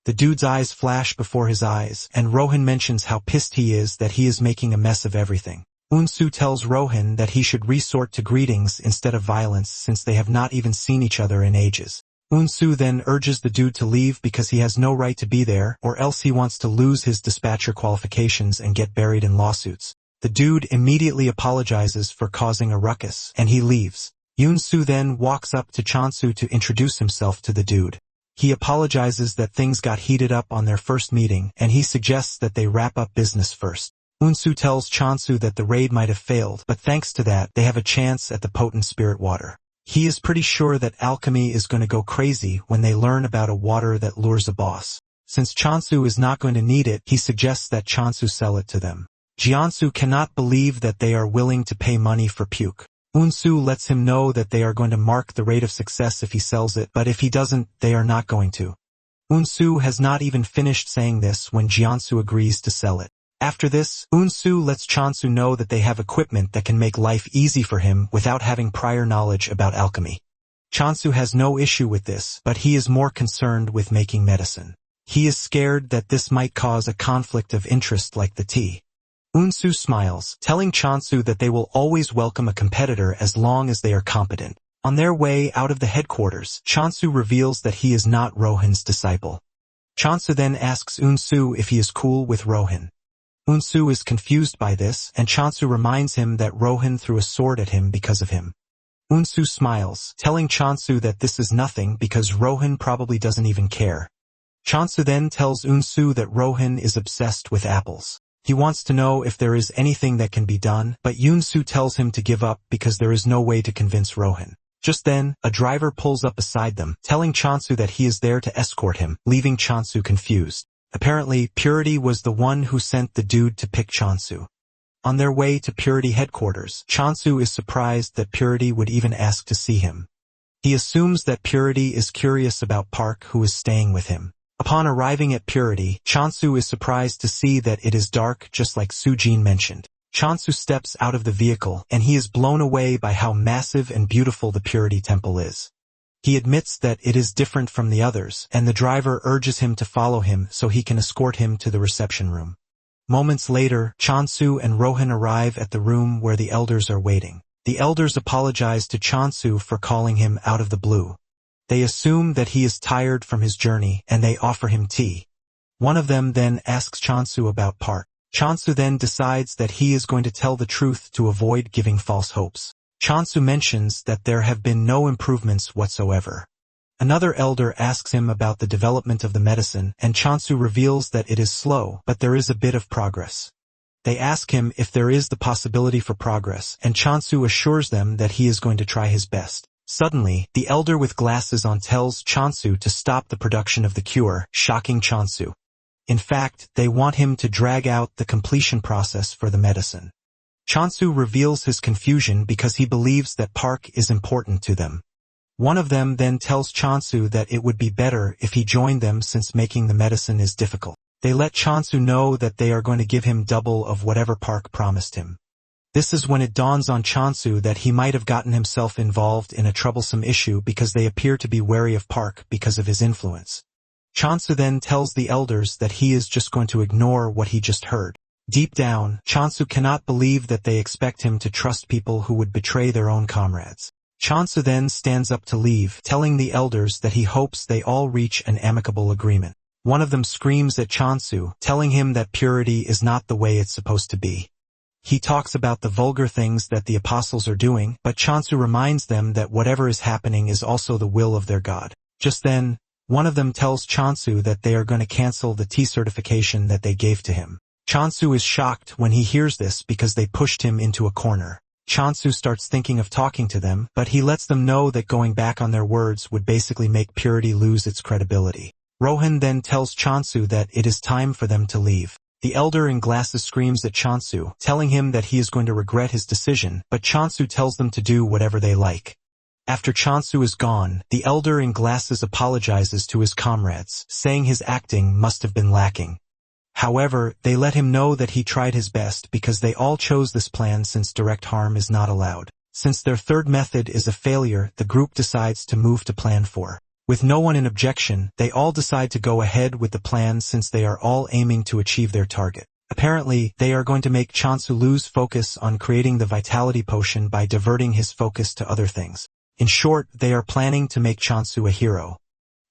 The dude's eyes flash before his eyes, and Rohan mentions how pissed he is that he is making a mess of everything. Unsu tells Rohan that he should resort to greetings instead of violence since they have not even seen each other in ages. Unsu then urges the dude to leave because he has no right to be there, or else he wants to lose his dispatcher qualifications and get buried in lawsuits. The dude immediately apologizes for causing a ruckus, and he leaves. Unsu then walks up to Chansu to introduce himself to the dude. He apologizes that things got heated up on their first meeting, and he suggests that they wrap up business first. Unsu tells Chansu that the raid might have failed, but thanks to that, they have a chance at the potent spirit water. He is pretty sure that alchemy is going to go crazy when they learn about a water that lures a boss. Since Chansu is not going to need it, he suggests that Chansu sell it to them. Jiansu cannot believe that they are willing to pay money for puke. Unsu lets him know that they are going to mark the rate of success if he sells it, but if he doesn't, they are not going to. Unsu has not even finished saying this when Jiansu agrees to sell it. After this, Unsu lets Chansu know that they have equipment that can make life easy for him without having prior knowledge about alchemy. Chansu has no issue with this, but he is more concerned with making medicine. He is scared that this might cause a conflict of interest like the tea. Unsu smiles, telling Chansu that they will always welcome a competitor as long as they are competent. On their way out of the headquarters, Chansu reveals that he is not Rohan's disciple. Chansu then asks Unsu if he is cool with Rohan. Unsu is confused by this, and Chansu reminds him that Rohan threw a sword at him because of him. Unsu smiles, telling Chansu that this is nothing because Rohan probably doesn't even care. Chansu then tells Unsu that Rohan is obsessed with apples. He wants to know if there is anything that can be done, but Unsu tells him to give up because there is no way to convince Rohan. Just then, a driver pulls up beside them, telling Chansu that he is there to escort him, leaving Chansu confused. Apparently, Purity was the one who sent the dude to pick Chansu. On their way to Purity headquarters, Chansu is surprised that Purity would even ask to see him. He assumes that Purity is curious about Park, who is staying with him. Upon arriving at Purity, Chansu is surprised to see that it is dark just like Sujin mentioned. Chansu steps out of the vehicle, and he is blown away by how massive and beautiful the Purity Temple is. He admits that it is different from the others, and the driver urges him to follow him so he can escort him to the reception room. Moments later, Chansu and Rohan arrive at the room where the elders are waiting. The elders apologize to Chansu for calling him out of the blue. They assume that he is tired from his journey, and they offer him tea. One of them then asks Chansu about Park. Chansu then decides that he is going to tell the truth to avoid giving false hopes. Chansu mentions that there have been no improvements whatsoever. Another elder asks him about the development of the medicine, and Chansu reveals that it is slow, but there is a bit of progress. They ask him if there is the possibility for progress, and Chansu assures them that he is going to try his best. Suddenly, the elder with glasses on tells Chansu to stop the production of the cure, shocking Chansu. In fact, they want him to drag out the completion process for the medicine. Chansu reveals his confusion because he believes that Park is important to them. One of them then tells Chansu that it would be better if he joined them since making the medicine is difficult. They let Chansu know that they are going to give him double of whatever Park promised him. This is when it dawns on Chansu that he might have gotten himself involved in a troublesome issue because they appear to be wary of Park because of his influence. Chansu then tells the elders that he is just going to ignore what he just heard. Deep down, Chansu cannot believe that they expect him to trust people who would betray their own comrades. Chansu then stands up to leave, telling the elders that he hopes they all reach an amicable agreement. One of them screams at Chansu, telling him that purity is not the way it's supposed to be. He talks about the vulgar things that the apostles are doing, but Chansu reminds them that whatever is happening is also the will of their God. Just then, one of them tells Chansu that they are going to cancel the tea certification that they gave to him. Chansu is shocked when he hears this because they pushed him into a corner. Chansu starts thinking of talking to them, but he lets them know that going back on their words would basically make purity lose its credibility. Rohan then tells Chansu that it is time for them to leave. The elder in glasses screams at Chansu, telling him that he is going to regret his decision, but Chansu tells them to do whatever they like. After Chansu is gone, the elder in glasses apologizes to his comrades, saying his acting must have been lacking. However, they let him know that he tried his best because they all chose this plan since direct harm is not allowed. Since their third method is a failure, the group decides to move to plan 4. With no one in objection, they all decide to go ahead with the plan since they are all aiming to achieve their target. Apparently, they are going to make Chansu lose focus on creating the vitality potion by diverting his focus to other things. In short, they are planning to make Chansu a hero.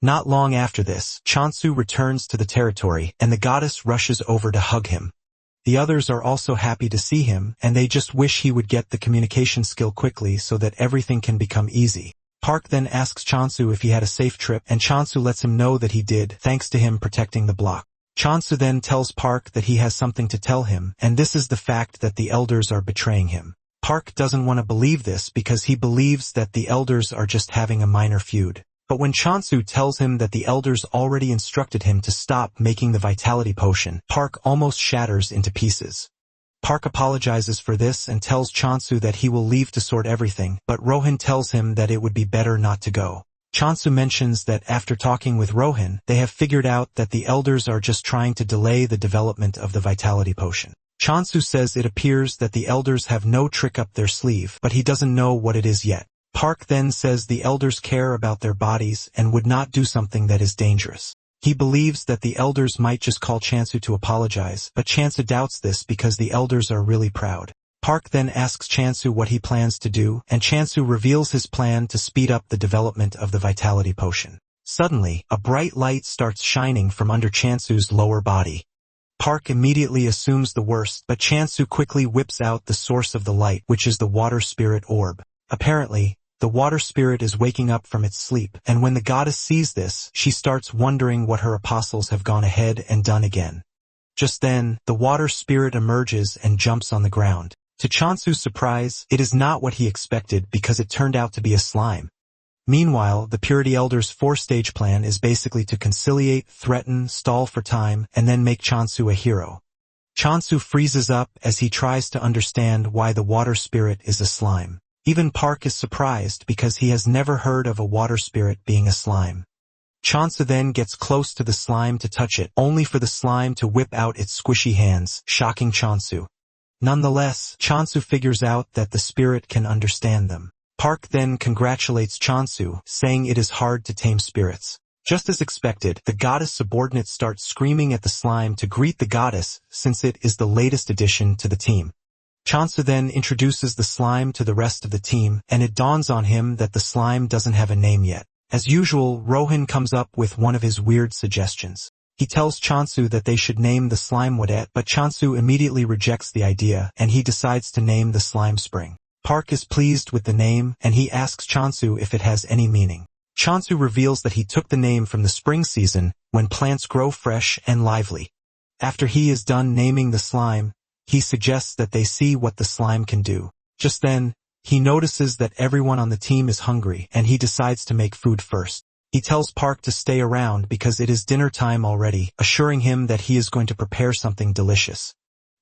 Not long after this, Chansu returns to the territory, and the goddess rushes over to hug him. The others are also happy to see him, and they just wish he would get the communication skill quickly so that everything can become easy. Park then asks Chansu if he had a safe trip, and Chansu lets him know that he did, thanks to him protecting the block. Chansu then tells Park that he has something to tell him, and this is the fact that the elders are betraying him. Park doesn't want to believe this because he believes that the elders are just having a minor feud. But when Chansu tells him that the elders already instructed him to stop making the vitality potion, Park almost shatters into pieces. Park apologizes for this and tells Chansu that he will leave to sort everything, but Rohan tells him that it would be better not to go. Chansu mentions that after talking with Rohan, they have figured out that the elders are just trying to delay the development of the vitality potion. Chansu says it appears that the elders have no trick up their sleeve, but he doesn't know what it is yet. Park then says the elders care about their bodies and would not do something that is dangerous. He believes that the elders might just call Chansu to apologize, but Chansu doubts this because the elders are really proud. Park then asks Chansu what he plans to do, and Chansu reveals his plan to speed up the development of the vitality potion. Suddenly, a bright light starts shining from under Chansu's lower body. Park immediately assumes the worst, but Chansu quickly whips out the source of the light, which is the water spirit orb. Apparently, the water spirit is waking up from its sleep, and when the goddess sees this, she starts wondering what her apostles have gone ahead and done again. Just then, the water spirit emerges and jumps on the ground. To Chansu's surprise, it is not what he expected because it turned out to be a slime. Meanwhile, the Purity Elder's 4-stage plan is basically to conciliate, threaten, stall for time, and then make Chansu a hero. Chansu freezes up as he tries to understand why the water spirit is a slime. Even Park is surprised because he has never heard of a water spirit being a slime. Chansu then gets close to the slime to touch it, only for the slime to whip out its squishy hands, shocking Chansu. Nonetheless, Chansu figures out that the spirit can understand them. Park then congratulates Chansu, saying it is hard to tame spirits. Just as expected, the goddess subordinates start screaming at the slime to greet the goddess, since it is the latest addition to the team. Chansu then introduces the slime to the rest of the team, and it dawns on him that the slime doesn't have a name yet. As usual, Rohan comes up with one of his weird suggestions. He tells Chansu that they should name the slime Wadette, but Chansu immediately rejects the idea, and he decides to name the slime Spring. Park is pleased with the name, and he asks Chansu if it has any meaning. Chansu reveals that he took the name from the spring season, when plants grow fresh and lively. After he is done naming the slime, he suggests that they see what the slime can do. Just then, he notices that everyone on the team is hungry, and he decides to make food first. He tells Park to stay around because it is dinner time already, assuring him that he is going to prepare something delicious.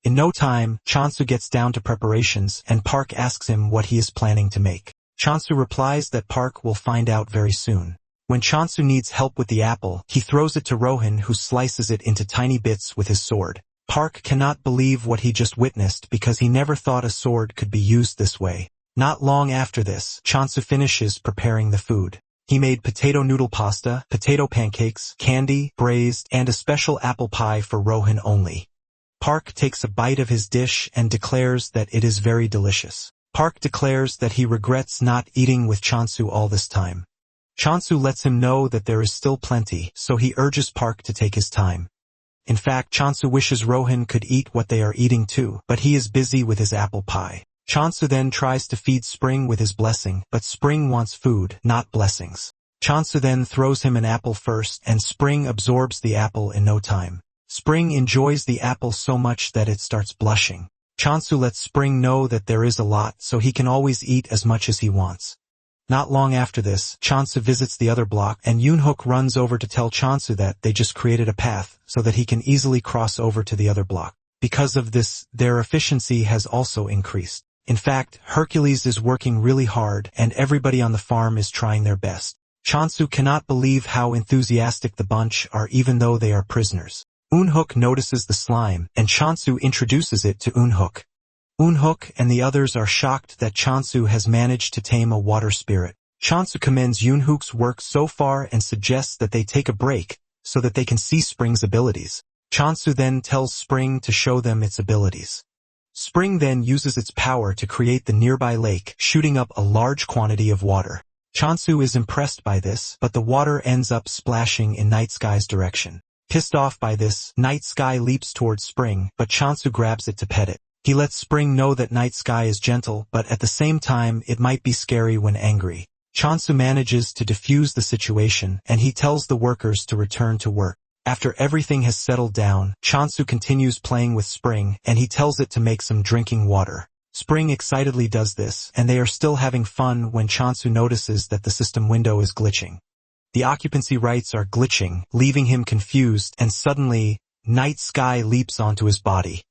In no time, Chansu gets down to preparations, and Park asks him what he is planning to make. Chansu replies that Park will find out very soon. When Chansu needs help with the apple, he throws it to Rohan, who slices it into tiny bits with his sword. Park cannot believe what he just witnessed because he never thought a sword could be used this way. Not long after this, Chansu finishes preparing the food. He made potato noodle pasta, potato pancakes, candy, braised, and a special apple pie for Rohan only. Park takes a bite of his dish and declares that it is very delicious. Park declares that he regrets not eating with Chansu all this time. Chansu lets him know that there is still plenty, so he urges Park to take his time. In fact, Chansu wishes Rohan could eat what they are eating too, but he is busy with his apple pie. Chansu then tries to feed Spring with his blessing, but Spring wants food, not blessings. Chansu then throws him an apple first, and Spring absorbs the apple in no time. Spring enjoys the apple so much that it starts blushing. Chansu lets Spring know that there is a lot, so he can always eat as much as he wants. Not long after this, Chansu visits the other block, and Yoonhook runs over to tell Chansu that they just created a path, so that he can easily cross over to the other block. Because of this, their efficiency has also increased. In fact, Hercules is working really hard, and everybody on the farm is trying their best. Chansu cannot believe how enthusiastic the bunch are even though they are prisoners. Yoonhook notices the slime, and Chansu introduces it to Yoonhook. Yoonhook and the others are shocked that Chansu has managed to tame a water spirit. Chansu commends Yoonhook's work so far and suggests that they take a break, so that they can see Spring's abilities. Chansu then tells Spring to show them its abilities. Spring then uses its power to create the nearby lake, shooting up a large quantity of water. Chansu is impressed by this, but the water ends up splashing in Night Sky's direction. Pissed off by this, Night Sky leaps towards Spring, but Chansu grabs it to pet it. He lets Spring know that Night Sky is gentle, but at the same time it might be scary when angry. Chansu manages to defuse the situation, and he tells the workers to return to work. After everything has settled down, Chansu continues playing with Spring, and he tells it to make some drinking water. Spring excitedly does this, and they are still having fun when Chansu notices that the system window is glitching. The occupancy rights are glitching, leaving him confused, and suddenly, Night Sky leaps onto his body.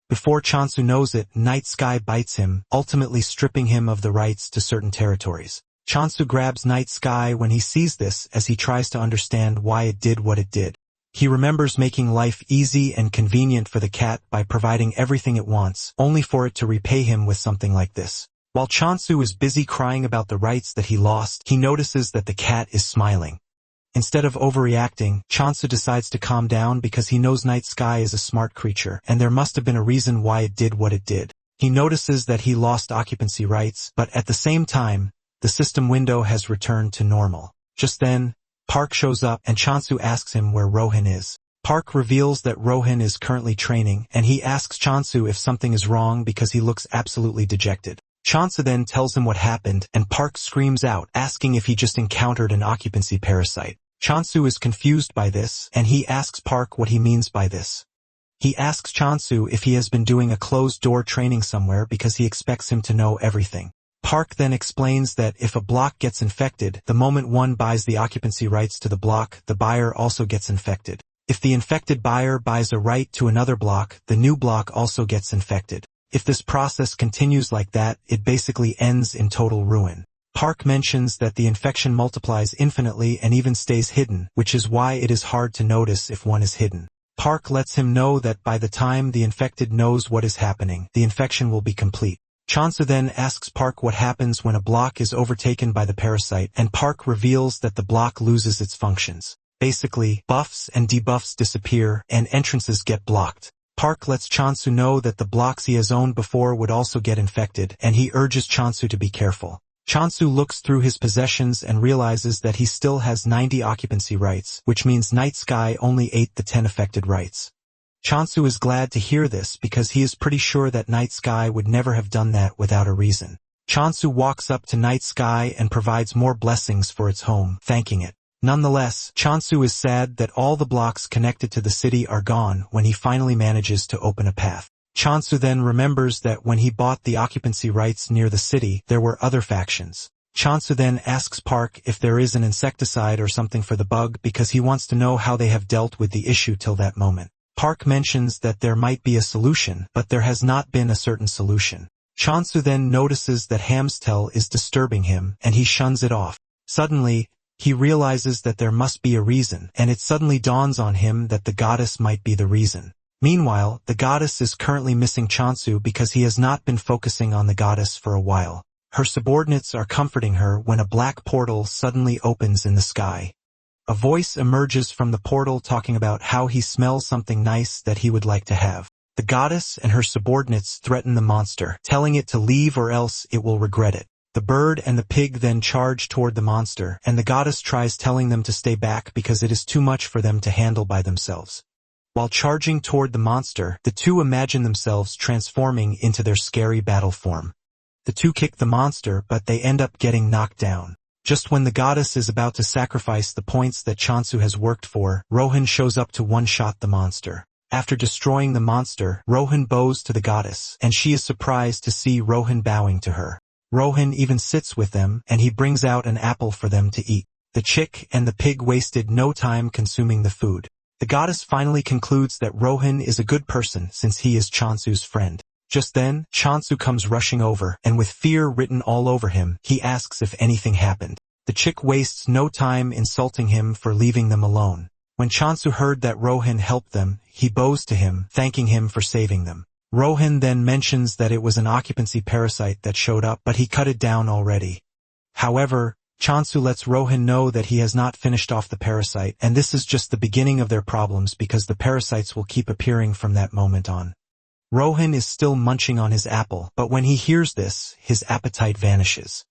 Before Chansu knows it, Night Sky bites him, ultimately stripping him of the rights to certain territories. Chansu grabs Night Sky when he sees this as he tries to understand why it did what it did. He remembers making life easy and convenient for the cat by providing everything it wants, only for it to repay him with something like this. While Chansu is busy crying about the rights that he lost, he notices that the cat is smiling. Instead of overreacting, Chansu decides to calm down because he knows Night Sky is a smart creature, and there must have been a reason why it did what it did. He notices that he lost occupancy rights, but at the same time, the system window has returned to normal. Just then, Park shows up and Chansu asks him where Rohan is. Park reveals that Rohan is currently training, and he asks Chansu if something is wrong because he looks absolutely dejected. Chansu then tells him what happened, and Park screams out, asking if he just encountered an occupancy parasite. Chansu is confused by this, and he asks Park what he means by this. He asks Chansu if he has been doing a closed-door training somewhere because he expects him to know everything. Park then explains that if a block gets infected, the moment one buys the occupancy rights to the block, the buyer also gets infected. If the infected buyer buys a right to another block, the new block also gets infected. If this process continues like that, it basically ends in total ruin. Park mentions that the infection multiplies infinitely and even stays hidden, which is why it is hard to notice if one is hidden. Park lets him know that by the time the infected knows what is happening, the infection will be complete. Chansu then asks Park what happens when a block is overtaken by the parasite, and Park reveals that the block loses its functions. Basically, buffs and debuffs disappear, and entrances get blocked. Park lets Chansu know that the blocks he has owned before would also get infected, and he urges Chansu to be careful. Chansu looks through his possessions and realizes that he still has 90 occupancy rights, which means Night Sky only ate the 10 affected rights. Chansu is glad to hear this because he is pretty sure that Night Sky would never have done that without a reason. Chansu walks up to Night Sky and provides more blessings for its home, thanking it. Nonetheless, Chansu is sad that all the blocks connected to the city are gone when he finally manages to open a path. Chansu then remembers that when he bought the occupancy rights near the city, there were other factions. Chansu then asks Park if there is an insecticide or something for the bug because he wants to know how they have dealt with the issue till that moment. Park mentions that there might be a solution, but there has not been a certain solution. Chansu then notices that Hamstel is disturbing him, and he shuns it off. Suddenly, he realizes that there must be a reason, and it suddenly dawns on him that the goddess might be the reason. Meanwhile, the goddess is currently missing Chansu because he has not been focusing on the goddess for a while. Her subordinates are comforting her when a black portal suddenly opens in the sky. A voice emerges from the portal talking about how he smells something nice that he would like to have. The goddess and her subordinates threaten the monster, telling it to leave or else it will regret it. The bird and the pig then charge toward the monster, and the goddess tries telling them to stay back because it is too much for them to handle by themselves. While charging toward the monster, the two imagine themselves transforming into their scary battle form. The two kick the monster, but they end up getting knocked down. Just when the goddess is about to sacrifice the points that Chansu has worked for, Rohan shows up to one-shot the monster. After destroying the monster, Rohan bows to the goddess, and she is surprised to see Rohan bowing to her. Rohan even sits with them, and he brings out an apple for them to eat. The chick and the pig wasted no time consuming the food. The goddess finally concludes that Rohan is a good person since he is Chansu's friend. Just then, Chansu comes rushing over, and with fear written all over him, he asks if anything happened. The chick wastes no time insulting him for leaving them alone. When Chansu heard that Rohan helped them, he bows to him, thanking him for saving them. Rohan then mentions that it was an occupancy parasite that showed up, but he cut it down already. However, Chansu lets Rohan know that he has not finished off the parasite, and this is just the beginning of their problems because the parasites will keep appearing from that moment on. Rohan is still munching on his apple, but when he hears this, his appetite vanishes.